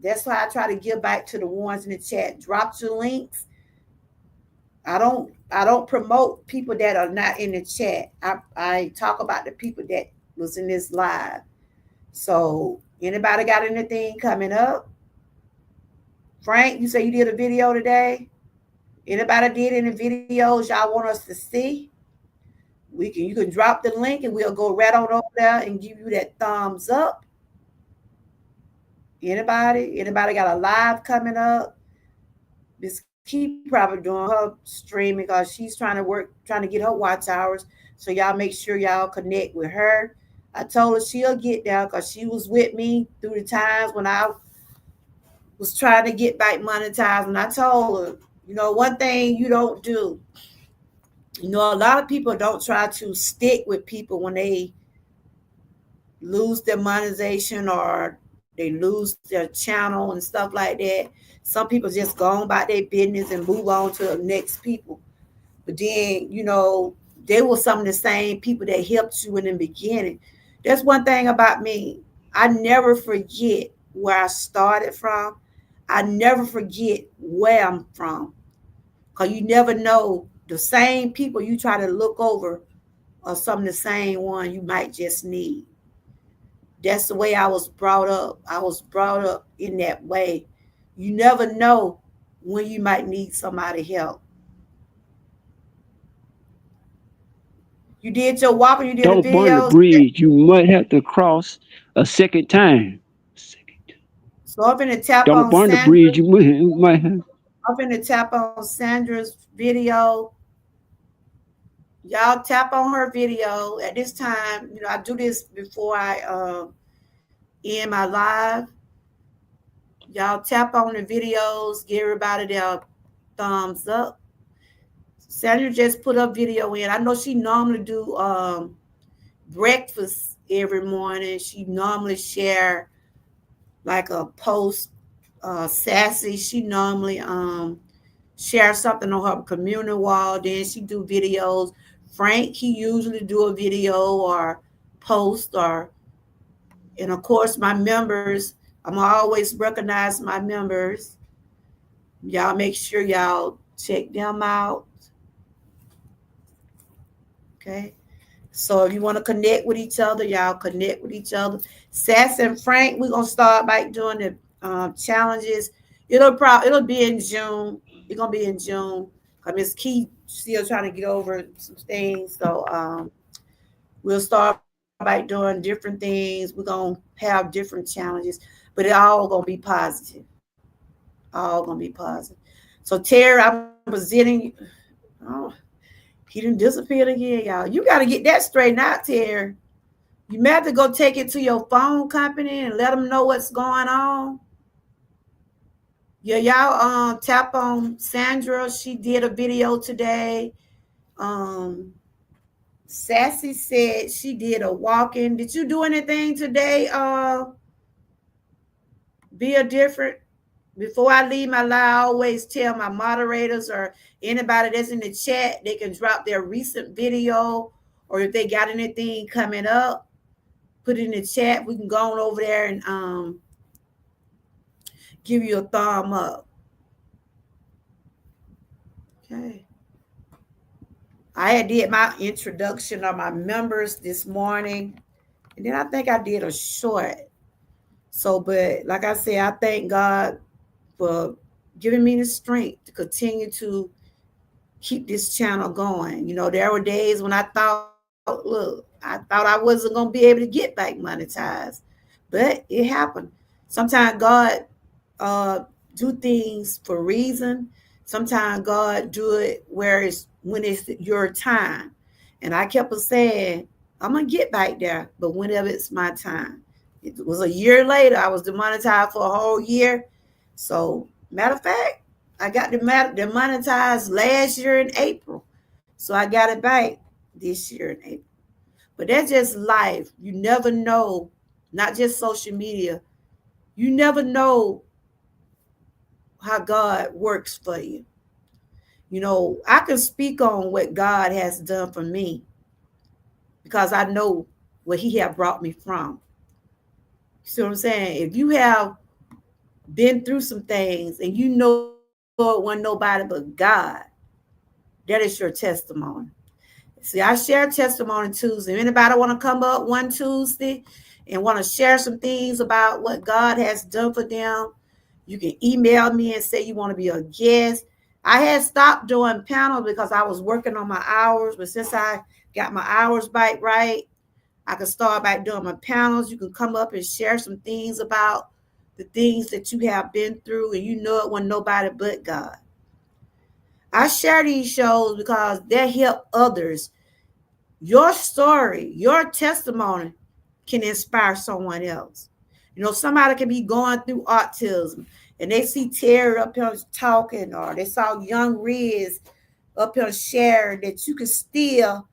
that's why I try to give back to the ones in the chat. Drop your links. I don't promote people that are not in the chat. I talk about the people that was in this live. So anybody got anything coming up? Frank, you say you did a video today. Anybody did any videos y'all want us to see? You can drop the link and we'll go right on over there and give you that thumbs up. Anybody? Anybody got a live coming up? Miss Key probably doing her streaming because she's trying to work, trying to get her watch hours. So y'all make sure y'all connect with her. I told her she'll get there because she was with me through the times when I was trying to get back monetized. And I told her, one thing you don't do, a lot of people don't try to stick with people when they lose their monetization or they lose their channel and stuff like that. Some people just go on about their business and move on to the next people. But then, they were some of the same people that helped you in the beginning. That's one thing about me. I never forget where I started from. I never forget where I'm from. Because you never know the same people you try to look over are some of the same one you might just need. That's the way I was brought up. I was brought up in that way. You never know when you might need somebody help. You did your walking, you did the Don't burn the videos. bridge. You might have to cross a second time. So I'm finna tap Don't on burn the bridge. Sandra's. You might have. I'm finna tap on Sandra's video. Y'all tap on her video at this time. I do this before I end my live. Y'all tap on the videos, give everybody their thumbs up. Sandra just put a video in. I know she normally do breakfast every morning. She normally share like a post. Sassy, she normally share something on her community wall. Then she do videos. Frank, he usually do a video or post or, and of course my members. I'm always recognize my members. Y'all make sure y'all check them out. Okay. So if you want to connect with each other, y'all connect with each other. Sass and Frank, we're gonna start by doing the challenges. It'll be in June. It's gonna be in June. Cause Miss Key still trying to get over some things. So we'll start by doing different things. We're gonna have different challenges, but it all gonna be positive. All gonna be positive. So Terry, I'm presenting. Oh, he didn't disappear again, y'all. You got to get that straightened out, Terry. You may have to go take it to your phone company and let them know what's going on. Yeah, y'all tap on Sandra. She did a video today. Um Sassy said she did a walk-in. Did you do anything today? Be a different. before I leave my live, I always tell my moderators or anybody that's in the chat, they can drop their recent video, or if they got anything coming up, put it in the chat. We can go on over there and give you a thumb up. Okay. I had did my introduction of my members this morning, and then I think I did a short. So, but like I said, I thank God for giving me the strength to continue to keep this channel going. There were days when I thought, look, I thought I wasn't gonna be able to get back monetized, but it happened. Sometimes God uh do things for reason. Sometimes God do it where it's when it's your time. And I kept on saying, I'm gonna get back there, but whenever it's my time. It was a year later. I was demonetized for a whole year. So matter of fact, I got demonetized last year in April. So I got it back this year in April. But that's just life. You never know, not just social media. You never know how God works for you. I can speak on what God has done for me because I know where He have brought me from. You see what I'm saying? If you have been through some things and you know it wasn't nobody but God, that is your testimony. See, I share testimony Tuesday. If anybody want to come up one Tuesday and want to share some things about what God has done for them, you can email me and say you want to be a guest. I had stopped doing panels because I was working on my hours, but since I got my hours back right, I can start back doing my panels. You can come up and share some things about the things that you have been through, and you know it when nobody but God. I share these shows because they help others. Your story, your testimony can inspire someone else. Somebody can be going through autism and they see Terry up here talking, or they saw young Riz up here sharing that you can still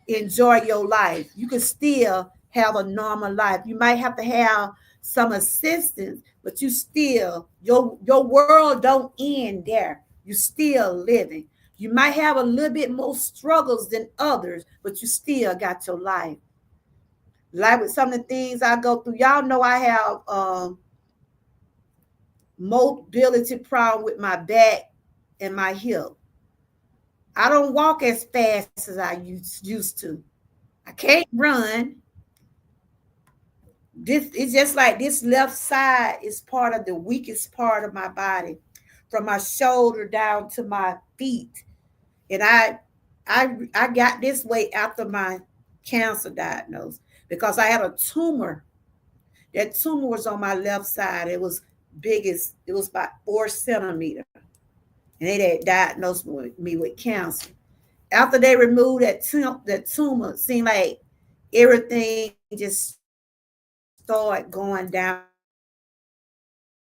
enjoy your life. You can still have a normal life. You might have to have some assistance, but you still, your world don't end there. You still living. You might have a little bit more struggles than others, but you still got your life. Like with some of the things I go through, y'all know I have mobility problem with my back and my hip. I don't walk as fast as I used to. I can't run. This it's just like this left side is part of the weakest part of my body, from my shoulder down to my feet. And I got this way after my cancer diagnosis because I had a tumor. That tumor was on my left side. It was biggest. It was about 4 centimeters, and they had diagnosed me with cancer. After they removed that tumor, it seemed like everything just started going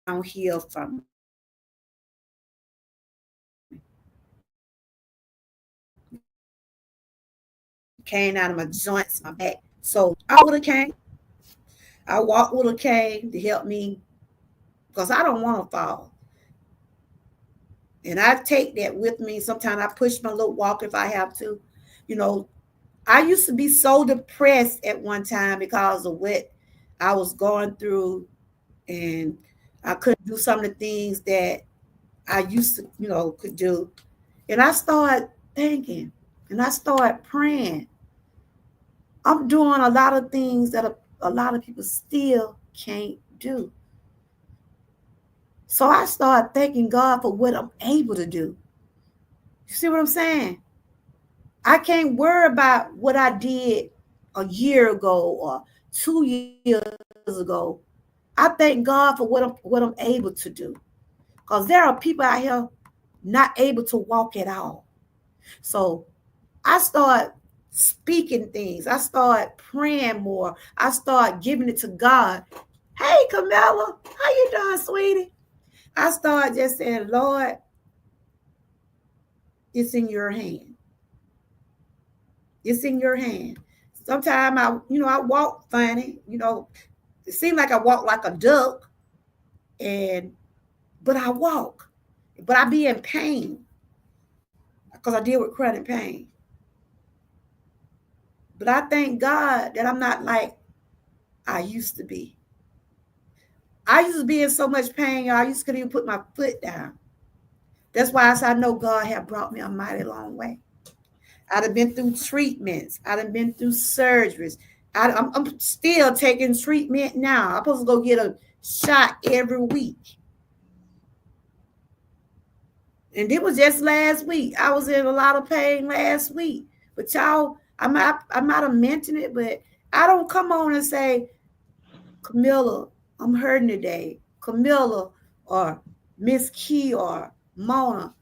downhill from me. Came out of my joints, my back. So I would have came. I walked with a cane to help me because I don't want to fall. And I take that with me. Sometimes I push my little walk if I have to. You know, I used to be so depressed at one time because of what I was going through, and I couldn't do some of the things that I used to, could do. And I started thinking, and I started praying. I'm doing a lot of things that a lot of people still can't do. So I started thanking God for what I'm able to do. You see what I'm saying? I can't worry about what I did a year ago or 2 years ago. I thank God for what I'm able to do. Because there are people out here not able to walk at all. So I start speaking things. I start praying more. I start giving it to God. Hey, Camilla, how you doing, sweetie? I start just saying, Lord, it's in your hand. It's in your hand. Sometimes I walk funny. It seems like I walk like a duck, and but I walk. But I be in pain because I deal with chronic pain. But I thank God that I'm not like I used to be. I used to be in so much pain, I used to couldn't even put my foot down. That's why I know God have brought me a mighty long way. I'd have been through treatments. I'd have been through surgeries. I'm still taking treatment now. I'm supposed to go get a shot every week. And it was just last week. I was in a lot of pain last week. But y'all, I might have mentioned it, but I don't come on and say, Camilla, I'm hurting today. Camilla or Miss Key or Mona.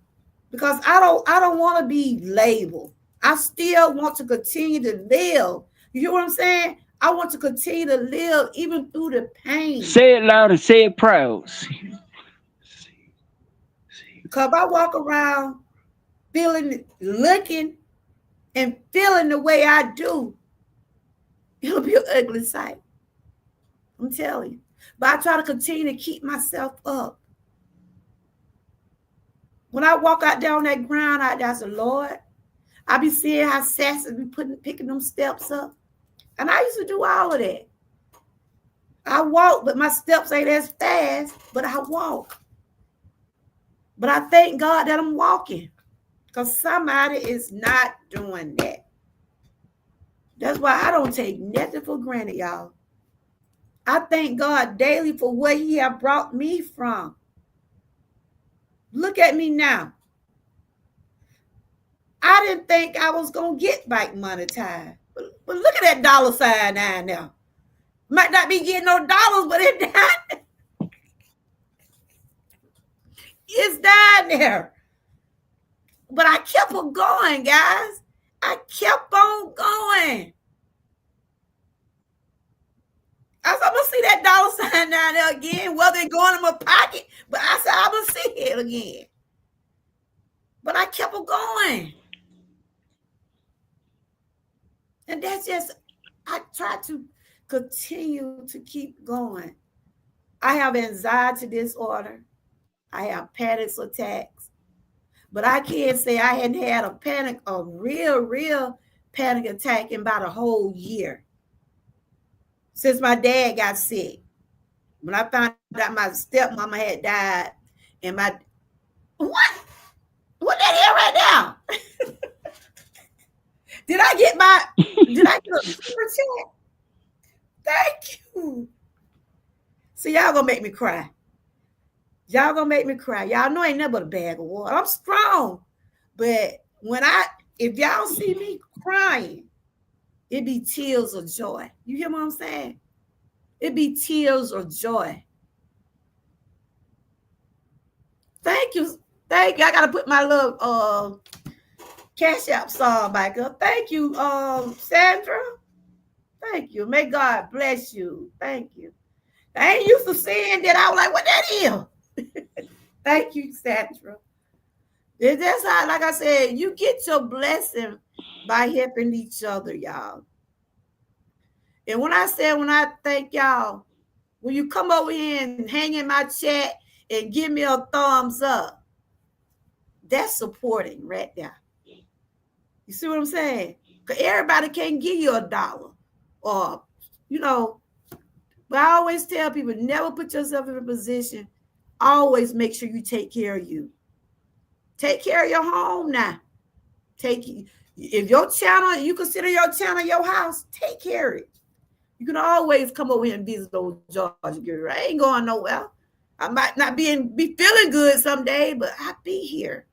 Because I don't want to be labeled. I still want to continue to live. You hear what I'm saying? I want to continue to live even through the pain. Say it loud and say it proud. Because I walk around feeling, looking, and feeling the way I do, it'll be an ugly sight. I'm telling you. But I try to continue to keep myself up. When I walk out there on that ground out there, I say, Lord, I be seeing how Sassy be picking them steps up. And I used to do all of that. I walk, but my steps ain't as fast, but I walk. But I thank God that I'm walking because somebody is not doing that. That's why I don't take nothing for granted, y'all. I thank God daily for where he have brought me from. Look at me now. I didn't think I was going to get back monetized. But look at that dollar sign down there. Might not be getting no dollars, but it's down there. But I kept on going, guys. I kept on going. I said, I'm going to see that dollar sign down there again, whether it going in my pocket. But I said, I'm going to see it again. But I kept on going. And that's just, I try to continue to keep going. I have anxiety disorder. I have panic attacks. But I can't say I hadn't had a real panic attack in about a whole year. Since my dad got sick. When I found out my stepmama had died, and what that here right now? Did I get a super chat? Thank you. See, y'all gonna make me cry. Y'all gonna make me cry. Y'all know I ain't never a bag of water. I'm strong. But if y'all see me crying, it be tears of joy. You hear what I'm saying? It be tears of joy. Thank you. Thank you. I gotta put my little Cash App song back up. Thank you, Sandra. Thank you. May God bless you. Thank you. I ain't used to seeing that. I was like, what that is? Thank you, Sandra. That's how, like I said, you get your blessing by helping each other, y'all. And when I thank y'all, when you come over here and hang in my chat and give me a thumbs up, that's supporting right there. You see what I'm saying? Because everybody can't give you $1 or, but I always tell people, never put yourself in a position. Always make sure you take care of you. Take care of your home now. If your channel, you consider your channel your house, take care of it. You can always come over here and visit old Georgia girl. I ain't going nowhere. I might not be feeling good someday, but I'll be here.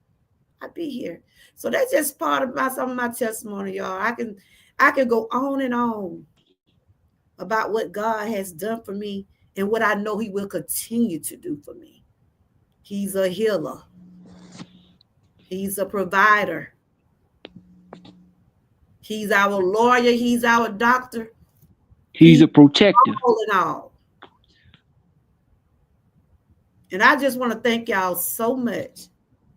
I'll be here. So that's just part of some of my testimony, y'all. I can go on and on about what God has done for me and what I know he will continue to do for me. He's a healer. He's a provider. He's our lawyer. He's our doctor. He's a protector. All in all. And I just want to thank y'all so much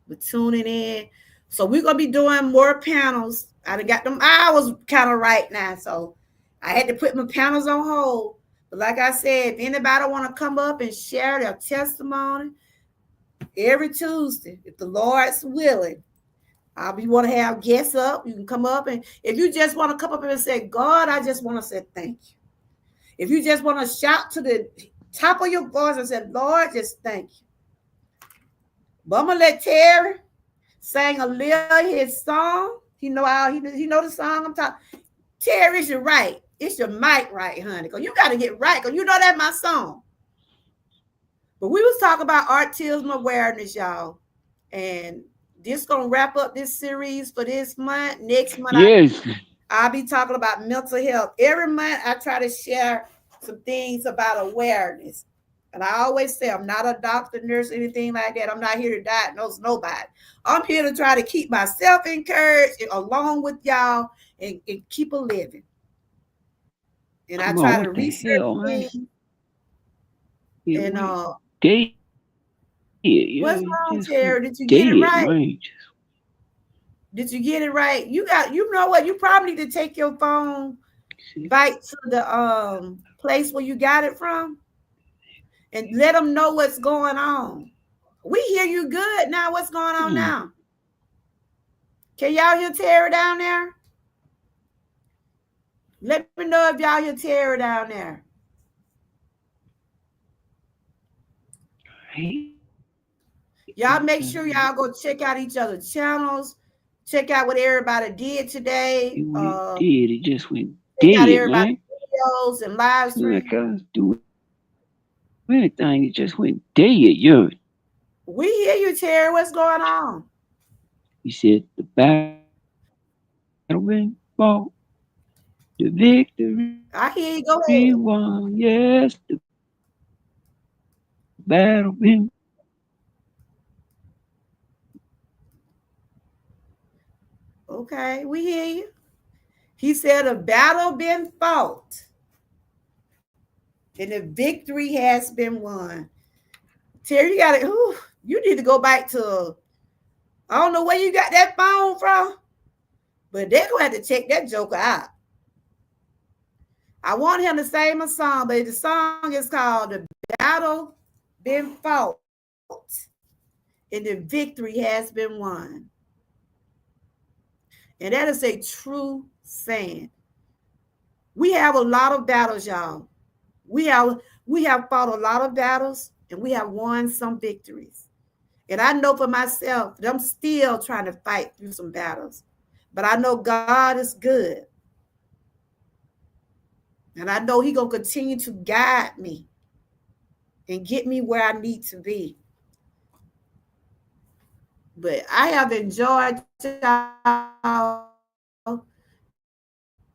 for tuning in. So we're going to be doing more panels. I done got them hours kind of right now. So I had to put my panels on hold. But like I said, if anybody want to come up and share their testimony, every Tuesday, if the Lord's willing. We want to have guests up. You can come up, and if you just want to come up and say, God, I just want to say thank you. If you just want to shout to the top of your voice and say, Lord, just thank you. But I'm gonna let Terry sing a little his song. He know the song I'm talking. Terry, it's your right. It's your mic right, honey. Because you got to get right. Because you know that's my song. But we was talking about autism awareness, y'all. And this going to wrap up this series for this month. Next month, Yes. I'll be talking about mental health. Every month, I try to share some things about awareness. And I always say I'm not a doctor, nurse, anything like that. I'm not here to diagnose nobody. I'm here to try to keep myself encouraged along with y'all and keep a living. And I Come on, try to what the research hell, man? things. It And went dead. what's Yeah, wrong, just Terry? went Did you get it dead, right? man. Did you get it right? You know what? You probably need to take your phone back to the place where you got it from and let them know what's going on. We hear you good now. What's going on now? Can y'all hear Terry down there? Let me know if y'all hear Terry down there. Y'all make sure y'all go check out each other's channels. Check out what everybody did today. It went dead. It just went Check out dead, everybody's man. videos and live Seemed like streams. I was doing anything. It just went dead. Yeah. We hear you, Terry. What's going on? He said the battle been fought. The victory I hear you. Go ahead. won. Yes, the battle been. Okay, we hear you. He said a battle been fought and the victory has been won. Terry, you got it. You need to go back to, I don't know where you got that phone from, but they're going to have to check that joker out. I want him to sing a song, but the song is called The Battle Been Fought and the Victory Has Been Won. And that is a true saying. We have a lot of battles, y'all. We have fought a lot of battles and we have won some victories. And I know for myself that I'm still trying to fight through some battles. But I know God is good. And I know He's going to continue to guide me and get me where I need to be. But I have enjoyed y'all.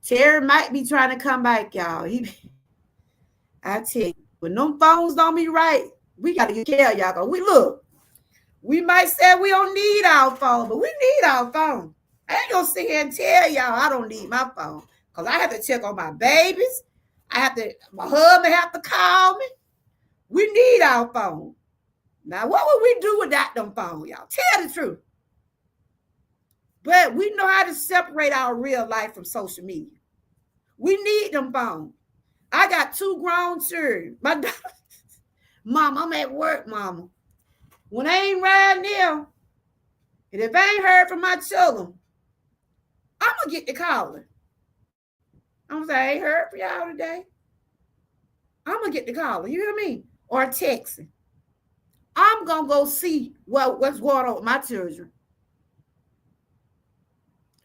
Terry might be trying to come back, y'all. I tell you, when them phones don't be right, we got to get care of y'all. Cause we might say we don't need our phone, but we need our phone. I ain't gonna sit here and tell y'all I don't need my phone. Cause I have to check on my babies. My husband have to call me. We need our phone. Now, what would we do without them phones, y'all? Tell the truth. But we know how to separate our real life from social media. We need them phones. I got 2 grown children. My daughter, Mom, I'm at work, Mama. When I ain't riding there, and if I ain't heard from my children, I'm going to get the calling. I'm going to say, I ain't heard from y'all today. I'm going to get the calling. You hear me? Or texting. I'm going to go see what's going on with my children.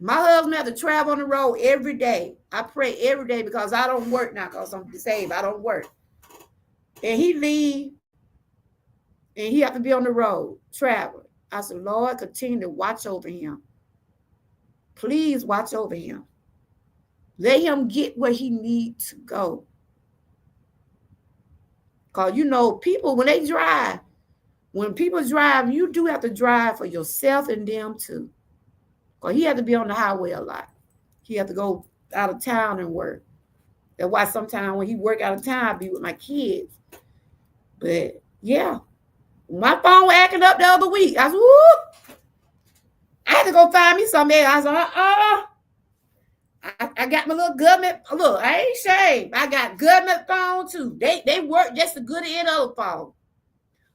My husband has to travel on the road every day. I pray every day because I don't work now because I'm disabled. I don't work. And he leave and he have to be on the road, traveling. I said, Lord, continue to watch over him. Please watch over him. Let him get where he needs to go. Because, people, when people drive, you do have to drive for yourself and them too. Because he had to be on the highway a lot. He had to go out of town and work. That's why sometimes when he work out of town, I be with my kids. But, yeah. My phone was acting up the other week. I said, whoop. I had to go find me something. I said, I got my little government. Look, I ain't ashamed. I got government phone too. They work just as good as any other phone.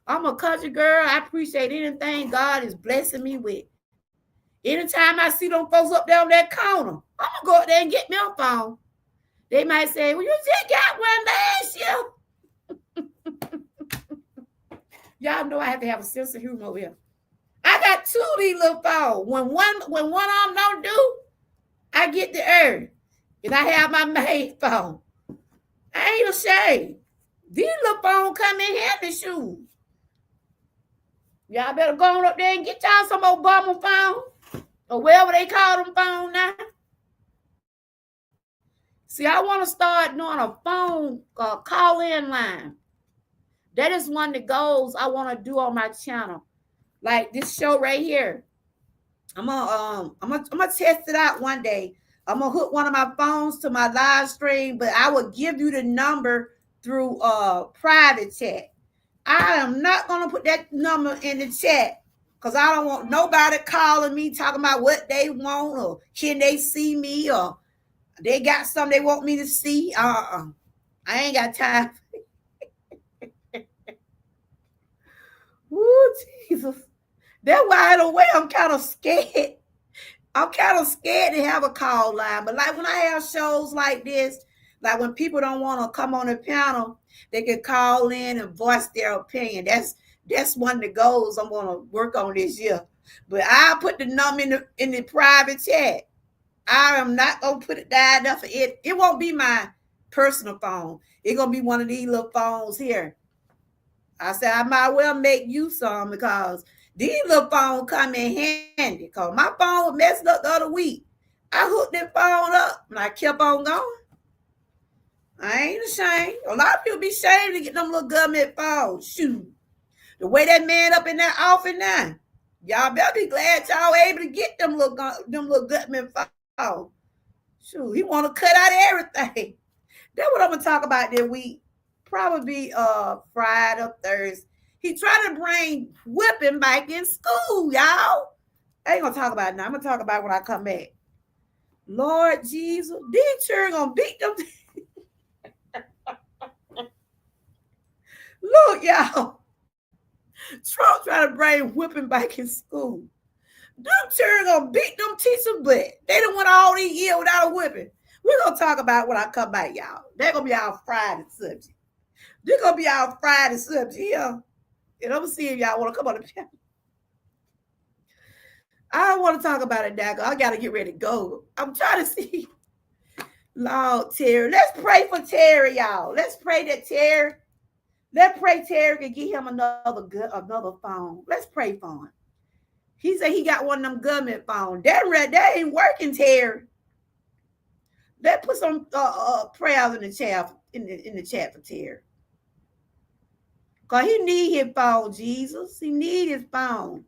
I'm a country girl. I appreciate anything God is blessing me with. Anytime I see them folks up there on that corner, I'm gonna go up there and get me a phone. They might say, "Well, you just got one last year." Y'all know I have to have a sense of humor over here. I got two of these little phones. When one of them don't do, I get the urge. And I have my main phone. I ain't ashamed. These little phones come in handy shoes. Y'all better go on up there and get y'all some Obama phone. Or whatever they call them phone now. See, I want to start doing a phone call-in line. That is one of the goals I want to do on my channel. Like this show right here. I'm gonna test it out one day. I'm gonna hook one of my phones to my live stream, but I will give you the number through private chat. I am not gonna put that number in the chat because I don't want nobody calling me talking about what they want or can they see me or they got something they want me to see. I ain't got time. Woo, Jesus. That's why in a way I'm kind of scared. I'm kind of scared to have a call line. But like when I have shows like this, like when people don't want to come on the panel, they can call in and voice their opinion. That's one of the goals I'm going to work on this year. But I'll put the number in the private chat. I am not going to put it down enough for it. It won't be my personal phone. It's going to be one of these little phones here. I said I might well make you some because these little phones come in handy. Because my phone was messed up the other week. I hooked that phone up and I kept on going. I ain't ashamed. A lot of people be ashamed to get them little government phones. Shoot. The way that man up in that office now. Y'all better be glad y'all able to get them little government phones. Shoot, he want to cut out everything. That's what I'm going to talk about this week. Probably Friday or Thursday. He trying to bring whipping back in school, y'all. I ain't gonna talk about it now. I'm gonna talk about it when I come back. Lord Jesus, these children gonna beat them. Look, y'all. Trump trying to bring whipping back in school. Them children gonna beat them teachers, but they done went all these years without a whipping. We're gonna talk about it when I come back, y'all. They're gonna be our Friday subject. They're gonna be our Friday subject here. And I'm gonna see if y'all want to come on the panel. I don't want to talk about it now. I gotta get ready to go. I'm trying to see. Lord, Terry. Let's pray for Terry, y'all. Let's pray that Terry. Let's pray Terry can get him another phone. Let's pray for him. He said he got one of them government phones. That ain't working, Terry. Let's put some prayers in the chat for Terry. Because he need his phone, Jesus. He need his phone.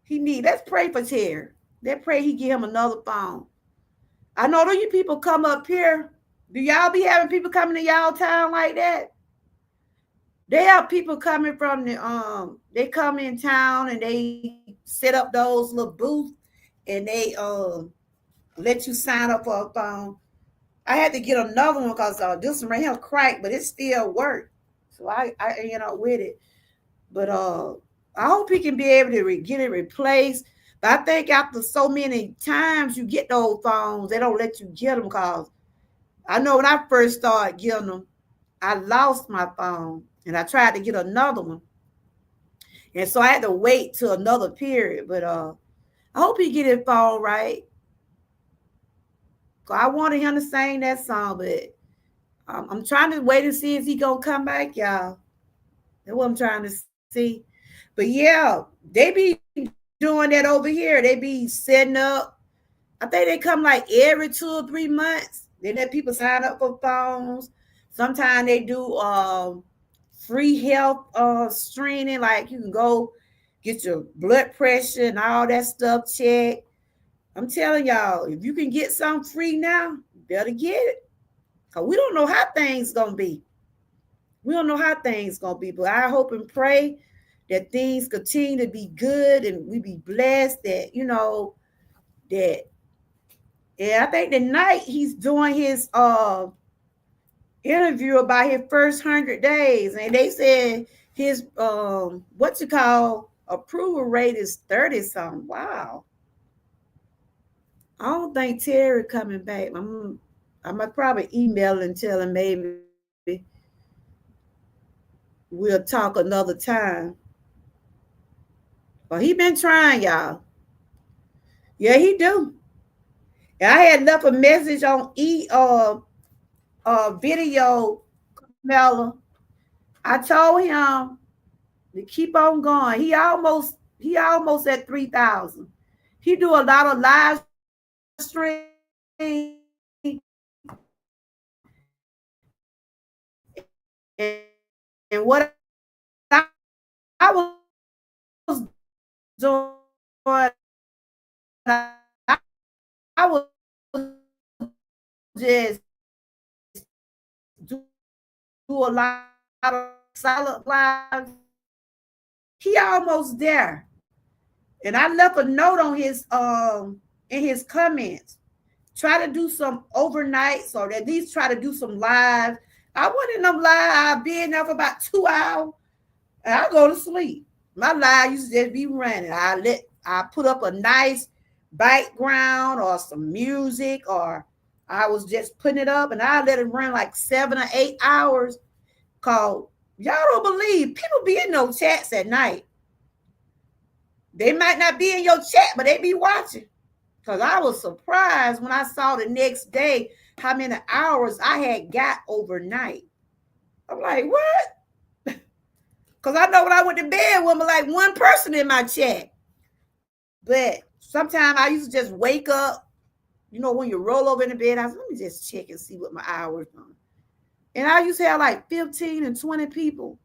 Let's pray for Terry. Let's pray he give him another phone. I know you people come up here. Do y'all be having people coming to y'all town like that? They have people coming from they come in town and they set up those little booths and they let you sign up for a phone. I had to get another one because this one right here cracked, but it still worked. So I ended up with it. But I hope he can be able to get it replaced. But I think after so many times you get those phones, they don't let you get them because I know when I first started getting them, I lost my phone and I tried to get another one. And so I had to wait till another period. But I hope he get his phone right. I wanted him to sing that song, but I'm trying to wait and see if he gonna come back, y'all. That's what I'm trying to see. But yeah, they be doing that over here. They be setting up. I think they come like every 2 or 3 months. They let people sign up for phones. Sometimes they do free health screening, like you can go get your blood pressure and all that stuff checked. I'm telling y'all, if you can get something free now, you better get it. Because we don't know how things going to be. We don't know how things going to be. But I hope and pray that things continue to be good and we be blessed that, that. Yeah, I think tonight he's doing his interview about his first 100 days. And they said his what you call approval rate is 30 something. Wow. I don't think Terry coming back. I might probably email and tell him maybe we'll talk another time. But he been trying, y'all. Yeah, he do. And I had left a message on video, Mella. I told him to keep on going. He almost at 3,000. He do a lot of live stream, and what I was doing, I was just do a lot of silent lives. He almost there. And I left a note on his in his comments. Try to do some overnights or at least try to do some live. I went in them live, I've been there for about 2 hours and I go to sleep. My live used to just be running. I put up a nice background or some music, or I was just putting it up and I let it run like 7 or 8 hours. Called y'all don't believe people be in those chats at night. They might not be in your chat, but they be watching. Because I was surprised when I saw the next day how many hours I had got overnight. I'm like, what? Because I know when I went to bed with like one person in my chat. But sometimes I used to just wake up, when you roll over in the bed, I was, let me just check and see what my hours are. And I used to have like 15 and 20 people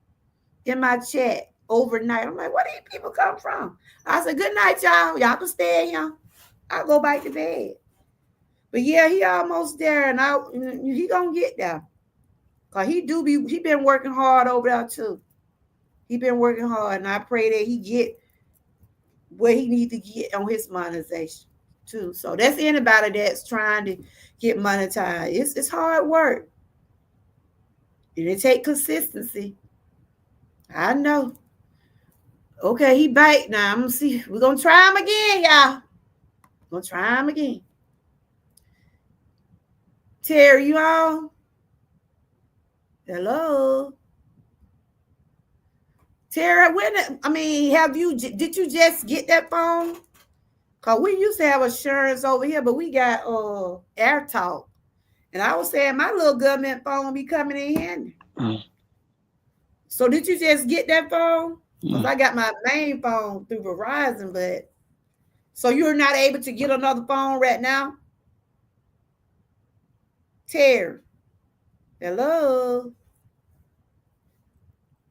in my chat overnight. I'm like, where do these people come from? I said, good night, y'all. Y'all can stay here. I'll go back to bed. But yeah, he almost there, and he gonna get there. Cause he been working hard over there too. He been working hard, and I pray that he get where he needs to get on his monetization too. So that's anybody that's trying to get monetized. It's hard work. And it take consistency. I know. Okay, he bite now. I'm gonna see. We're gonna try him again, y'all. We're gonna try him again. Terry, you on? Hello. Terry, did you just get that phone? Cause we used to have assurance over here, but we got air talk. And I was saying my little government phone be coming in handy. So did you just get that phone? Because I got my main phone through Verizon, but so you're not able to get another phone right now? Terry. Hello.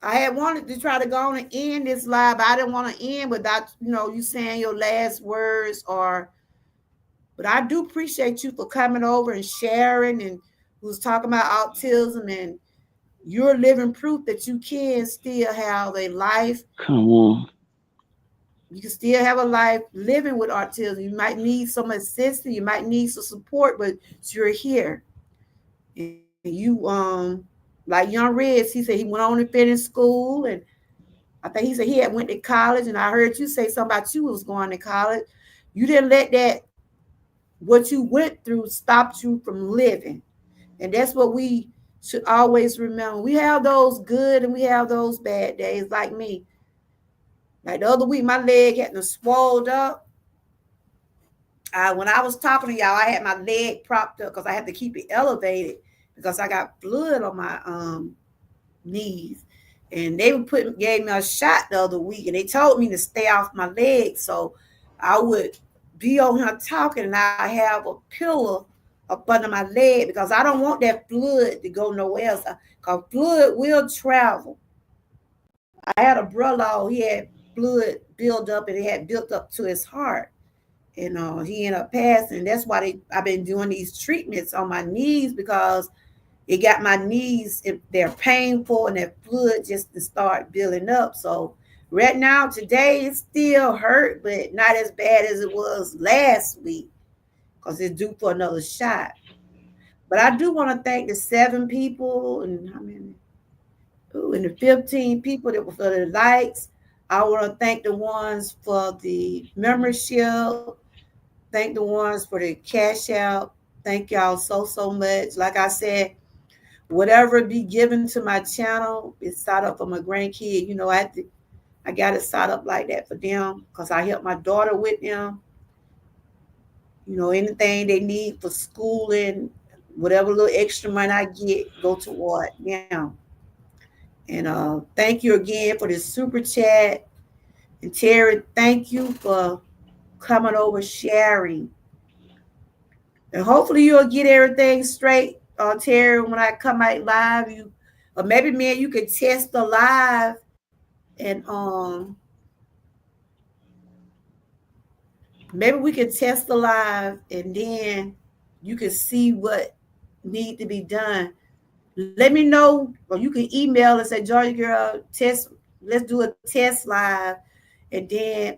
I had wanted to try to go on and end this live, but I didn't want to end without, you saying your last words but I do appreciate you for coming over and sharing and was talking about autism, and you're living proof that you can still have a life. Come on. You can still have a life living with autism. You might need some assistance, you might need some support, but you're here. And you like Young Reds, he said he went on and finished school, and I think he said he had went to college, and I heard you say something about you was going to college. You didn't let that what you went through stopped you from living. And that's what we should always remember. We have those good and we have those bad days, like me. Like the other week, my leg had to swelled up. When I was talking to y'all, I had my leg propped up because I had to keep it elevated because I got blood on my knees. And they gave me a shot the other week, and they told me to stay off my legs. So I would be on here talking, and I have a pillow up under my leg because I don't want that blood to go nowhere else. Because blood will travel. I had a brother, he had blood build up, and it had built up to his heart. And he ended up passing. That's why I've been doing these treatments on my knees, because it got my knees, they're painful, and that blood just to start building up. So right now, today, it still hurt, but not as bad as it was last week because it's due for another shot. But I do want to thank the 7 people, and how many? Ooh, and the 15 people that were for the likes. I want to thank the ones for the membership. Thank the ones for the cash out. Thank y'all so much. Like I said, whatever be given to my channel is set up for my grandkid. You know, I got it set up like that for them because I help my daughter with them. You know, anything they need for schooling, whatever little extra money I get, go toward them. And thank you again for this super chat. And Terry, thank you for coming over, sharing. And hopefully you'll get everything straight, Terry, when I come out live. Or maybe man, you could test the live and maybe we could test the live and then you can see what need to be done. Let me know, or you can email and say, Georgia girl, test. Let's do a test live, and then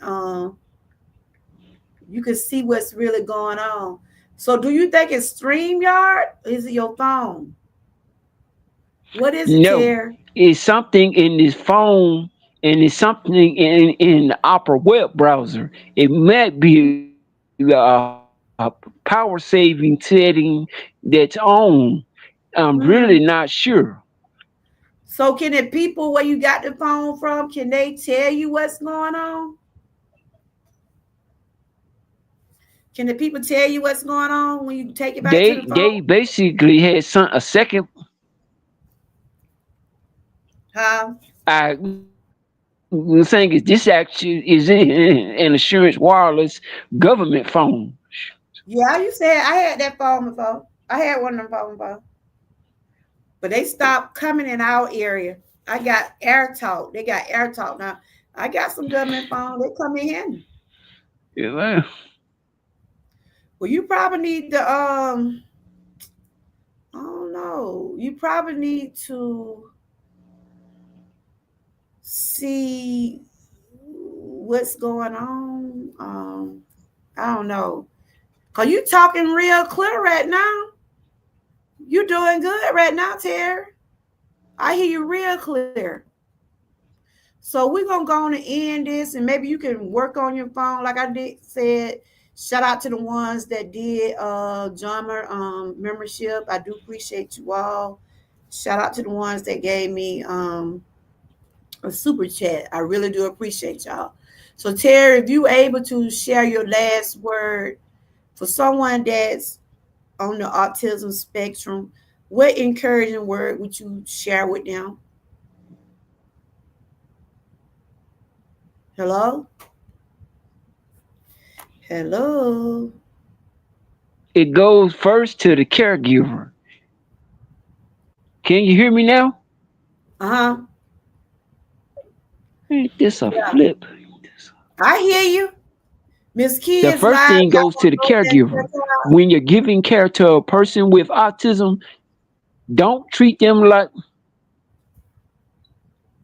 you can see what's really going on. So, do you think it's StreamYard? Or is it your phone? What is it, No, Terry? it's something in this phone, and it's something in the Opera web browser. It might be a power saving setting that's on. I'm really not Mm. sure. So, can the people where you got the phone from, can they tell you what's going on? Can the people tell you what's going on when you take it back to the phone? They basically had a second. Huh? I was saying is this actually is an Assurance Wireless government phone. Yeah, you said I had that phone before. I had one of them phones before. But they stopped coming in our area. I got air talk. They got air talk now. I got some government phones. They come in handy. Yeah. Well, you probably need to I don't know. You probably need to see what's going on. I don't know. Cause you talking real clear right now. You doing good right now, Terry. I hear you real clear. So we're gonna go on and end this, and maybe you can work on your phone, like I did said. Shout out to the ones that did join my membership. I do appreciate you all. Shout out to the ones that gave me a super chat. I really do appreciate y'all. So Terry, if you able to share your last word for someone that's on the autism spectrum, what encouraging word would you share with them? Hello? Hello? It goes first to the caregiver. Can you hear me now? Uh-huh. Ain't this a Yeah. flip? I hear you. Miss The Kids first Live, thing y'all goes want to to the go over there and caregiver. check it out? When you're giving care to a person with autism, don't treat them like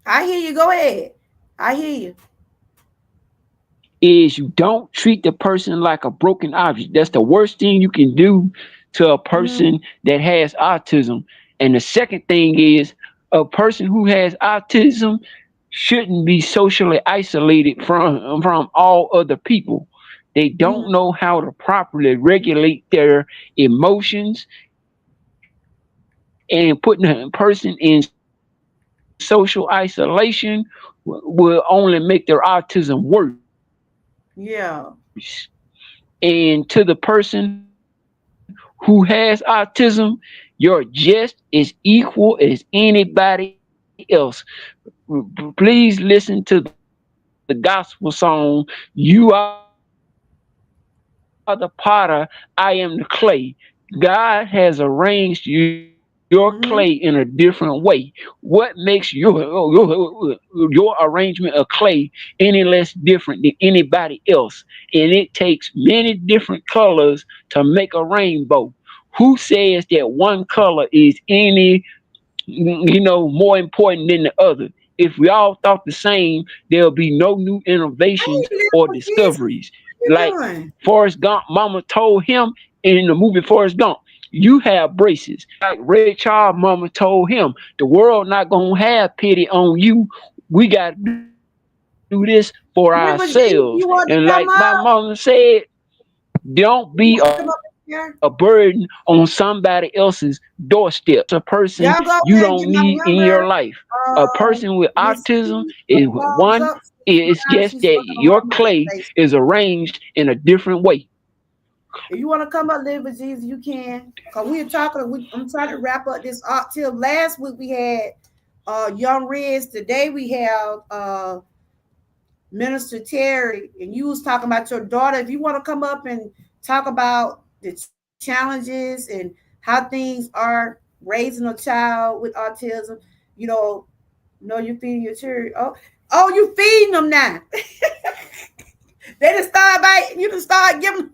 I hear you. Go ahead. I hear you. is you don't treat the person like a broken object. That's the worst thing you can do to a Mm-hmm. person that has autism. And the second thing is a person who has autism shouldn't be socially isolated from all other people. They don't Mm-hmm. know how to properly regulate their emotions, and putting a person in social isolation will only make their autism worse. Yeah. And to the person who has autism, you're just as equal as anybody else. Please listen to the gospel song, You Are the Potter, I Am the Clay. God has arranged your clay in a different way. What makes your arrangement of Mm-hmm. clay any less different than anybody else? And it takes many different colors to make a rainbow. Who says that one color is any more important than the other? If we all thought the same, there'll be no new innovations or discoveries. Like Hey, Forrest Gump, little Mama kids, told him what you in the doing? movie Forrest Gump, You have braces. Like Ray Charles mama told him, the world not gonna have pity on you. We gotta do this for ourselves. Remember, And Jesus, like you my want to come mama up? said, don't be You a want to come up burden here? on somebody else's doorstep. A person Y'all go you ahead don't and get my need in your number. life. A person with Let's autism see. is Thumbs one. up. It's Sometimes just she's that gonna come your up with clay it. is arranged in a different way. If you want to come up, live with Jesus, you can. Cause we're talking. I'm trying to wrap up this art till last week we had Young Riz. Today we have Minister Terry, and you was talking about your daughter. If you want to come up and talk about the challenges and how things are raising a child with autism, you know you feeding your children. Oh, you feeding them now. They just start by you just start giving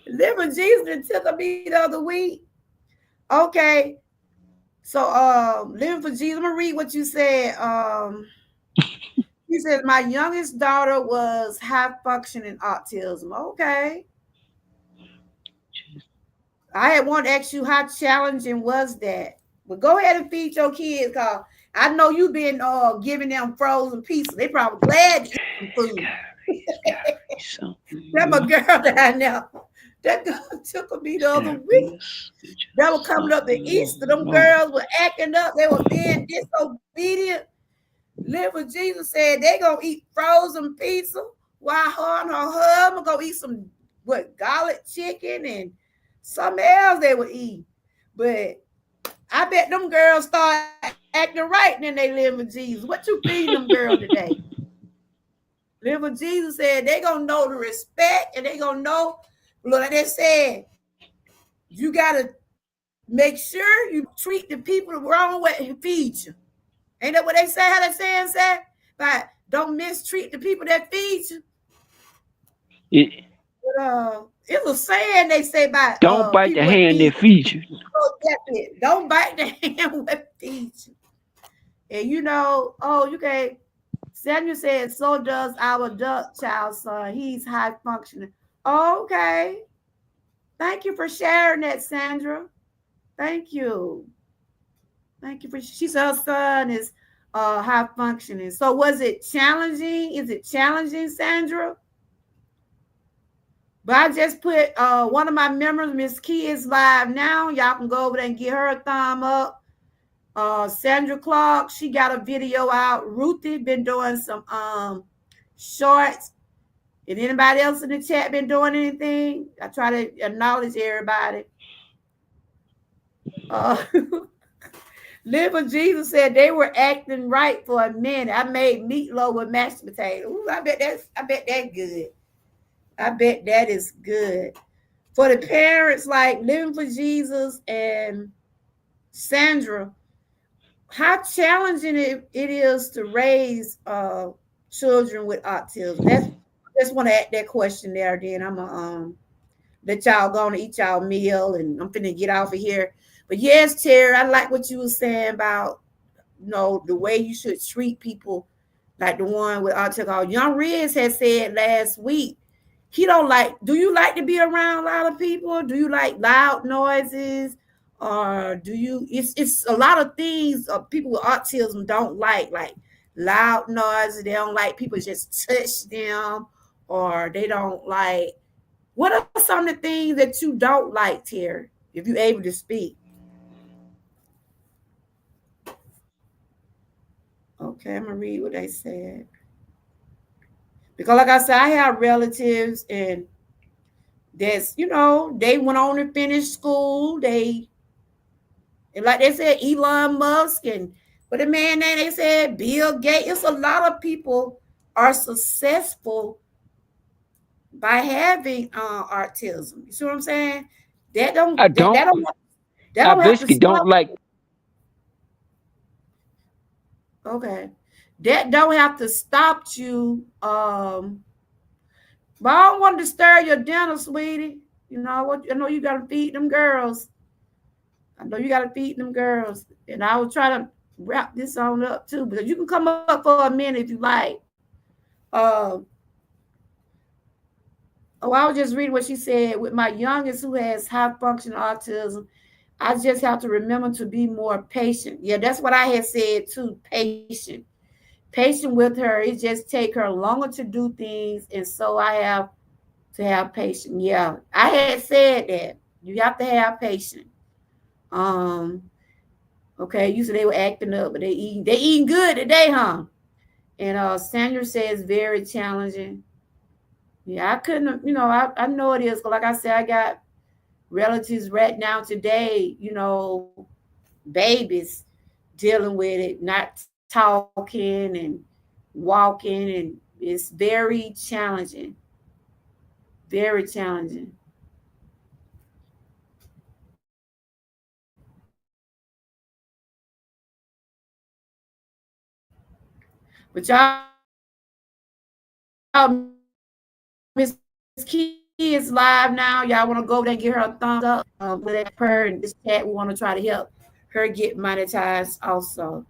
living Jesus and took a beat the other week. Okay, so living for Jesus. I'm gonna read what you said. He said my youngest daughter was high functioning autism. Okay, I had wanted to ask you how challenging was that? But go ahead and feed your kids, cause I know you've been giving them frozen pizza. They probably glad to eat some food. It's gotta be something That my new. girl that I know. That girl took me the It's other gotta week. be That was coming up the something Easter. Them more. girls were acting up. They were being disobedient. Little Jesus said they gonna eat frozen pizza while her and her husband gonna eat some garlic chicken and something else they would eat. But I bet them girls start acting right and then they live with Jesus. What you feeding them girls today? Live with Jesus said they gonna know the respect and they gonna know. Look, like they said, you gotta make sure you treat the people the wrong way and feed you. Ain't that what they say? How they saying say? But don't mistreat the people that feed you. It, But it's a saying they say by don't bite people the that hand feed that feeds you. you. So that's it. Don't bite the hand that feeds you. And you can. Samuel said, so does our adult child son. He's high functioning. Okay. Thank you for sharing that, Sandra. Thank you. Thank you for. She said her son is high functioning. So was it challenging? Is it challenging, Sandra? But I just put one of my members, Miss Key, is live now. Y'all can go over there and give her a thumb up. Sandra Clark, she got a video out. Ruthie been doing some shorts. And anybody else in the chat been doing anything? I try to acknowledge everybody. Uh, Liver Jesus said they were acting right for a minute. I made meatloaf with mashed potatoes. Ooh, I bet that's good. I bet that is good. For the parents like Living for Jesus and Sandra, how challenging it is to raise children with autism. That's just want to add that question there. Then I'm gonna let y'all go and eat y'all meal, and I'm finna get off of here. But yes, Terry, I like what you were saying about the way you should treat people, like the one with autism. Young Riz had said last week he don't like. Do you like to be around a lot of people? Do you like loud noises? Or do you? It's a lot of things people with autism don't like loud noises. They don't like people just touch them, or they don't like. What are some of the things that you don't like, Terry? If you're able to speak. Okay, I'm gonna read what they said. Because like I said, I have relatives and they went on to finish school. And like they said, Elon Musk and but the man name they said Bill Gates. It's a lot of people are successful by having autism. You see what I'm saying? That I don't that, that don't. don't that I don't have to basically stop. don't like. Okay. That don't have to stop you. But I don't want to disturb your dinner, sweetie. I know you gotta feed them girls. I know you gotta feed them girls. And I will try to wrap this on up too, because you can come up for a minute if you like. Uh, Oh, I was just reading what she said. With my youngest who has high functioning autism, I just have to remember to be more patient. Yeah, that's what I had said too. Patient. Patient with her. It just take her longer to do things. And so I have to have patience. Yeah. I had said that. You have to have patience. Um, okay, you said they were acting up, but they eating good today, huh? And Sandra says very challenging. Yeah, I couldn't, I know it is. 'Cause like I said, I got relatives right now today, babies dealing with it, not talking and walking, and it's very challenging. Very challenging. But y'all, Miss Key is live now. Y'all want to go over there and get her a thumbs up with that her in this chat. We want to try to help her get monetized also.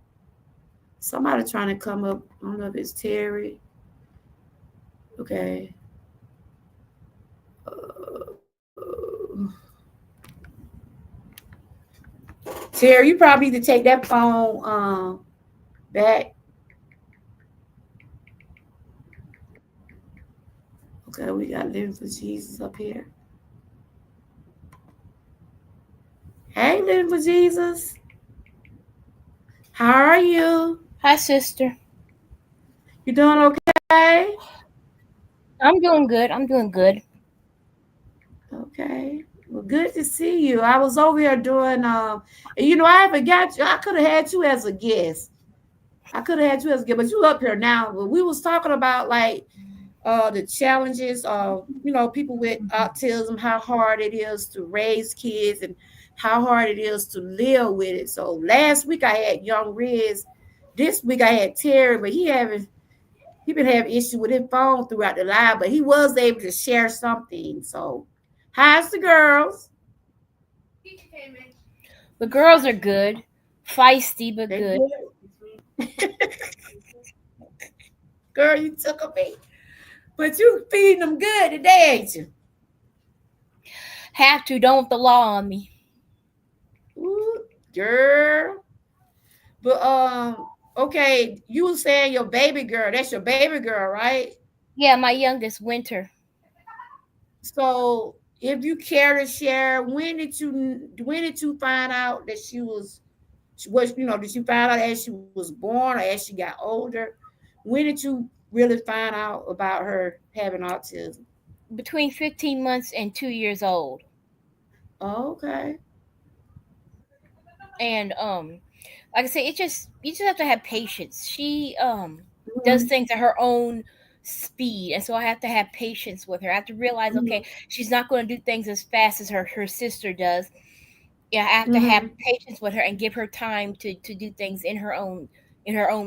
Somebody trying to come up. I don't know if it's Terry. Okay. Terry, you probably need to take that phone back. Okay, we got Living for Jesus up here. Hey, Living for Jesus. How are you? Hi, sister. You doing okay? I'm doing good. I'm doing good. Okay. Well, good to see you. I was over here doing and I forgot you. I could have had you as a guest. I could have had you as a guest, but you up here now. But we was talking about like the challenges of people with autism, how hard it is to raise kids and how hard it is to live with it. So last week I had young Riz. This week I had Terry, but he been having issue with his phone throughout the live, but he was able to share something. So how's the girls? The girls are good. Feisty, but They good. good. Girl, you took a beat. But you feeding them good today, ain't you? Have to, don't want the law on me. Ooh, girl. But okay, you were saying your baby girl. That's your baby girl, right? Yeah, my youngest, Winter. So if you care to share, when did you find out that did you find out as she was born or as she got older? When did you really find out about her having autism? Between 15 months and 2 years old. Oh, okay. And like I say, you just have to have patience. She does Mhm, things at her own speed, and so I have to have patience with her. I have to realize, mhm, okay, she's not going to do things as fast as her sister does. Yeah, I have to have mhm. patience with her and give her time to do things in her own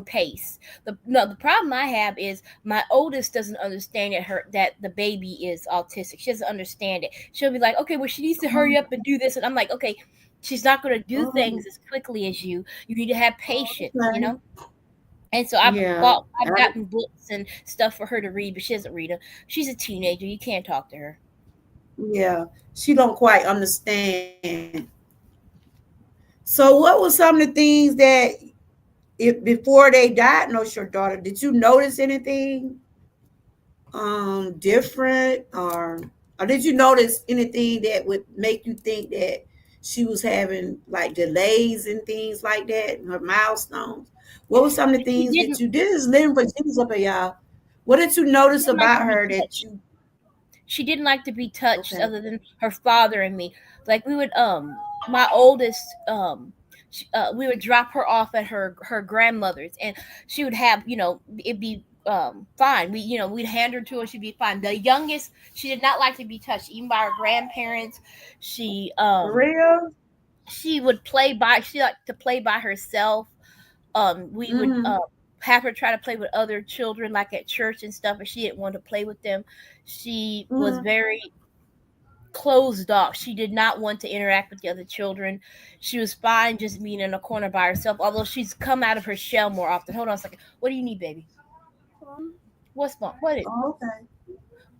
pace. The problem I have is my oldest doesn't understand that the baby is autistic. She doesn't understand it. She'll be like, okay, well, she needs to hurry up and do this, and I'm like, okay, she's not going to do Oh, things as quickly as you. You need to have patience, you okay. know. And so Yeah. I've gotten books and stuff for her to read, but she doesn't read them. She's a teenager. You can't talk to her. Yeah. She don't quite understand. So what were some of the things that before they diagnosed your daughter, did you notice anything different, or did you notice anything that would make you think that she was having like delays and things like that, her milestones? What were some of the She things that didn't, you did? Is living for Jesus up here, y'all. What did you she notice didn't like to about be her that touched. you? She didn't like to be touched Okay. other than her father and me. Like we would my oldest we would drop her off at her grandmother's, and she would have, it'd be fine. We'd hand her to her, she'd be fine. The youngest, she did not like to be touched even by her grandparents. She For real? she would play by she liked to play by herself. We would Mm-hmm. have her try to play with other children like at church and stuff, and she didn't want to play with them. She was Mm-hmm. very closed off. She did not want to interact with the other children. She was fine just being in a corner by herself, although she's come out of her shell more often. Hold on a second. What do you need, baby? What's mom? What is? Oh, okay.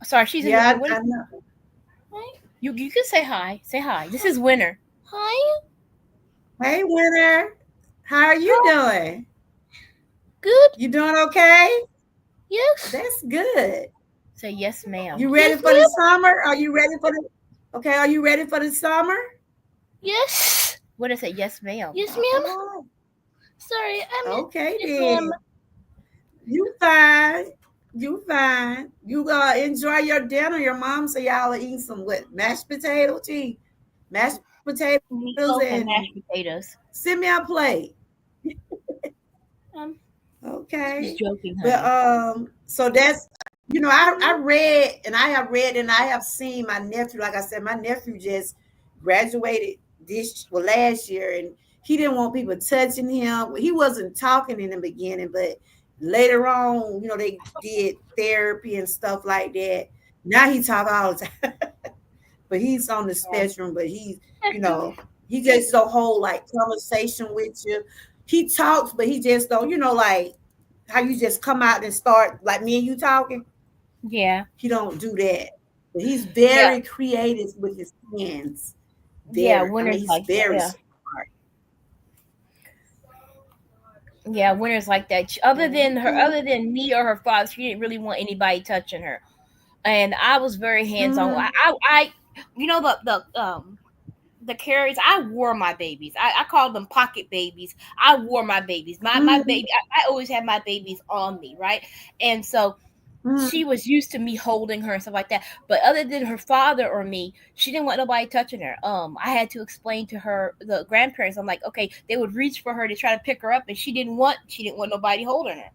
Sorry, she's in the Yeah, room. What I is, know. hi. You can say hi. Say hi. This is Winter. Hi. Hey, Winter. How are you Hi. doing? Good. You doing okay? Yes. That's good. Say yes, ma'am. You ready Yes, for the ma'am. summer? Are you ready for the Okay, are you ready for the summer? Yes. What did I say? Yes, ma'am. Yes, ma'am. Oh, Sorry, I meant okay yes, ma'am. then. You fine. You fine. You enjoy your dinner. Your mom say y'all are eating some what? Mashed potato cheese. Mashed potatoes Meatloaf and and mashed potatoes. send me a plate. Um, Okay. she's joking, But honey. so that's I read and I have read and I have seen my nephew, like I said, my nephew just graduated last year and he didn't want people touching him. He wasn't talking in the beginning, but later on, they did therapy and stuff like that. Now he talk all the time. But he's on the Yeah. spectrum, but he just don't hold like conversation with you. He talks, but he just don't, like how you just come out and start like me and you talking. Yeah. He don't do that. But he's Yeah. very creative with his hands. Yeah. Very, I mean, Winter's he's like that. very Yeah. smart. Yeah. Winter's like that. Other than her, Okay. other than me or her father, she didn't really want anybody touching her. And I was very hands on. Mm, You know the carriers. I wore my babies. I called them pocket babies. I wore my babies. My mm, baby. I always had my babies on me, right? And so she mm. was used to me holding her and stuff like that. But other than her father or me, she didn't want nobody touching her. I had to explain to her the grandparents. I'm like, okay, they would reach for her to try to pick her up, and she didn't want nobody holding her.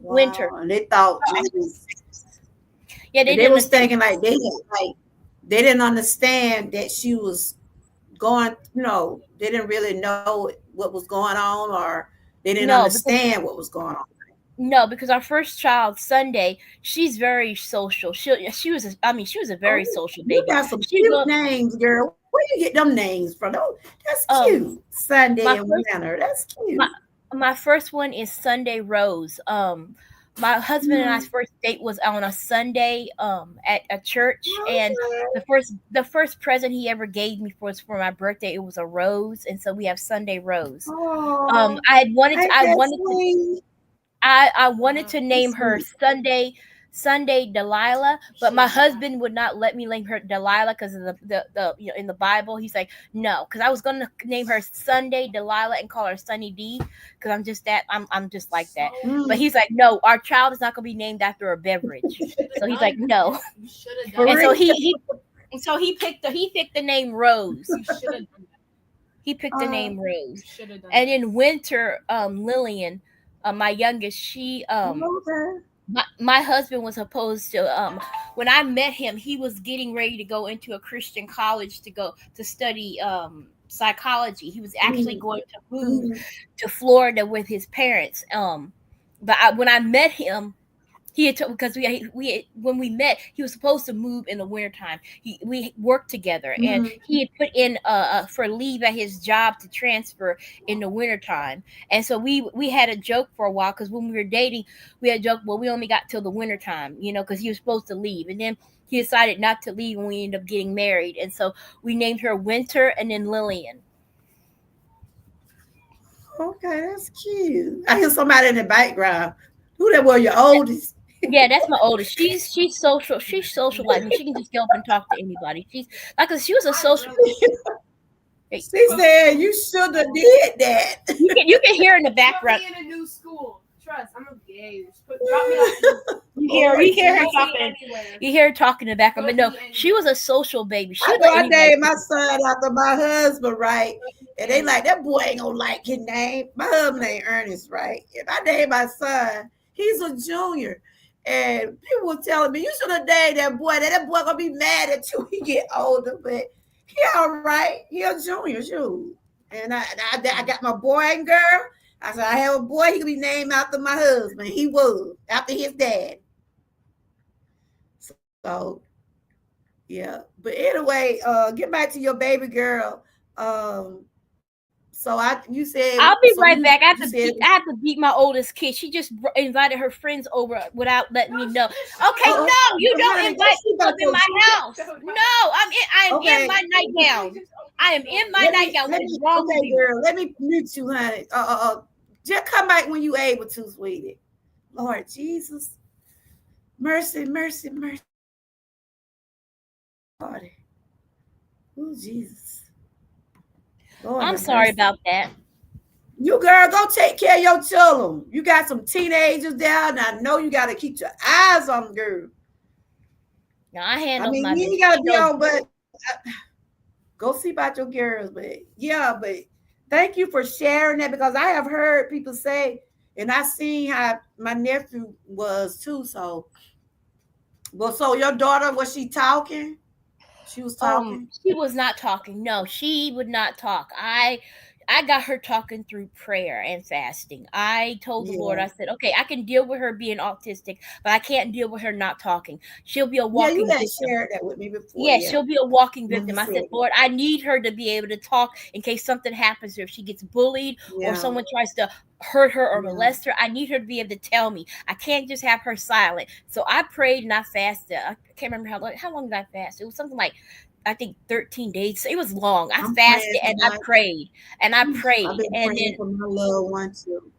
Winter. Wow. And they thought maybe Yeah, they they didn't was understand. thinking like they didn't understand that she was going, they didn't really know what was going on or they didn't No, because understand what was going on. no, because our first child, Sunday, she's very social. She was a very Oh, social you baby. got some She cute go names, girl. Where you get them names from? Oh, that's um cute. Sunday my and first winter. That's my cute. my first one is Sunday Rose. My husband and I's Mm, first date was on a Sunday at a church, and okay. the first present he ever gave me was for my birthday. It was a rose, and so we have Sunday Rose. Oh, I had wanted to, ain't that sweet? I wanted to name That's her sweet. Sunday Delilah, but my husband would not let me name her Delilah because of the in the Bible he's like no, because I was gonna name her Sunday Delilah and call her Sunny D because I'm just like that, but Mm, he's like no, our child is not gonna be named after a beverage, so he's like no, for and real. so he picked the name Rose. He picked the Uh, name Rose. And in winter, Lillian, my youngest, okay. my husband was supposed to when I met him, he was getting ready to go into a Christian college to go to study psychology. He was actually Mm, going to move mm, to Florida with his parents. When I met him, he had because when we met, he was supposed to move in the wintertime. We worked together, and mm. he had put in for leave at his job to transfer in the wintertime. And so we had a joke for a while because when we were dating, we had a joke. Well, we only got till the wintertime, because he was supposed to leave, and then he decided not to leave when we ended up getting married. And so we named her Winter and then Lillian. Okay, that's cute. I hear somebody in the background. Who that was your oldest? Yeah, that's my oldest. She's social. She's socializing. She can just get up and talk to anybody. She's like, 'cause she was a social. Hey, She said you should have did that. you can hear in the background. You hear her talking. You hear her talking in the background. But no, she was a social baby. She I would know let I anybody. named my son after my husband, right? And they like that boy ain't gonna like his name. My husband ain't Ernest, right? And I named my son, he's a junior. And people were telling me, you should have named that boy. That boy gonna be mad at you when he get older, but he all right. He a junior, shoot. And I got my boy and girl. I said, I have a boy, he could be named after my husband. He was, after his dad. So yeah. But anyway, get back to your baby girl. Um, So you said I'll be so right back. you said I have to beat my oldest kid. She just invited her friends over without letting me know. Okay, oh, no, you don't honey, go invite see people about up in your my house. No, I am in okay. my nightgown. I am in my nightgown. What Let is me wrong with okay, you? girl. Let me mute you, honey. Just come back when you able to, sweetie. Lord Jesus. Mercy, mercy, mercy. Lord. Oh, Jesus. Lord I'm have sorry mercy. about that. You girl, go take care of your children. You got some teenagers down. I know you got to keep your eyes on them, girl. Now I I handle mean, my you ain't business. got She to be knows. on, but go see about your girls. But yeah, but thank you for sharing that because I have heard people say, and I seen how my nephew was too. So, well, so your daughter was she talking? She was talking. She was not talking. No, she would not talk. I got her talking through prayer and fasting. I told the Lord, Yeah, I said, okay, I can deal with her being autistic, but I can't deal with her not talking. She'll be a yeah. You walking had victim. shared that with me before. Yeah, Yeah, she'll be a walking when you victim. I said said, it. Lord, I need her to be able to talk in case something happens to her. If she gets bullied or Yeah, someone tries to hurt her or yeah. molest her, I need her to be able to tell me. I can't just have her silent. So I prayed and I fasted. I can't remember how long did I fast? It was something like I think 13 days. It was long. I I'm praying fasted and I tonight. prayed and I I've prayed been and praying then for my loved one too.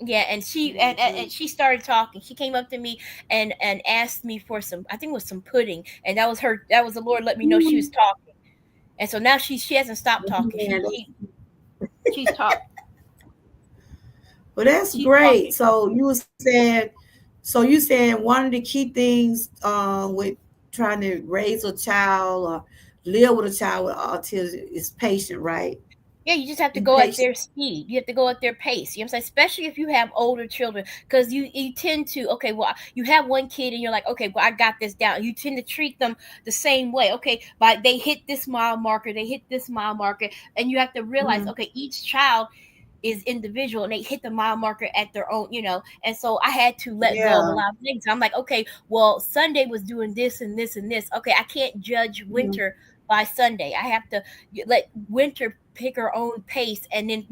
yeah, and Mhm. she started talking. She came up to me and asked me for some, I think it was some pudding, and that was her. That was the Lord let me know she was Mhm. talking, and so now she hasn't stopped talking. Man, She's talk well, that's she's great. talking. So you were saying, so you saying one of the key things with trying to raise a child or live with a child with autism is patient, right? Yeah, you just have to Be go at patient. their speed. You have to go at their pace. You know what I'm saying? Especially if you have older children, because you tend to, okay, well, you have one kid and you're like, okay, well, I got this down. You tend to treat them the same way. Okay, but they hit this mile marker, they hit this mile marker, and you have to realize, Mhm. okay, each child is individual and they hit the mile marker at their own, and so I had to let go of a Yeah. lot of things. I'm like, okay, well, Sunday was doing this and this and this. Okay, I can't judge Mhm. Winter by Sunday. I have to let Winter pick her own pace and then,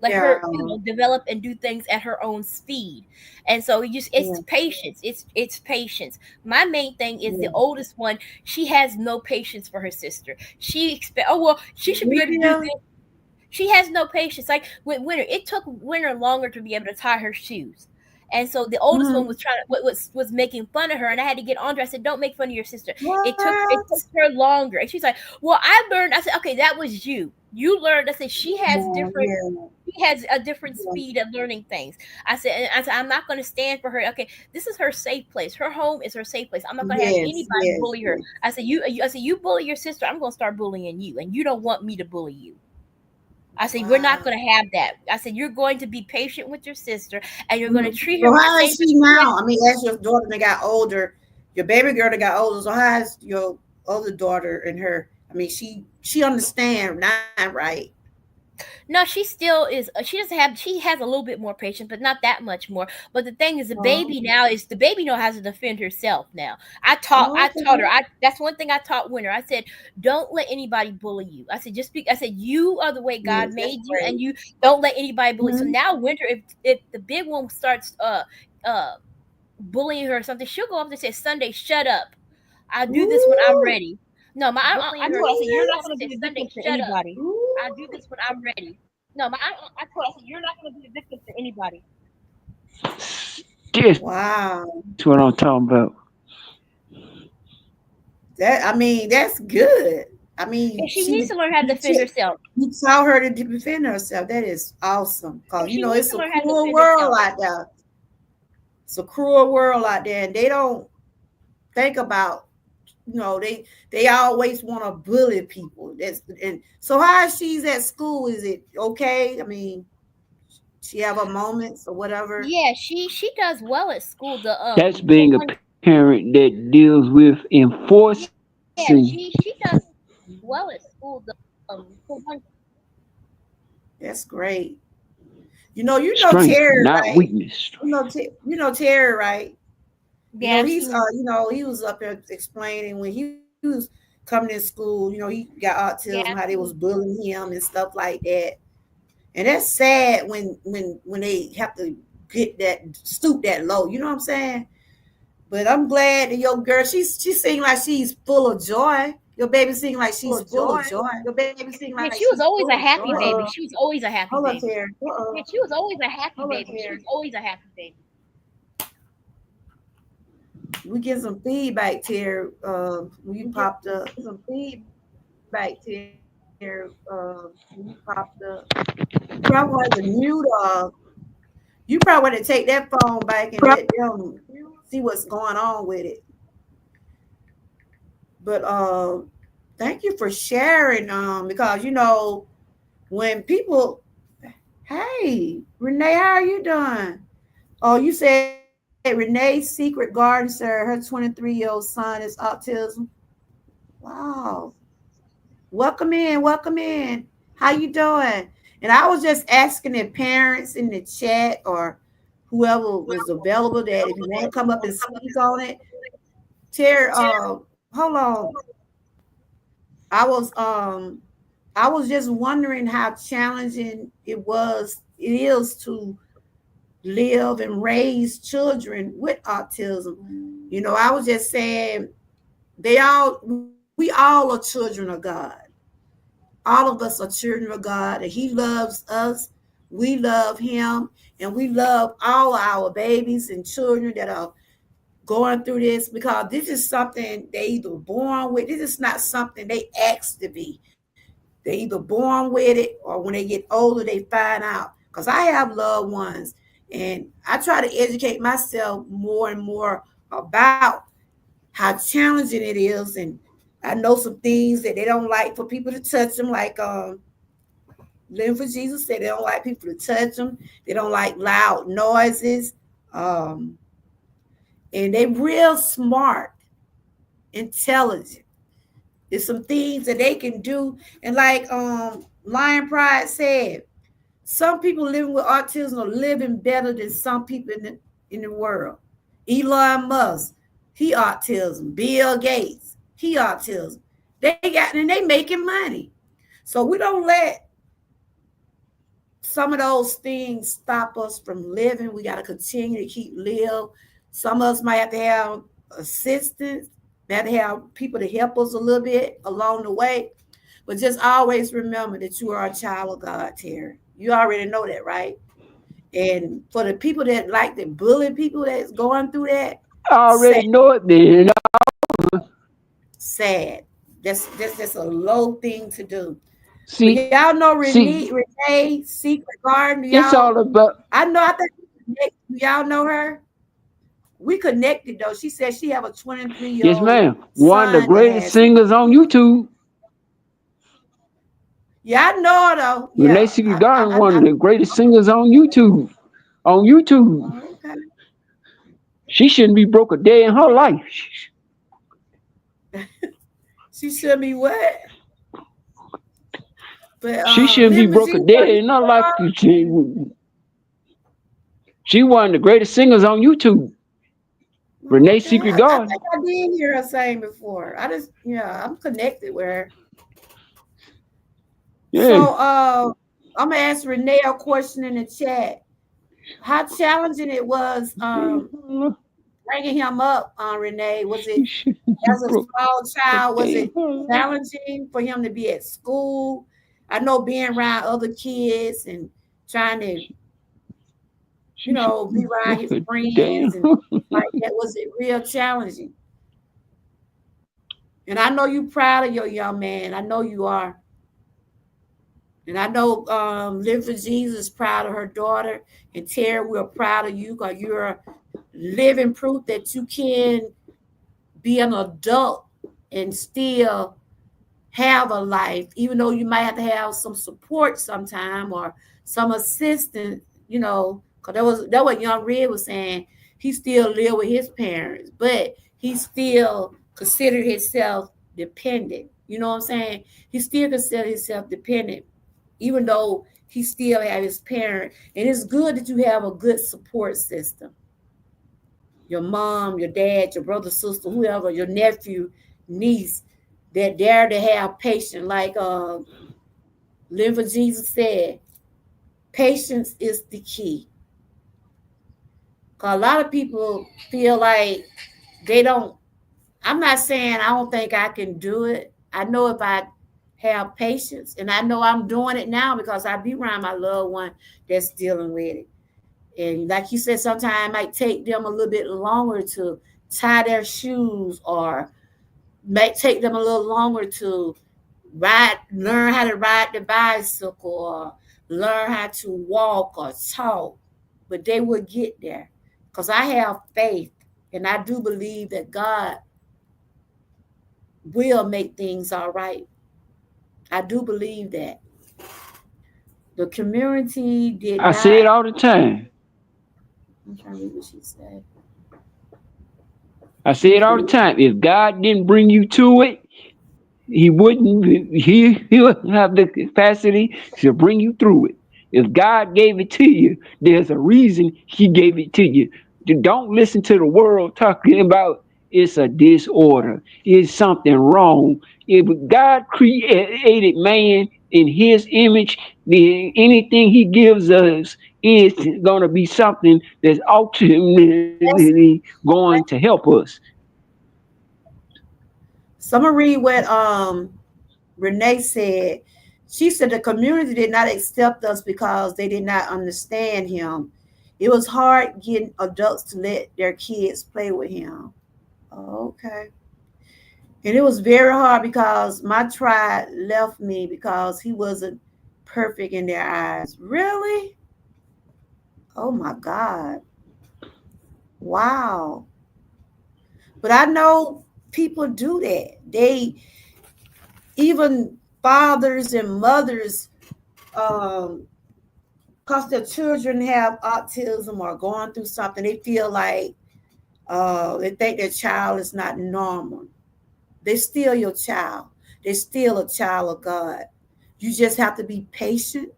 let her, Yeah. develop and do things at her own speed. And so Yeah. it's patience. It's patience. My main thing is the Yeah. oldest one, she has no patience for her sister. She expect, oh well, she should be able to do Really? this. She has no patience. Like with Winter, it took Winter longer to be able to tie her shoes. And so the oldest one Mhm. was trying to was making fun of her, and I had to get on her. I said, "Don't make fun of your sister." It took What? her longer, and she's like, "Well, I learned." I said, "Okay, that was you. You learned." I said, Yeah. Yeah. she has a different Yeah. speed of learning things." I said, "I'm not going to stand for her. Okay, this is her safe place. Her home is her safe place. I'm not going to have Yes. anybody Yes. bully her." Yes. I said, "You bully your sister, I'm going to start bullying you, and you don't want me to bully you." I said, "We're not Wow. going to have that." I said, "You're going to be patient with your sister and you're going to Mhm. treat her So with the how same is she respect." now? I mean, as your daughter that got older, your baby girl that got older. So how is your other daughter and her? I mean, she understand now, right? No, she still is. She doesn't have. She has a little bit more patience, but not that much more. But the thing is, Oh, the baby know how to defend herself now. I taught her. okay. That's one thing I taught Winter. I said, don't let anybody bully you. I said, I said, you are the way God Yes, that's made you, and great. you don't let anybody bully. So Mhm. now Winter, if the big one starts uh bullying her or something, she'll go up and say, "Sunday, shut up. I'll do this when I'm Ooh, ready." No, I told her, I said, "You're not going to be a victim to anybody. ooh. I'll do this when I'm ready." No, I told her, I said, "You're not going to be a victim to anybody." That's what I'm Wow. talking about. That I mean, that's good. I And mean, she needs to learn how to you, defend herself. you taught her to defend herself. That is awesome. Yeah, Cause you she know needs it's to a learn how to cruel defend world herself. out there. It's a cruel world out there, and they don't think about they always want to bully people. That's and so how she's at school, is it okay? I mean, she have her moments or whatever. Yeah, she does well at school. That's For being a one, parent that deals with enforcing yeah, she does well at school. For one, That's great. strength, Terry, not right? weakness. Terry, right? yeah, I've He's seen. he was up there explaining when he was coming to school. He got autism, Yeah, how I've they was seen. bullying him and stuff like that. And that's sad when they have to get that stoop that low. You know what I'm saying? But I'm glad that your girl, she seems like she's full of joy. Your baby seems like she's full of joy. Yeah, she was always a happy baby. She was always a happy Hold up, baby. Terry. Yeah, she was always a happy baby. She was always a happy baby. We get some feedback, Terry. When you popped up. You probably want to mute you probably want to take that phone back and let them see what's going on with it. But thank you for sharing. Because when people, hey Renee, how are you doing? Oh, you said Renee's secret garden, sir. Her 23-year-old son is autism. Wow. Welcome in, welcome in. How you doing? And I was just asking the parents in the chat or whoever was available that if you want to come up and speak on it. Terry, hold on. I was um I was just wondering how challenging it is to live and raise children with autism. I was just saying we all are children of God. All of us are children of God, and He loves us. We love Him, and we love all our babies and children that are going through this because this is something they either born with. This is not something they asked to be. They either born with it or when they get older, they find out. Because I have loved ones, and I try to educate myself more and more about how challenging it is. And I know some things that they don't like for people to touch them, like Living for Jesus said they don't like people to touch them. They don't like loud noises. Um, and they real smart, intelligent. There's some things that they can do. And like Lion Pride said, some people living with autism are living better than some people in the world. Elon Musk, he autism. Bill Gates, he autism. They making money. So we don't let some of those things stop us from living. We got to continue to keep live. Some of us might have to have assistance, might have to have people to help us a little bit along the way. But just always remember that you are a child of God, Terry. You already know that, right? And for the people that like to bully people that's going through that, I sad, already know it then. sad. That's just a low thing to do. But See, y'all know see, Renee Secret Garden. Do it's y'all? all about. I think do y'all know her? We connected though. She said she have a 23-year-old Yes, old ma'am. One of the son that greatest has. singers on YouTube. Yeah, I know her though. Renee Yeah, Secret Garden, one of the greatest singers on YouTube. On YouTube, okay. she shouldn't be broke a day in her life. She should be what? But She shouldn't be Living broke a Jesus, day in her life. She one of the greatest singers on YouTube. Renee okay. Secret I Garden. think I did hear her saying before. I just I'm connected with her. Yeah. So I'm gonna ask Renee a question in the chat. How challenging it was bringing him up, Renee? Was it She shouldn't be as a broke small a child? Was day in it her life. challenging for him to be at school? I know being around other kids and trying to, She should be be around broke his a day in friends and her like that. Was it real challenging? And I know you proud of your young man. I know you are. And I know Live for Jesus is proud of her daughter. And Terry, we're proud of you because you're living proof that you can be an adult and still have a life, even though you might have to have some support sometime or some assistance, because that what young Red was saying. He still lived with his parents, but he still considered himself dependent. You know what I'm saying? He still considered himself dependent, even though he still have his parent. And it's good that you have a good support system. Your mom, your dad, your brother, sister, whoever, your nephew, niece, that dare to have patience, like Live for Jesus said. Patience is the key. Cause a lot of people feel like they don't. I'm not saying I don't think I can do it. I know if I have patience, and I know I'm doing it now because I be around my loved one that's dealing with it. And like you said, sometimes it might take them a little bit longer to tie their shoes, or might take them a little longer to learn how to ride the bicycle, or learn how to walk or talk. But they will get there because I have faith, and I do believe that God will make things all right. I do believe that. The community did I say it not. all the time. I'm trying to read what she said. I say it all the time. If God didn't bring you to it, he wouldn't. He'll have the capacity to bring you through it. If God gave it to you, there's a reason He gave it to you. Don't listen to the world talking about it's a disorder, it's something wrong. If God created man in His image, then anything He gives us is going to be something that's Yes. ultimately going to help us. So I'm gonna read what Renee said. She said the community did not accept us because they did not understand him. It was hard getting adults to let their kids play with him. Okay. And it was very hard because my tribe left me because he wasn't perfect in their eyes. Really? Oh my God. Wow. But I know people do that. They, even fathers and mothers, um, because their children have autism or going through something, they feel like they think their child is not normal. They're still your child. They're still a child of God. You just have to be patient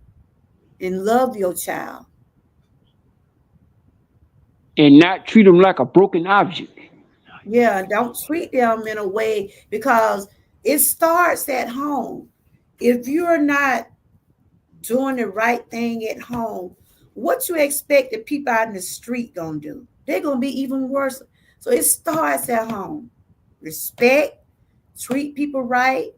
and love your child. And not treat them like a broken object. Yeah, don't treat them in a way because it starts at home. If you're not doing the right thing at home, what you expect the people out in the street gonna do? They're gonna be even worse. So it starts at home. Respect, treat people right,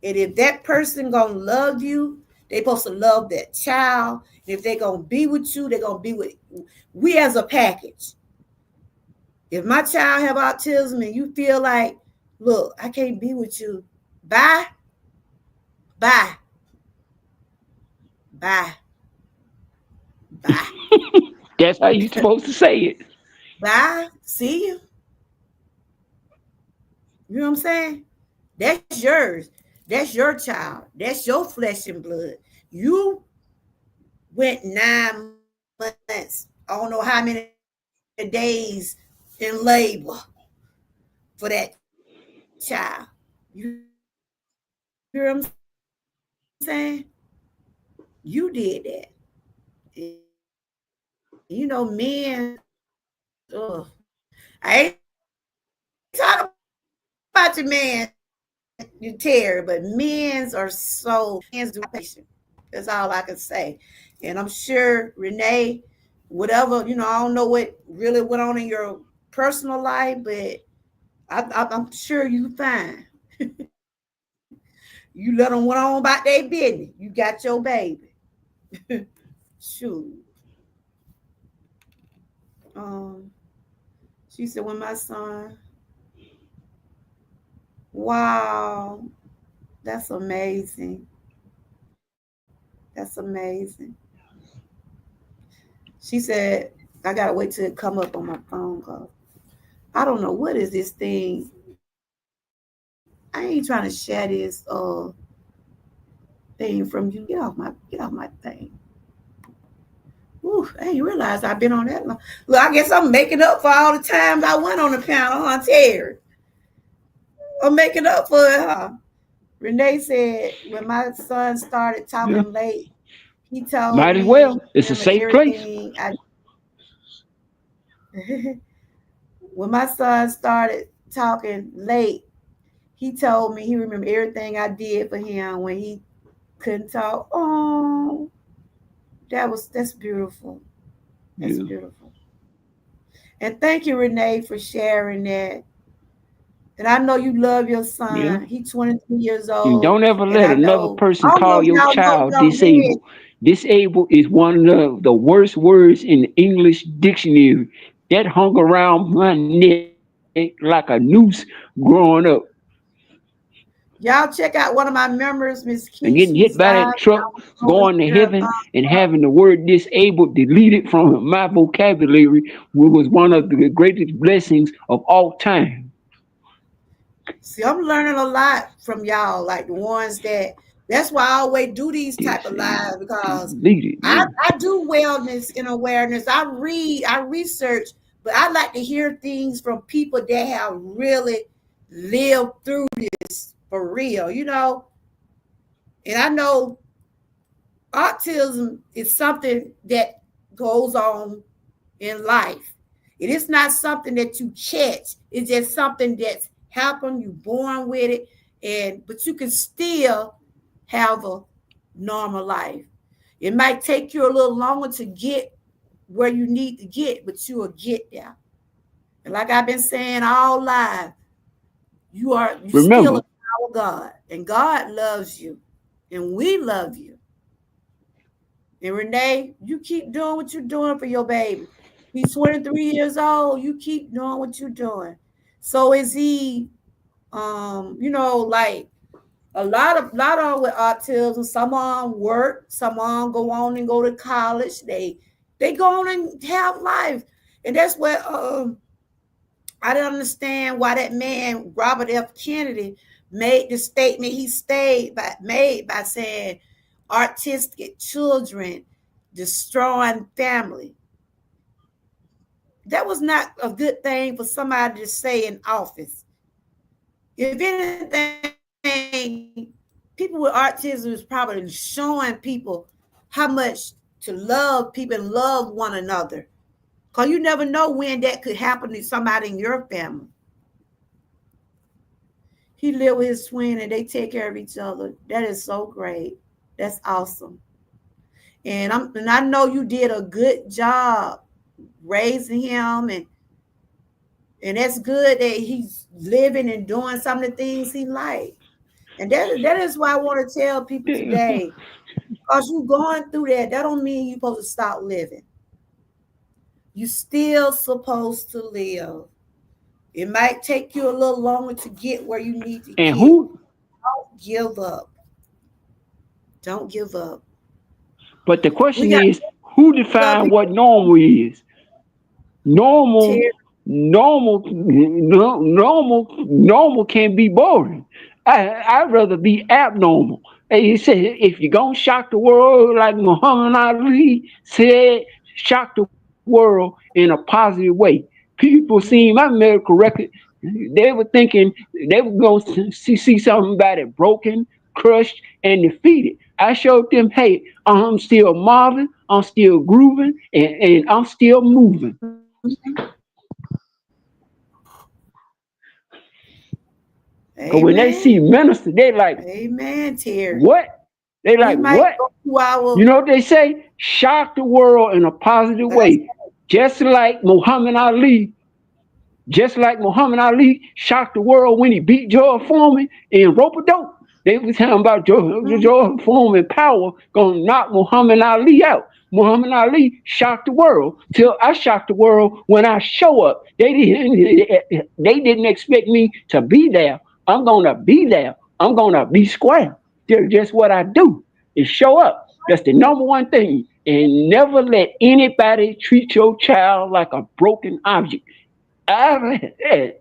and if that person gonna love you, they supposed to love that child. And if they're gonna be with you, they're gonna be with we as a package. If my child have autism and you feel like, look, I can't be with you, bye, bye, bye, bye, That's how you supposed to say it. bye, see you. You know what I'm saying? That's yours. That's your child. That's your flesh and blood. You went 9 months, I don't know how many days in labor for that child. You hear what I'm saying? You did that. And you know, men, I ain't talking about your man, you Terry, but men's are so patient. Men's do have patience. That's all I can say. And I'm sure Renee, whatever, I don't know what really went on in your personal life, but I'm sure you fine. You let them went on about their business. You got your baby. Shoot. Um, she said, when my son, wow, that's amazing. That's amazing. She said, I gotta wait till it come up on my phone call. I don't know what is this thing. I ain't trying to share this thing from you. Get off my thing. Ooh, I didn't realize I've been on that long. Look, I guess I'm making up for all the times I went on the panel, huh, Terry? I'm making up for it, huh? Renee said when my son started Yeah. talking late, he told Might as me, well. It's a remember safe place. everything I when my son started talking late, he told me he remembered everything I did for him when he couldn't talk. Oh, That's beautiful. That's Yeah, beautiful. And thank you, Renee, for sharing that. And I know you love your yeah. son. He's 23 years And old. don't ever And let I another know, I person don't know call if your y'all know child young men. disabled. Disabled is one of the worst words in the English dictionary. That hung around my neck like a noose growing up. Y'all check out one of my members, Miss And getting hit Keisha's by that live. truck, Y'all go and going to give her a heaven, thumbs and up. having the word disabled deleted from my vocabulary was one of the greatest blessings of all time. See, I'm learning a lot from y'all, like the ones that. That's why I always do these type of lives Disabled, because deleted, I yeah. I do wellness and awareness. I read, I research, but I like to hear things from people that have really lived through this for real, you know. And I know autism is something that goes on in life. It is not something that you catch. It's just something that's happened. You're born with it, and but you can still have a normal life. It might take you a little longer to get where you need to get, but you will get there. And like I've been saying all life, you still a Remember, child of God, and God loves you, and we love you. And Renee, you keep doing what you're doing for your baby. He's 23 years old. You keep doing what you're doing. So is he like a lot of with autism, some on work, some on go on and go to college. They go on and have life. And that's what I didn't understand why that man, Robert F. Kennedy, made the statement he made by saying artistic children destroying family. That was not a good thing for somebody to say in office. If anything, people with autism is probably showing people how much to love people and love one another. Because you never know when that could happen to somebody in your family. He live with his twin and they take care of each other. That is so great. That's awesome. And I know you did a good job raising him, and that's good that he's living and doing some of the things he like. And that is why I want to tell people yeah. today, because you going through that, that don't mean you're supposed to stop living. You still supposed to live. It might take you a little longer to get where you need to And get. who? Don't give up. Don't give up. But the We question got is, who other define what people normal is? Normal, tear. normal can be boring. I'd rather be abnormal. And he said, if you're gonna shock the world like Muhammad Ali said, shock the world in a positive way. People seeing my medical record, they were thinking they were gonna see something about it broken, crushed, and defeated. I showed them, hey, I'm still marvin, I'm still grooving, and I'm still moving. Cause when they Amen. see minister, they like, Amen, Terry. what? They We like, might what? go through You our know what they say? Shock the world in a positive that's way. Just like Muhammad Ali, just like Muhammad Ali shocked the world when he beat George Foreman in rope a dope. They was talking about George Foreman power gonna knock Muhammad Ali out. Muhammad Ali shocked the world till I shocked the world when I show up. They didn't expect me to be there. I'm gonna be there. I'm gonna be square. That's just what I do is show up. That's the number one thing. And never let anybody treat your child like a broken object. I've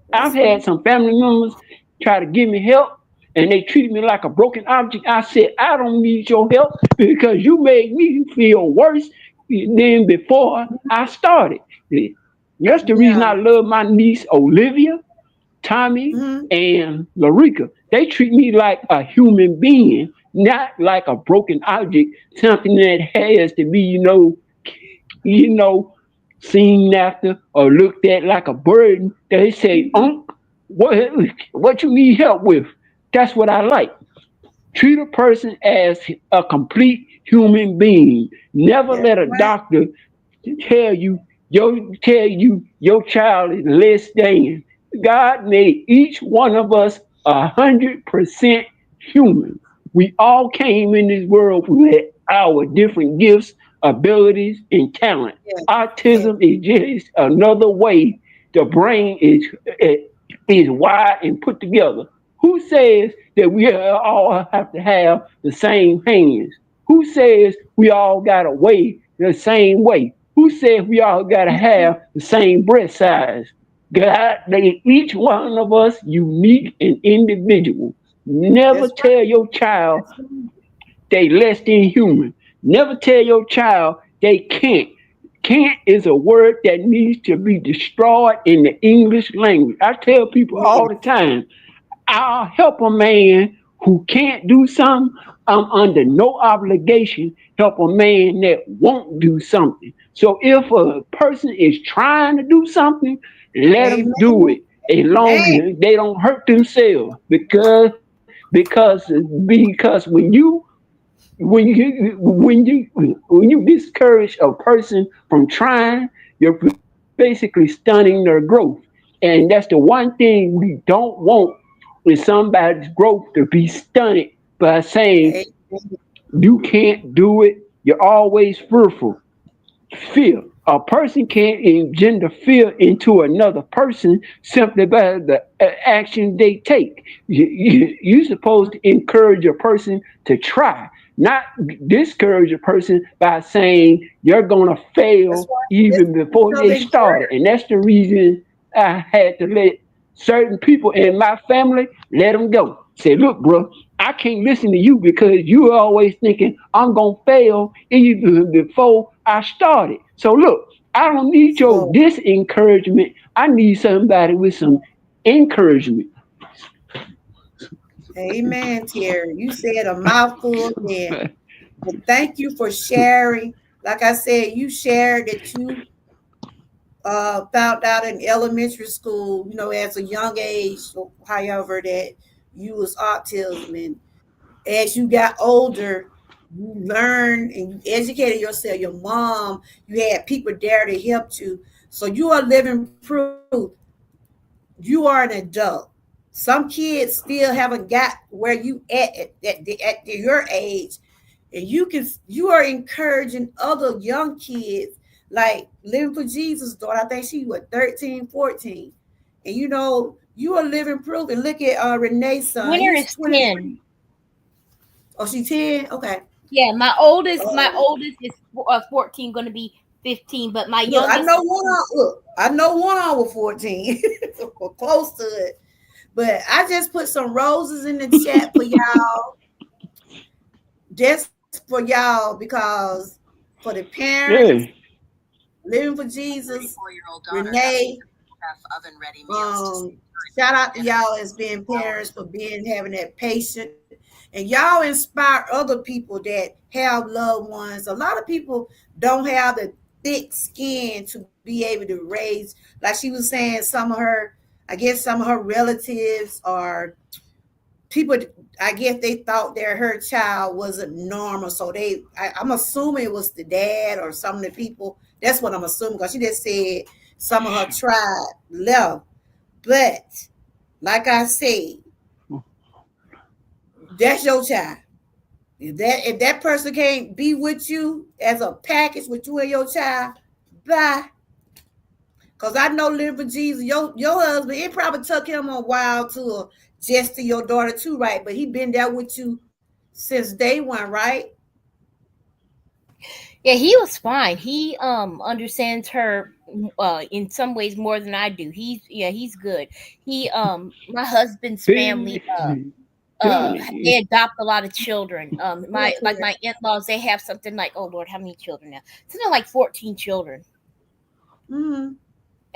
that's right. had some family members try to give me help and they treated me like a broken object. I said, I don't need your help because you made me feel worse than before I started. That's the reason Yeah. I love my niece Olivia, Tommy, Hmm. and Larica. They treat me like a human being, not like a broken object, something that has to be, you know, seen after or looked at like a burden. They say, what you need help with? That's what I like. Treat a person as a complete human being. Never That's let a right. doctor tell you your child is less than. God made each one of us 100% human. We all came in this world with our different gifts, abilities, and talent. Yeah. Yeah. Autism is just another way the brain is wired and put together. Who says that we all have to have the same hands? Who says we all got to weigh the same way? Who says we all got to have the same breast size? God made each one of us unique and individual. Never That's right. tell your child That's right. they less than human. Never tell your child they can't. Can't is a word that needs to be destroyed in the English language. I tell people all the Yes. time, I'll help a man who can't do something. I'm under no obligation help a man that won't do something. So if a person is trying to do something, let them do Amen. it as long Amen. as they don't hurt themselves. Because when you discourage a person from trying, you're basically stunning their growth. And that's the one thing we don't want is somebody's growth to be stunted by saying Amen. you can't do it. You're always fearful. Fear. A person can't engender fear into another person simply by the action they take. You're supposed to encourage a person to try, not discourage a person by saying you're going to That's fail why it's even before of they started. And encouragement. that's the reason I had to let certain people in my family let them go. Say, look, bro, I can't listen to you because you are always thinking I'm gonna fail even before I started. So look, I don't need your So, disencouragement. I need somebody with some encouragement. amen, Terry. You said a mouthful then. But thank you for sharing. Like I said, you shared that you found out in elementary school, as a young age, or however, that you was autism. And as you got older, you learned and you educated yourself. Your mom, you had people there to help you. So you are living proof. You are an adult. Some kids still haven't got where you at your age, and you are encouraging other young kids like Living for Jesus daughter. I think she was 13, 14. And you are living proof. And look at Renee's son. Winter He's is 10. 23. Oh, she's 10. Okay. Yeah, my oldest is 14, going to be 15, but my Look, I youngest know is one on. Look, I know one on with 14, or close to it. But I just put some roses in the chat for y'all, just for y'all, because for the parents, Yeah. Living for Jesus, Renee, shout out to y'all as being parents for being having that patience, and y'all inspire other people that have loved ones. A lot of people don't have the thick skin to be able to raise, like she was saying, some of her, I guess some of her relatives or people, I guess they thought that her child wasn't normal, so I'm assuming it was the dad or some of the people. That's what I'm assuming, because she just said some of her tribe left. But like I said, that's your child. If that person can't be with you as a package with you and your child, bye. Cause I know Living for Jesus, your husband, it probably took him a while to adjust to your daughter too, right? But he been there with you since day one, right? Yeah, he was fine. He understands her in some ways more than I do. He's good. He My husband's family See, they Johnny. adopt a lot of children. Look My here. in-laws, they have something like, oh Lord, how many children now? Something like 14 children. Mm-hmm.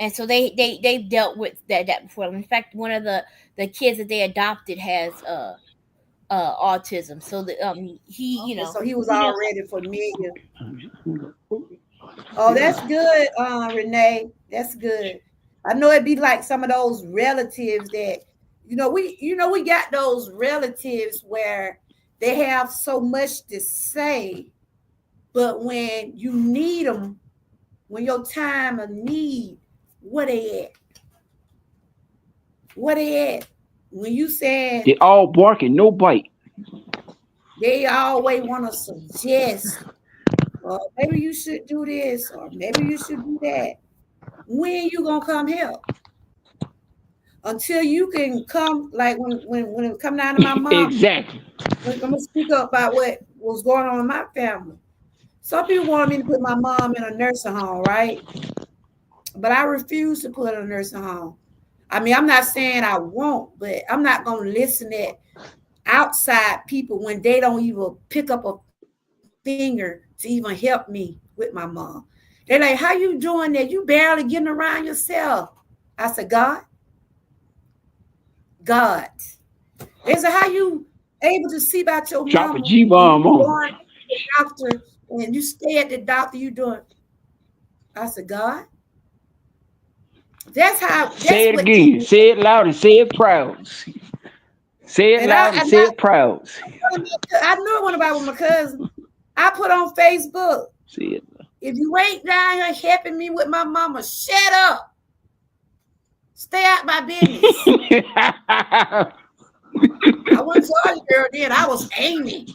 And so they've dealt with that before. In fact, one of the kids that they adopted has autism. So he, Okay, so he was he knows. already familiar. Oh, that's good, Renee. That's good. I know it'd be like some of those relatives that, we got those relatives where They have so much to say, but when you need them, when your time of need, where they at? Where they at? When you said They all barking, no bite. they always want to suggest, maybe you should do this, or maybe you should do that. When you gonna come help? Until you can come, like when it come down to my mom, Exactly. I'm gonna speak up about what was going on in my family. Some people wanted me to put my mom in a nursing home, right? But I refuse to put her in a nursing home. I mean, I'm not saying I won't, but I'm not gonna listen at outside people when they don't even pick up a finger to even help me with my mom. They're like, "How you doing that? You barely getting around yourself." I said, God. They said, "How you able to see about your Drop a mama G and bomb you on going to the doctor and you stay at the doctor? You doing?" I said, God, that's how. her. That's Say it what keep again. me. Say it loud and say it proud. Say it And I loud and and say it proud. I knew it went about with my cousin. I put on Facebook, Say it. if you ain't down here helping me with my mama, shut up. Stay out my business. I wasn't Georgia girl then. I was Amy.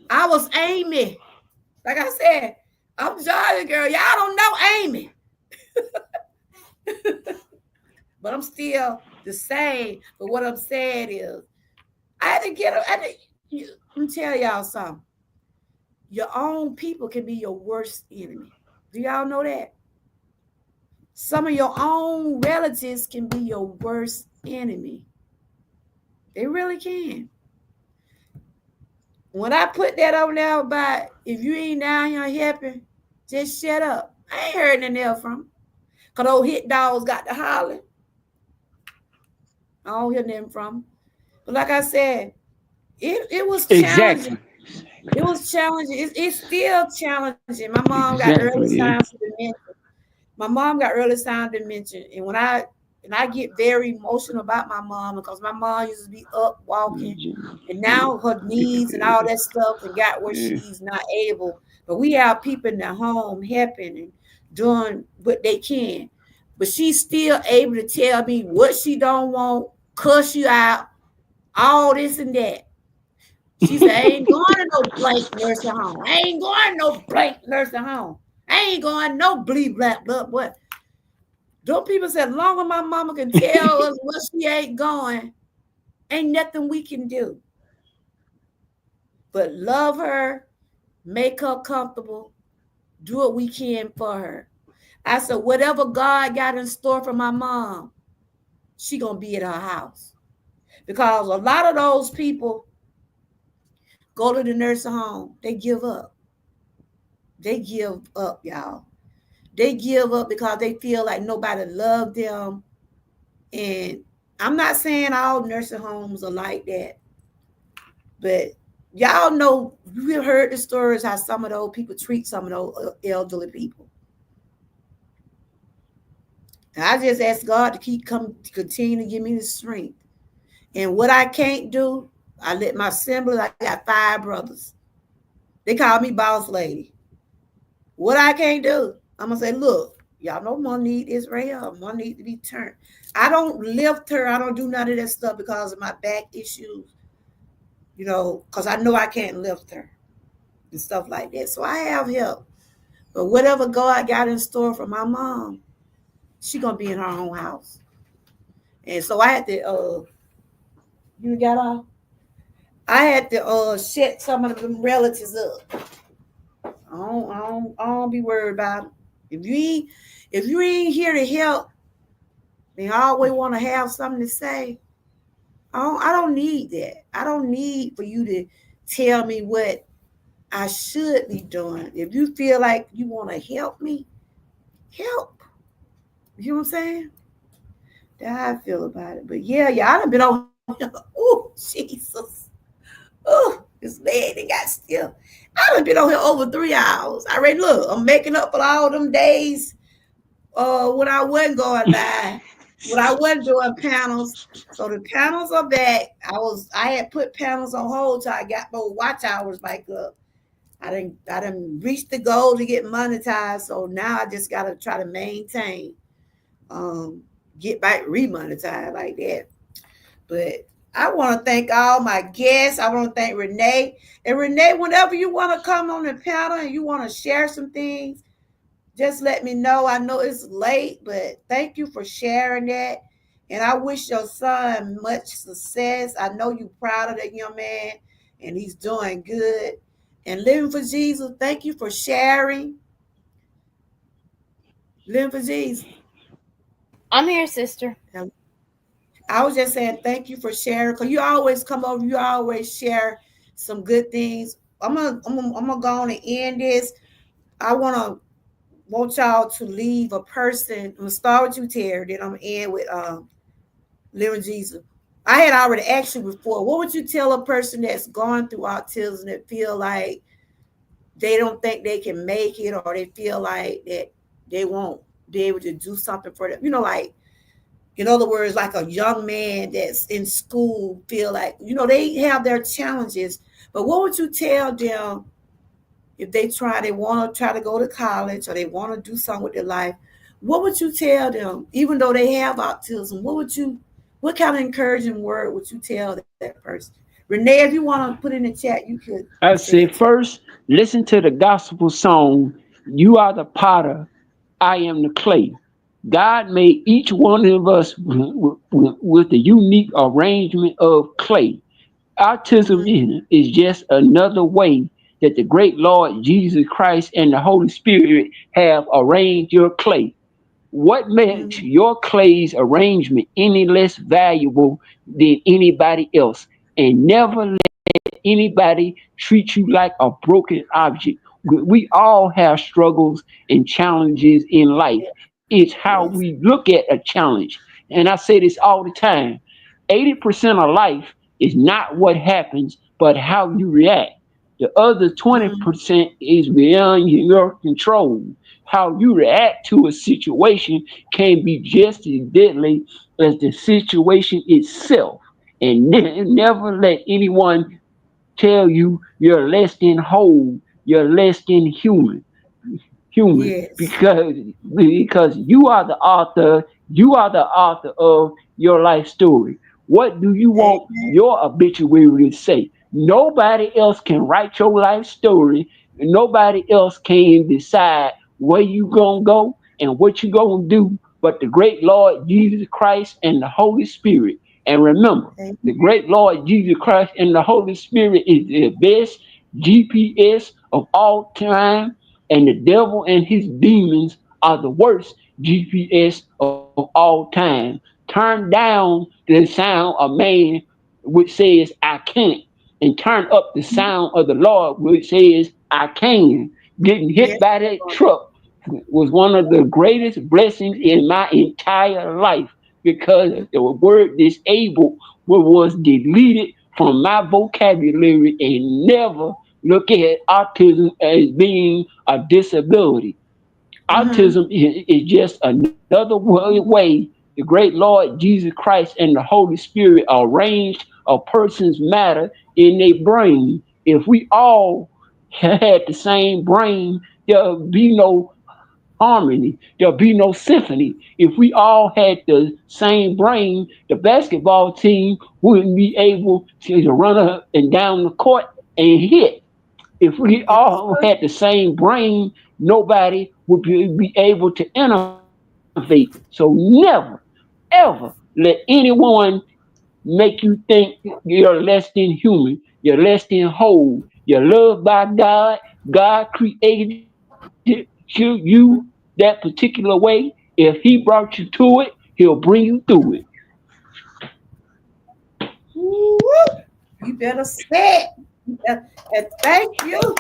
I was Amy. Like I said, I'm Georgia girl. Y'all don't know Amy. But I'm still the same. But what I'm saying is, I had to get I had to, let me tell y'all something. Your own people can be your worst enemy. Do y'all know that? Some of your own relatives can be your worst enemy. They really can. When I put that over there about if you ain't down here helping, just shut up. I ain't heard nothing else from them. Cause those hit dogs got to holler. I don't hear nothing from them. But like I said, it was challenging. Exactly. It was challenging. It's still challenging. My mom got early signs Exactly. of dementia. My mom got early signs of dementia, and I get very emotional about my mom because my mom used to be up walking, and now her knees and all that stuff and got where she's not able. But we have people in the home helping and doing what they can. But she's still able to tell me what she don't want, cuss you out, all this and that. She said, "I ain't going to no blank nursing home. I ain't going to no blank nursing home. I ain't going no bleed black blood." What? Don't people say, as long as my mama can tell us where she ain't going, ain't nothing we can do but love her, make her comfortable, do what we can for her. I said, whatever God got in store for my mom, she gonna be at her house. Because a lot of those people go to the nursing home, they give up. They give up, y'all. They give up because they feel like nobody loved them. And I'm not saying all nursing homes are like that, but y'all know, you have heard the stories how some of those people treat some of those elderly people. And I just ask God to continue to give me the strength. And what I can't do, I let my siblings. I got 5 brothers. They call me boss lady. What I can't do, I'm gonna say, look, y'all know one need is right here. One need to be turned. I don't lift her. I don't do none of that stuff because of my back issues. Because I know I can't lift her and stuff like that. So I have help. But whatever God got in store for my mom, she gonna be in her own house. And so I had to you got off? I had to shut some of them relatives up. I don't be worried about them. If you ain't here to help, they always want to have something to say. I don't need that. I don't need for you to tell me what I should be doing. If you feel like you want to help me, help. You know what I'm saying? That's how I feel about it. But yeah, I done been on. Oh, Jesus. Oh, this leg, they got still. I done been on here over 3 hours. I already look. I'm making up for all them days when I wasn't going live. When I wasn't doing panels, so the panels are back. I had put panels on hold till I got more watch hours back up. I didn't reach the goal to get monetized, so now I just gotta try to maintain, um, get back remonetized like that. But I want to thank all my guests. I want to thank Renee. And Renee, whenever you want to come on the panel and you want to share some things, just let me know. I know it's late, but thank you for sharing that. And I wish your son much success. I know you're proud of that young man and he's doing good. And living for Jesus, thank you for sharing. Living for Jesus. I'm here, sister. I was just saying thank you for sharing because you always come over, you always share some good things. I'm gonna go on and end this. I want y'all to leave a person. I'm gonna start with you, Terry. Then I'm gonna end with Living Jesus. I had already asked you before. What would you tell a person that's going through autism that feel like they don't think they can make it, or they feel like that they won't be able to do something for them? Like, in other words, like a young man that's in school feel like, they have their challenges, but what would you tell them if they want to try to go to college or they want to do something with their life? What would you tell them, even though they have autism? What kind of encouraging word would you tell that person? Renee, if you want to put in the chat, you could I say it said, too. first, listen to the gospel song, You Are the Potter, I Am the Clay. God made each one of us with a unique arrangement of clay. Autism Mm-hmm, is just another way that the great Lord Jesus Christ and the Holy Spirit have arranged your clay. What makes mm-hmm, your clay's arrangement any less valuable than anybody else? And never anybody treat you like a broken object. We all have struggles and challenges in life. It's how yes. we look at a challenge. And I say this all the time: 80% of life is not what happens, but how you react. The other Mm-hmm, 20% is beyond your control. How you react to a situation can be just as deadly as the situation itself. And never let anyone tell you you're less than whole, you're less than human, yes. because you are the author of your life story. What do you want Amen. your obituary to say? Nobody else can write your life story. Nobody else can decide where you gonna go and what you gonna do but the great Lord Jesus Christ and the Holy Spirit. And remember, the Amen. great Lord Jesus Christ and the Holy Spirit is the best GPS of all time, and the devil and his demons are the worst GPS of all time. Turn down the sound of man which says I can't, and turn up the sound of the Lord which says I can. Getting hit Yes, by that truck was one of the greatest blessings in my entire life, because Lord. the word disabled was deleted from my vocabulary, and never look at autism as being a disability. Mm-hmm. Autism is just another way the great Lord Jesus Christ and the Holy Spirit arranged a person's matter in their brain. If we all had the same brain, there'll be no harmony. There'll be no symphony. If we all had the same brain, the basketball team wouldn't be able to run up and down the court and hit. If we That's all true. had the same brain, nobody would be able to innovate. So ever let anyone make you think you're less than human, you're less than whole, you're loved by God. God created you that particular way. If He brought you to it, He'll bring you through it. Woo! You better say it. And thank you,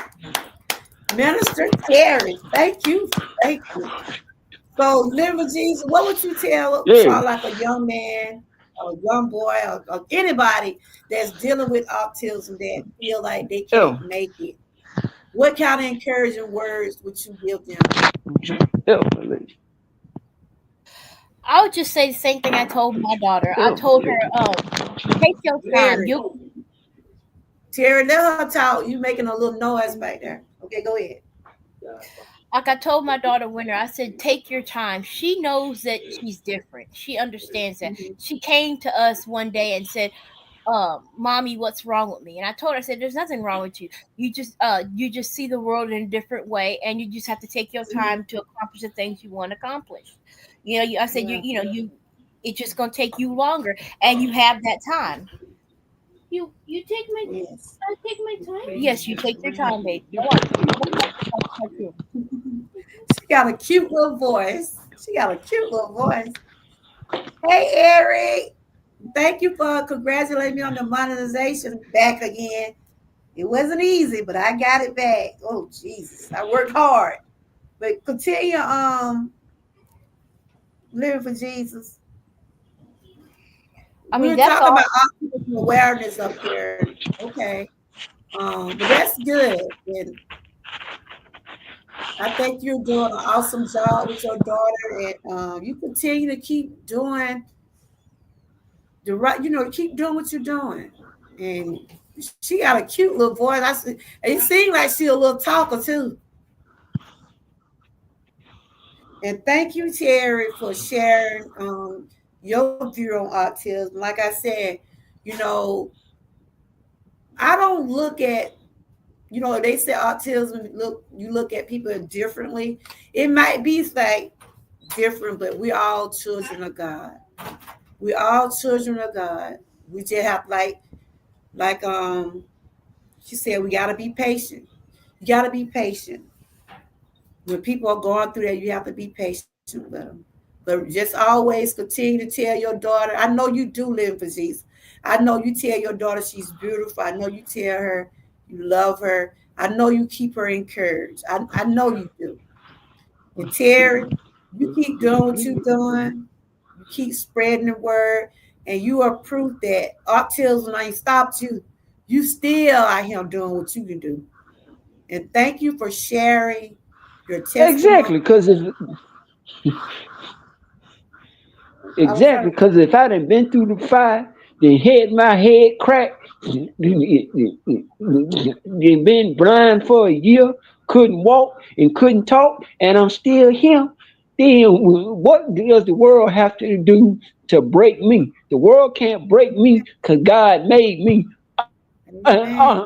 Minister Terry. Thank you. Thank you. So, Liver Jesus, what would you tell Yeah, like a young man, a young boy, or anybody that's dealing with autism that feel like they can't yeah, make it? What kind of encouraging words would you give them? yeah. I would just say the same thing I told my daughter. I told her, take your time. Terry, Terry, let her talk. You making a little noise back there. Okay, go ahead. Like I told my daughter Winter, I said, take your time. She knows that she's different. She understands that. Mhm. She came to us one day and said, mommy, what's wrong with me? And I told her, I said, there's nothing wrong with you. You just see the world in a different way, and you just have to take your Mhm. time to accomplish the things you want to accomplish. I said, Yeah. it's just gonna take you longer, and you have that time. You take my Yes. I take my time. Yes, you take your time, baby. Go on. Go on, cartoon. She got a cute little voice. She got a cute little voice. Hey, Eric. Thank you for congratulating me on the monetization back again. It wasn't easy, but I got it back. Oh Jesus, I worked hard. But continue living for Jesus. I We mean, were that's talking all. about autism awareness up here. Okay. But that's good. And I think you're doing an awesome job with your daughter, and you continue to keep doing the right. Keep doing what you're doing. And she got a cute little voice. It seems like she a little talker too. And thank you, Terry, for sharing your view on autism. Like I said, you know, I don't look at they say autism. You look at people differently. It might be like different, but we all children of God. We all children of God. We just have like she said, we gotta be patient. You gotta be patient. When people are going through that, you have to be patient with them. But just always continue to tell your daughter. I know you do live for Jesus. I know you tell your daughter she's beautiful. I know you tell her you love her. I know you keep her encouraged. I know you do. And Terry, you keep doing what you're doing. You keep spreading the word, and you are proof that autism ain't stopped you. You still out here doing what you can do. And thank you for sharing your testimony. Exactly, because if I was trying exactly, to. because if I done been through the fire, then had my head cracked, then been blind for a year, couldn't walk and couldn't talk, and I'm still here, then what does the world have to do to break me? The world can't break me because God made me. Amen.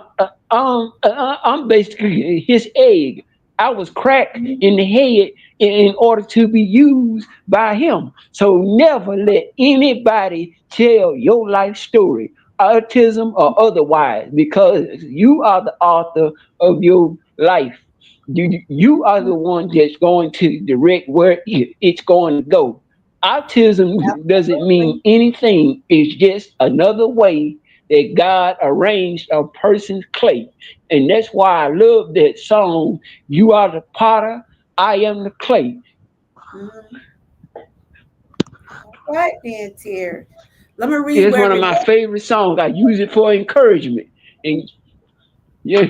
I'm basically his egg. I was cracked Mhm. in the head in order to be used by him. So never let anybody tell your life story, autism or otherwise, because you are the author of your life. You are the one that's going to direct where it's going to go. Autism doesn't mean Absolutely. anything. It's just another way that God arranged a person's clay. And that's why I love that song, You Are the Potter, I Am the Clay. Mhm. Right then, Terry. Let me read It's where one of we my left. favorite songs. I use it for encouragement. And yeah,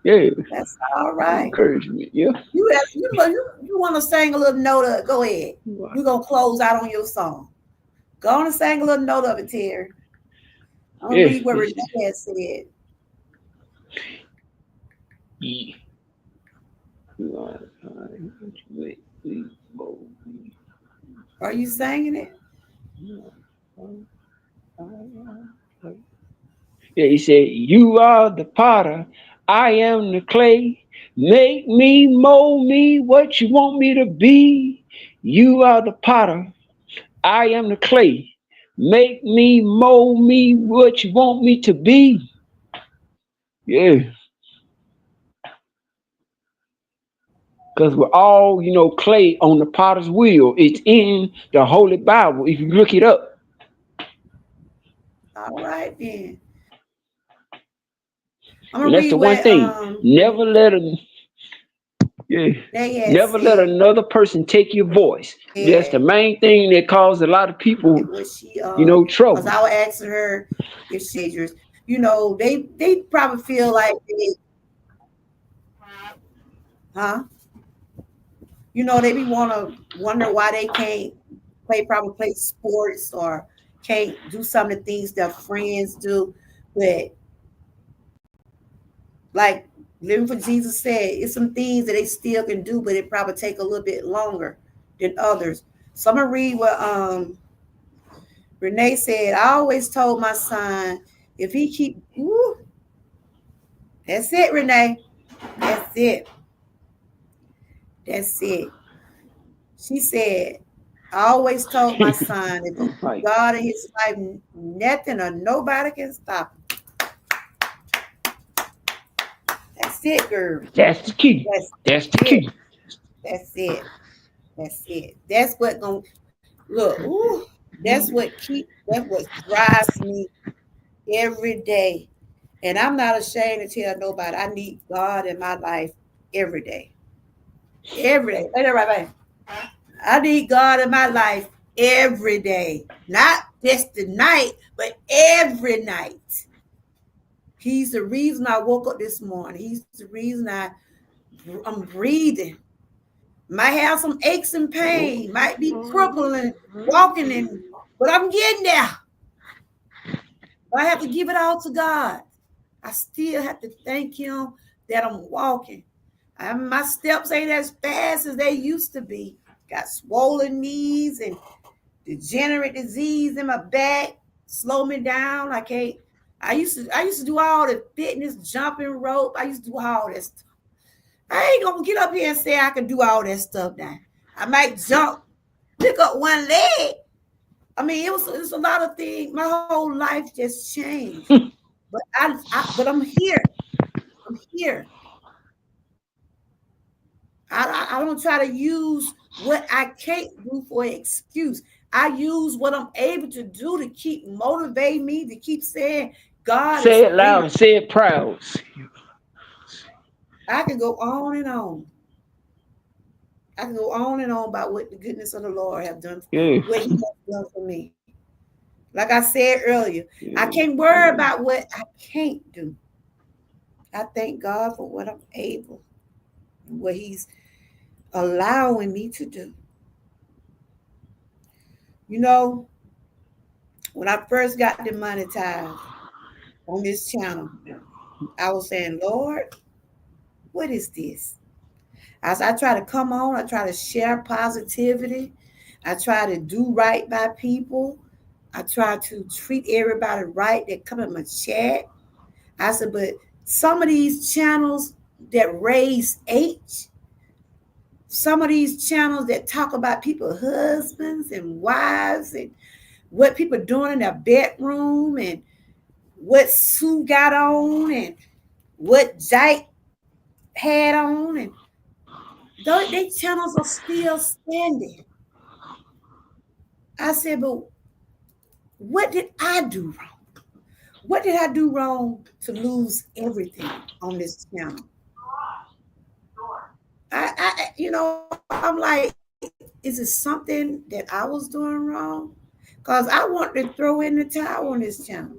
yeah, That's all right. encouragement. Yeah. You want to sing a little note of it? Go ahead. We're gonna close out on your song. Go on and sing a little note of it, Terry. I'm gonna Yeah. read what Renee has said. Yeah. Are you singing it? Yeah, he said, You are the potter, I am the clay. Make me, mold me what you want me to be. You are the potter, I am the clay. Make me, mold me what you want me to be. Yeah, because we're all, clay on the potter's wheel. It's in the Holy Bible if you look it up. All right then. I'm gonna And that's read the one what thing. Never let a yeah, Renee had never let said. another person take your voice. That's the main thing that caused a lot of What people, she because I trouble. was asking her if she they probably feel like they huh they be wonder why they can't probably play sports or can't do some of the things their friends do. But like Living for Jesus said, it's some things that they still can do, but it probably take a little bit longer than others. So I'm gonna read what Renee said. I always told my son if he keep that's it, Renee. That's it. That's it. She said, I always told my son if he keep Right. God in his life, nothing or nobody can stop him. That's it, girl. That's the key. That's That's the it. key. That's it. That's it. That's what gonna look. Ooh, that's what drives me every day. And I'm not ashamed to tell nobody I need God in my life every day. Every day. Say that right, baby. I need God in my life every day. Not just the night, but every night. He's the reason I woke up this morning. He's the reason I'm breathing. Might have some aches and pain, might be crippling, walking in, but I'm getting there. I have to give it all to God. I still have to thank Him that I'm walking. My steps ain't as fast as they used to be. Got swollen knees and degenerate disease in my back, slow me down. I can't. I used to do all the fitness, jumping rope. I used to do all that stuff. I ain't gonna get up here and say I can do all that stuff now. I might jump, pick up one leg. I mean, it was a lot of things. My whole life just changed. But but I'm here. I'm here. I don't try to use what I can't do for an excuse. I use what I'm able to do to keep motivating me, to keep saying God Say is it bigger. loud. Say it proud. I can go on and on. I can go on and on about what the goodness of the Lord have done, Yeah. what He has done for me. Like I said earlier, I Yeah. can't worry about what I can't do. I thank God for what I'm able, what He's allowing me to do. You know, when I first got demonetized on this channel, I was saying, Lord, what is this? As I try to come on, I try to share positivity. I try to do right by people. I try to treat everybody right that come in my chat. I said, but some of these channels that raise H, some of these channels that talk about people's husbands and wives and what people doing in their bedroom and what Sue got on and what Jake had on, and they channels are still standing. I said, but what did I do wrong? What did I do wrong to lose everything on this channel? I'm like, is it something that I was doing wrong? Because I wanted to throw in the towel on this channel.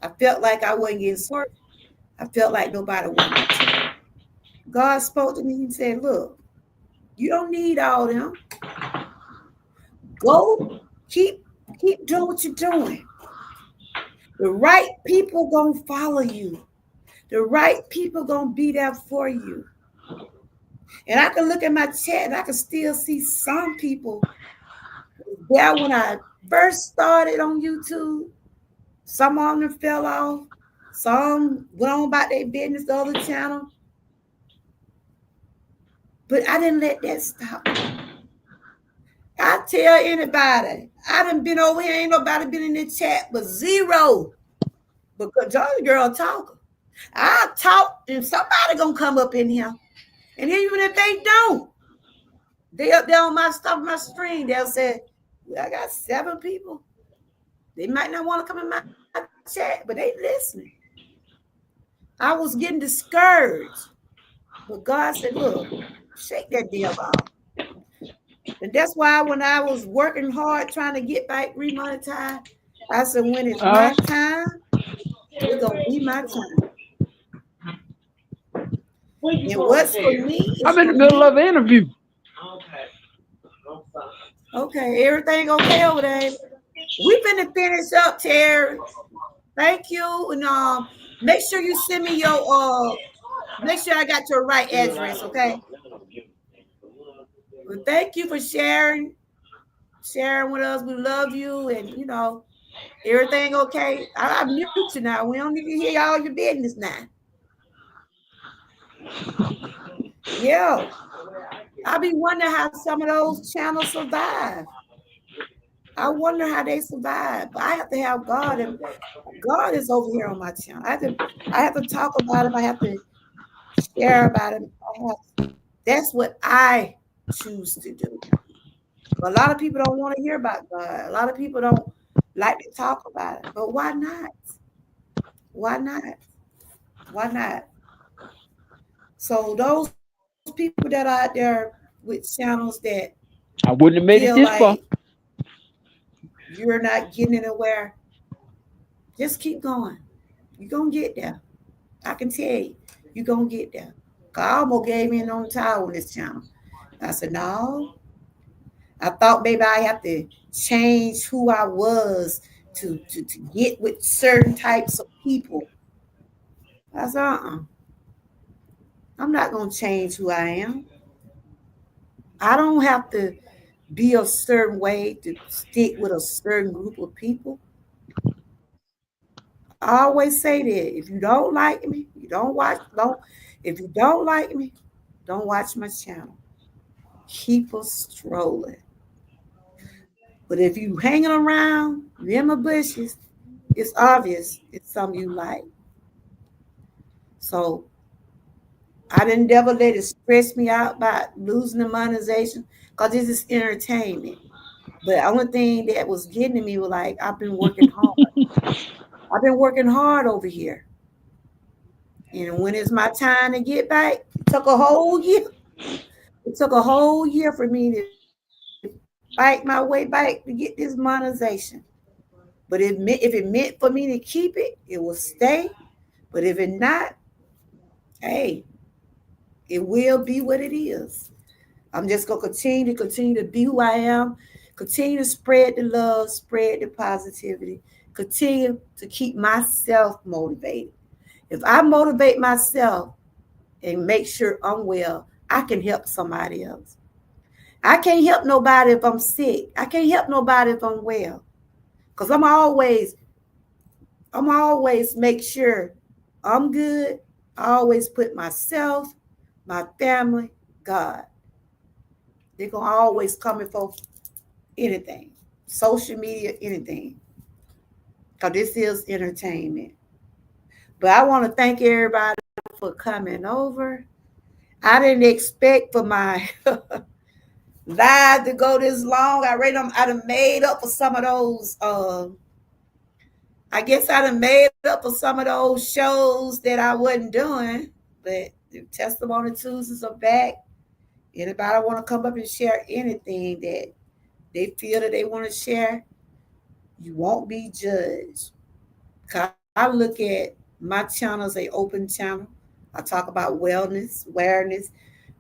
I felt like I wasn't getting support. I felt like nobody wanted to tell. God spoke to me and said, look, you don't need all them. Go keep doing what you're doing. The right people gonna follow you. The right people gonna be there for you. And I can look at my chat and I can still see some people there when I first started on YouTube. Some of them fell off. Some went on about their business, the other channel. But I didn't let that stop me. I tell anybody, I done been over here, ain't nobody been in the chat but zero. Because Johnny girl talker. I talk and somebody gonna come up in here. And even if they don't, they up there on my stuff, my screen, they'll say, well, I got 7 people. They might not want to come in my chat, but they listening. I was getting discouraged. But God said, look, shake that deal off. And that's why when I was working hard trying to get back remonetized, I said, when it's my time, it's gonna be my time. And what's for me I'm is in for the middle me. of an interview. Okay, everything okay over there? We finna finish up, Terry. Thank you. And make sure you send me your make sure I got your right address, okay? Well, thank you for sharing with us. We love you, and everything okay. I mute you now. We don't need to hear all your business now. Yeah. I be wondering how some of those channels survive. I wonder how they survive. But I have to have God, and God is over here on my channel. I have to talk about him. I have to share about him. That's what I choose to do. But a lot of people don't want to hear about God. A lot of people don't like to talk about it. But why not? Why not? Why not? So those people that are out there with channels that I wouldn't have made feel it this like far. you're not getting anywhere, just keep going. You're gonna get there. I can tell you, you're gonna get there. God almost gave me an on towel on this channel. I said, no. I thought maybe I have to change who I was to get with certain types of people. I said, I'm not gonna change who I am. I don't have to be a certain way to stick with a certain group of people. I always say that if you don't like me, you don't watch. Don't if you don't like me, don't watch my channel. Keep us strolling. But if you hanging around, you in my bushes, it's obvious it's something you like. So I didn't ever let it stress me out about losing the monetization because this is entertainment. But the only thing that was getting to me was like, I've been working hard. I've been working hard over here. And when it's my time to get back, it took a whole year. It took a whole year for me to fight my way back to get this monetization. But if it meant for me to keep it, it will stay. But if it not, hey, it will be what it is. I'm just gonna continue to be who I am, continue to spread the love, spread the positivity, continue to keep myself motivated. If I motivate myself and make sure I'm well, I can help somebody else. I can't help nobody if I'm sick. I can't help nobody if I'm well. Because I'm always make sure I'm good. I always put myself, my family, God. They're gonna always come before anything. Social media, anything. Because this is entertainment. But I want to thank everybody for coming over. I didn't expect for my live to go this long. I done made up for some of those. I guess I done made up for some of those shows that I wasn't doing. But the testimony Tuesdays are back. Anybody want to come up and share anything that they feel that they want to share, you won't be judged. 'Cause I look at my channel as a open channel. I talk about wellness, awareness.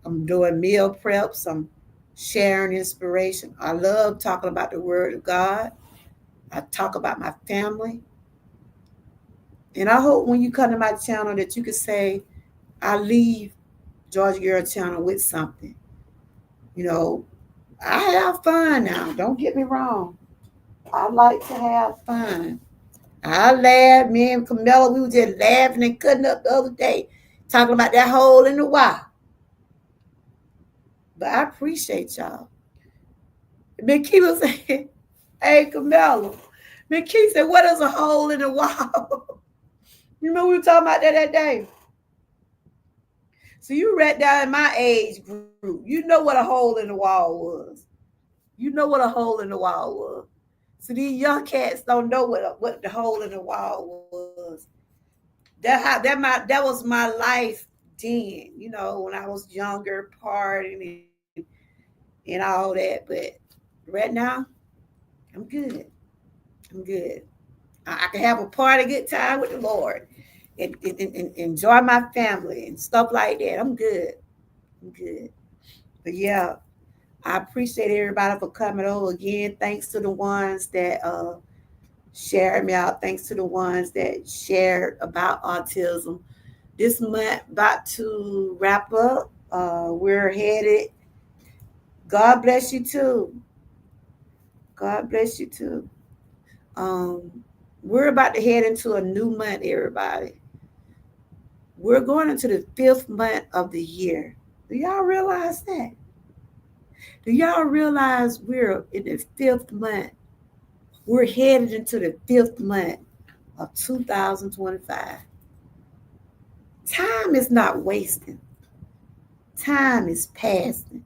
I'm doing meal preps. I'm sharing inspiration. I love talking about the word of God. I talk about my family. And I hope when you come to my channel that you can say, I leave Georgia Girl channel with something. You know, I have fun now. Don't get me wrong. I like to have fun. I laughed. Me and Camilla, we were just laughing and cutting up the other day, talking about that hole in the wall. But I appreciate y'all. Mickey was saying, hey, Camilla. Mickey said, what is a hole in the wall? You remember we were talking about that day? So you right down in my age group. You know what a hole in the wall was. You know what a hole in the wall was. So these young cats don't know what the hole in the wall was. That was my life then, when I was younger, partying and all that. But right now, I'm good. I'm good. I can have a party, good time with the Lord. and enjoy my family and stuff like that. I'm good. I'm good. But yeah, I appreciate everybody for coming over again. Thanks to the ones that shared me out. Thanks to the ones that shared about autism. This month about to wrap up. We're headed. God bless you too. God bless you too. Um, we're about to head into a new month, everybody. We're going into the fifth month of the year. Do y'all realize that? Do y'all realize we're in the fifth month? We're headed into the fifth month of 2025. Time is not wasting. Time is passing.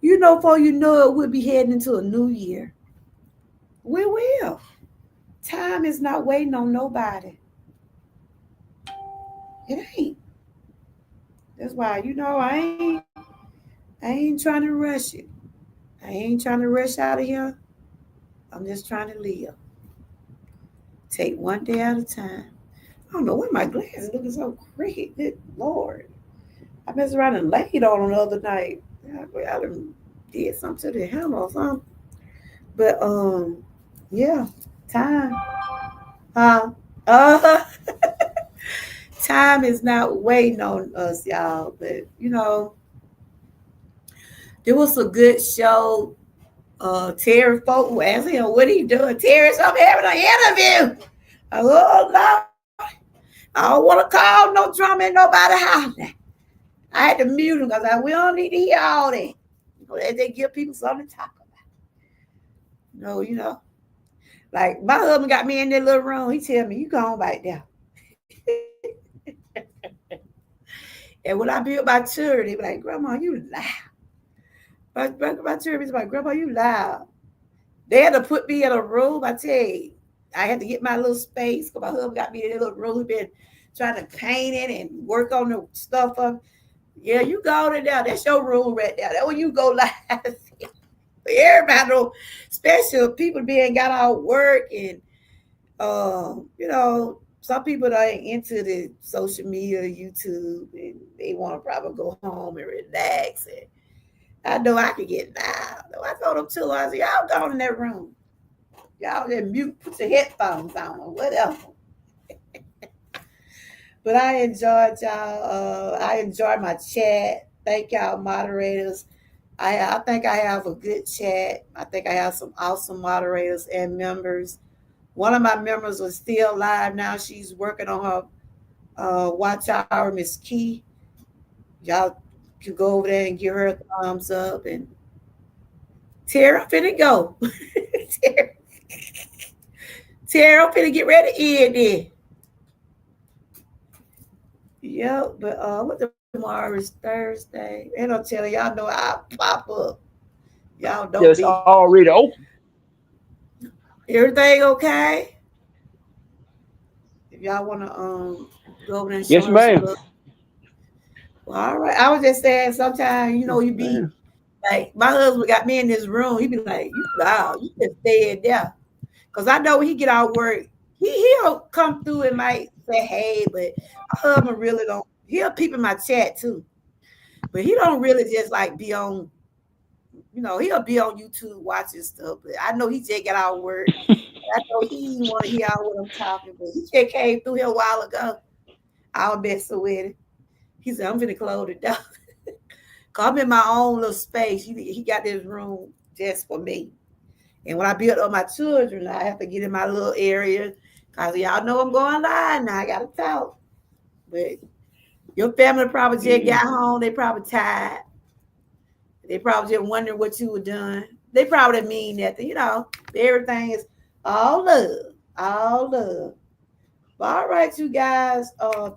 You know, before you know it, we'll be heading into a new year. We will. Time is not waiting on nobody. It ain't. That's why, I ain't trying to rush it. I ain't trying to rush out of here. I'm just trying to live. Take one day at a time. I don't know why my glasses looking so crooked. Good Lord. I messed around and laid on them the other night. I done did something to the hammer or something. But yeah, time. Huh? Uh time is not waiting on us, y'all. But there was a good show. Terry Folk was asking him, what are you doing? Terry, so I'm having an interview. Oh Lord. I don't want to call no drama in nobody's house now. I had to mute him because we don't need to hear all that. They give people something to talk about. No, like my husband got me in that little room. He tell me, you go on back there. And when I build my children, they be like, Grandma, you loud. My children be like, Grandma, you loud. They had to put me in a room. I tell you, I had to get my little space because my husband got me in a little room. He been trying to paint it and work on the stuff up. Yeah, you go in there. That's your room right there. That's when you go live. Everybody know, special people being got out work and some people that ain't into the social media, YouTube, and they want to probably go home and relax. And I know I could get loud. So I told them too. I said, y'all go in that room. Y'all just mute, put your headphones on or whatever. But I enjoyed y'all. I enjoyed my chat. Thank y'all, moderators. I think I have a good chat. I think I have some awesome moderators and members. One of my members was still live now. She's working on her watch hour, Miss Key. Y'all can go over there and give her a thumbs up. And Tara, I'm finna go. Tara, Tara, I'm finna get ready to end there. Yep, but what tomorrow is Thursday. And I'm telling y'all know I pop up. Y'all don't Just be. already open. Everything okay? If y'all wanna go over there and show Yes, her some ma'am. love. Well, all right. I was just saying sometimes, Yes, you be ma'am. like my husband got me in this room, he be like, you loud, you just stay in there. Cause I know when he get out work, he'll come through and might say hey, but my husband really don't he'll peep in my chat too. But he don't really just like be on, he'll be on YouTube watching stuff. But I know he just got out of work. I know he didn't want to hear all what I'm talking, but he just came through here a while ago. I was messing with it. He said, I'm finna close the door. Cause I'm in my own little space. He got this room just for me. And when I build up my children, I have to get in my little area. Cause y'all know I'm going live now. I gotta talk. But your family probably just got Yeah. home. They probably tired. They probably just wondering what you were doing. They probably didn't mean nothing, Everything is all love. All love. But all right, you guys.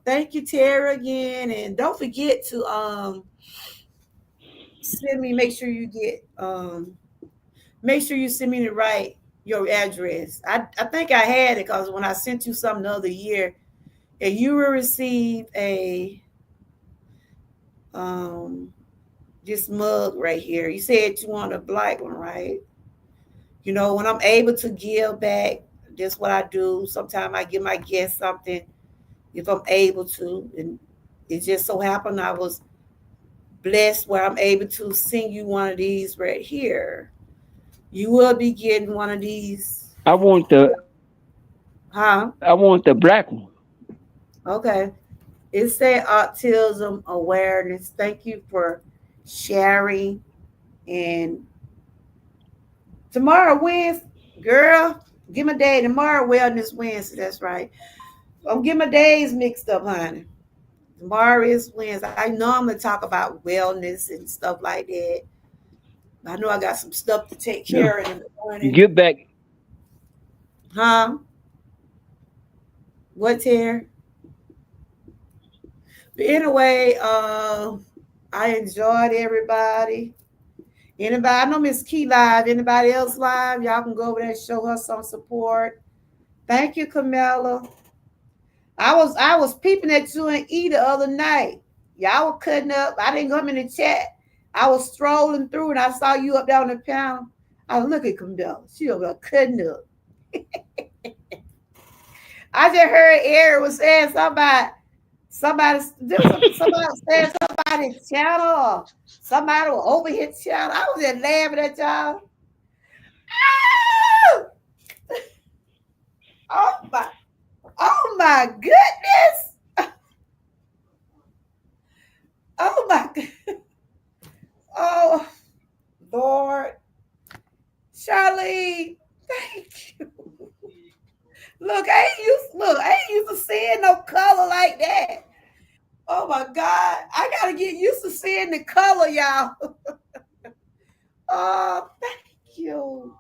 Thank you, Tara, again. And don't forget to send me, make sure you send me the right your address. I think I had it because when I sent you something the other year, and you will receive a um this mug right here. You said you want a black one, right? When I'm able to give back, that's what I do. Sometimes I give my guests something if I'm able to. And it just so happened I was blessed where I'm able to sing you one of these right here. You will be getting one of these. I want the Huh? I want the black one. Okay. It said autism awareness. Thank you for sharing. And tomorrow Wednesday, girl, give my day. Tomorrow Wellness Wednesday. That's right. I'm getting my days mixed up, honey. Tomorrow is Wednesday. I normally talk about wellness and stuff like that. I know I got some stuff to take No, care of in the morning. get back. Huh? What's here? But anyway, I enjoyed everybody. Anybody, I know Miss Key live. Anybody else live? Y'all can go over there and show her some support. Thank you, Camilla. I was peeping at you and E the other night. Y'all were cutting up. I didn't come in the chat. I was strolling through and I saw you up there on the panel. I look at Camilla. She over there cutting up. I just heard Eric was saying somebody said somebody's channel or somebody was over his channel. I was just laughing at y'all. Ah! Oh my, oh my goodness. Oh my, oh Lord. Charlene, thank you. I ain't used to seeing no color like that. Oh my God. I gotta get used to seeing the color, y'all. Oh, thank you.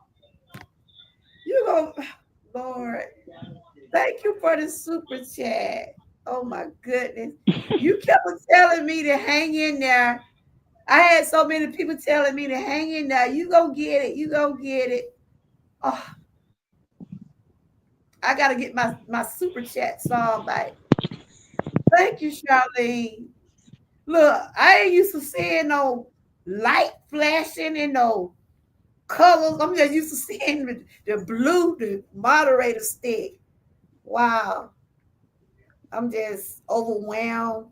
You go, Lord. Thank you for the super chat. Oh my goodness. You kept on telling me to hang in there. I had so many people telling me to hang in there. You go get it. You go get it. Oh, I gotta get my super chat song back. Thank you, Charlene. Look, I ain't used to seeing no light flashing and no colors. I'm just used to seeing the blue, the moderator stick. Wow. I'm just overwhelmed,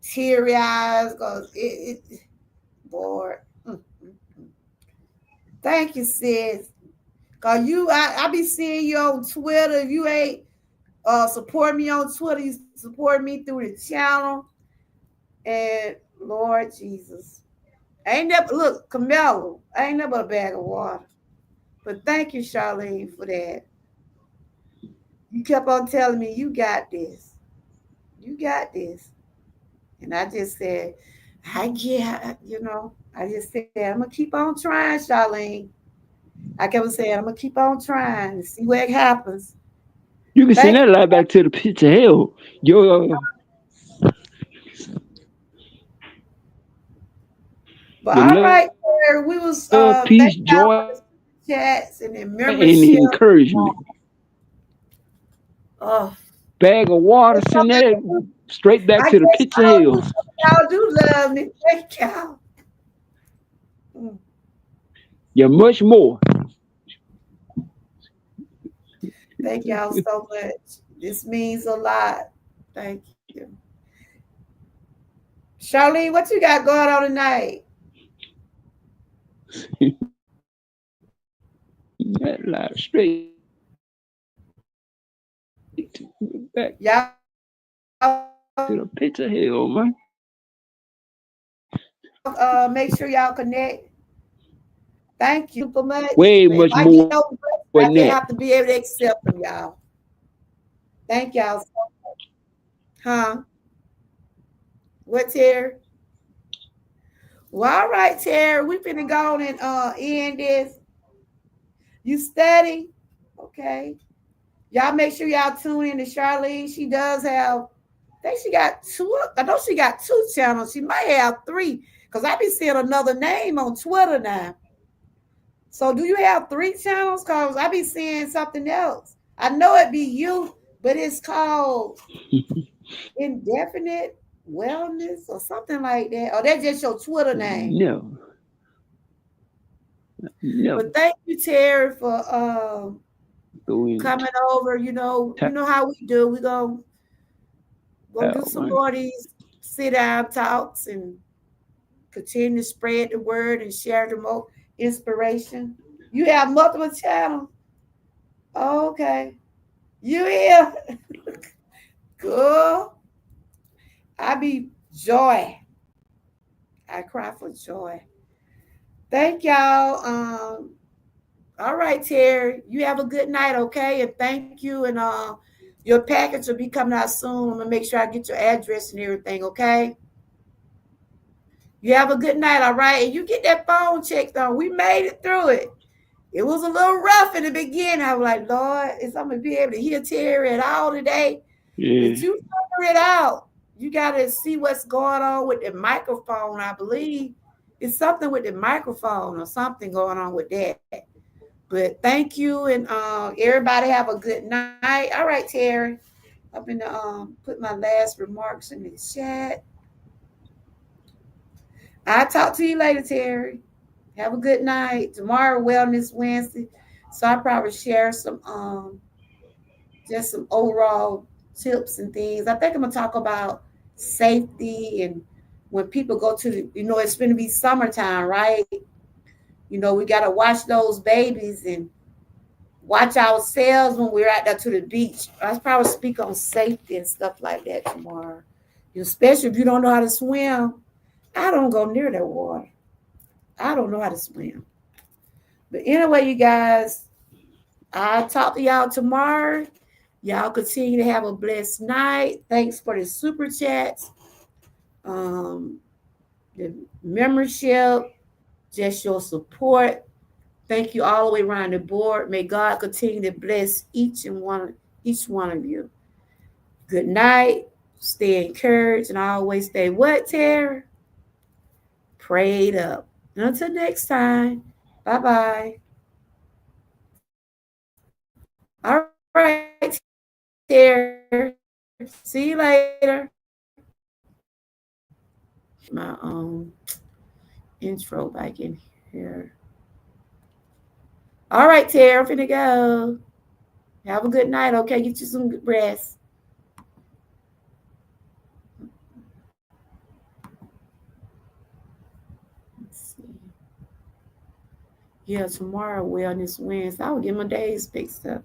teary eyes, because boy. Thank you, sis. Cause I be seeing you on Twitter. If you ain't support me on Twitter, you support me through the channel. And Lord Jesus. I ain't never look, Camelo. I ain't never a bag of water. But thank you, Charlene, for that. You kept on telling me you got this. You got this. And I just said, I get, I just said, I'm gonna keep on trying, Charlene. I kept saying, I'm gonna keep on trying and see what happens. You can send Thank that you. lie back to the pits of hell. Your But the all love, right, peace, sir. We was joy, thank y'all and for the the chats and the encouragement. membership. Oh, Bag of water, send that straight back I to the guess pits of hell. y'all do love me. Thank y'all. Mm, You're much more. thank y'all so much. This means a lot. Thank you. Charlene, what you got going on tonight? That lie straight back Y'all to the pits of hell, man. make sure y'all connect. Thank you super much. Way But if much I get more those, than I just that. have to be able to accept them, y'all. Thank y'all. Huh? What, Terry? Well, all right, Terry. We finna go on and end this. You study? Okay. Y'all make sure y'all tune in to Charlene. She does have, I think she got two. I know she got two channels. She might have three. Because I be seeing another name on Twitter now. So do you have three channels? Because I be seeing something else. I know it be you, but it's called Indefinite Wellness or something like that. Or that's just your Twitter name. No, no. But thank you, Terry, for go in coming over. tap How we do. We gonna do out, some man. more of these sit down talks and continue to spread the word and share the more inspiration. You have multiple channels. Okay. You here? Good. I be joy. I cry for joy. Thank y'all. All right, Terry. You have a good night, okay? And thank you. And your package will be coming out soon. I'm gonna make sure I get your address and everything, okay? You have a good night, all right? And you get that phone checked on. We made it through it. It was a little rough in the beginning. I was like, Lord, is I'm gonna be able to hear Terry at all today? But Yeah, you figure it out. You gotta see what's going on with the microphone. I believe it's something with the microphone or something going on with that. But thank you, and everybody have a good night. All right, Terry. I'm gonna put my last remarks in the chat. I'll talk to you later, Terry. Have a good night. Tomorrow, Wellness Wednesday. So I probably share some just some overall tips and things. I think I'm gonna talk about safety and when people go to it's gonna be summertime, right? We gotta watch those babies and watch ourselves when we're out there to the beach. I probably speak on safety and stuff like that tomorrow. Especially if you don't know how to swim. I don't go near that water. I don't know how to swim. But anyway, you guys, I'll talk to y'all tomorrow. Y'all continue to have a blessed night. Thanks for the super chats, um, the membership, just your support. Thank you all the way around the board. May God continue to bless each one of you. Good night. Stay encouraged and always stay what, Tara? Prayed up. Until next time. Bye bye. All right, Tara. See you later. My intro back in here. All right, Tara, I'm finna go. Have a good night, okay? Get you some good rest. Let's see. Yeah, tomorrow, Wellness Wednesday. I will get my days fixed up.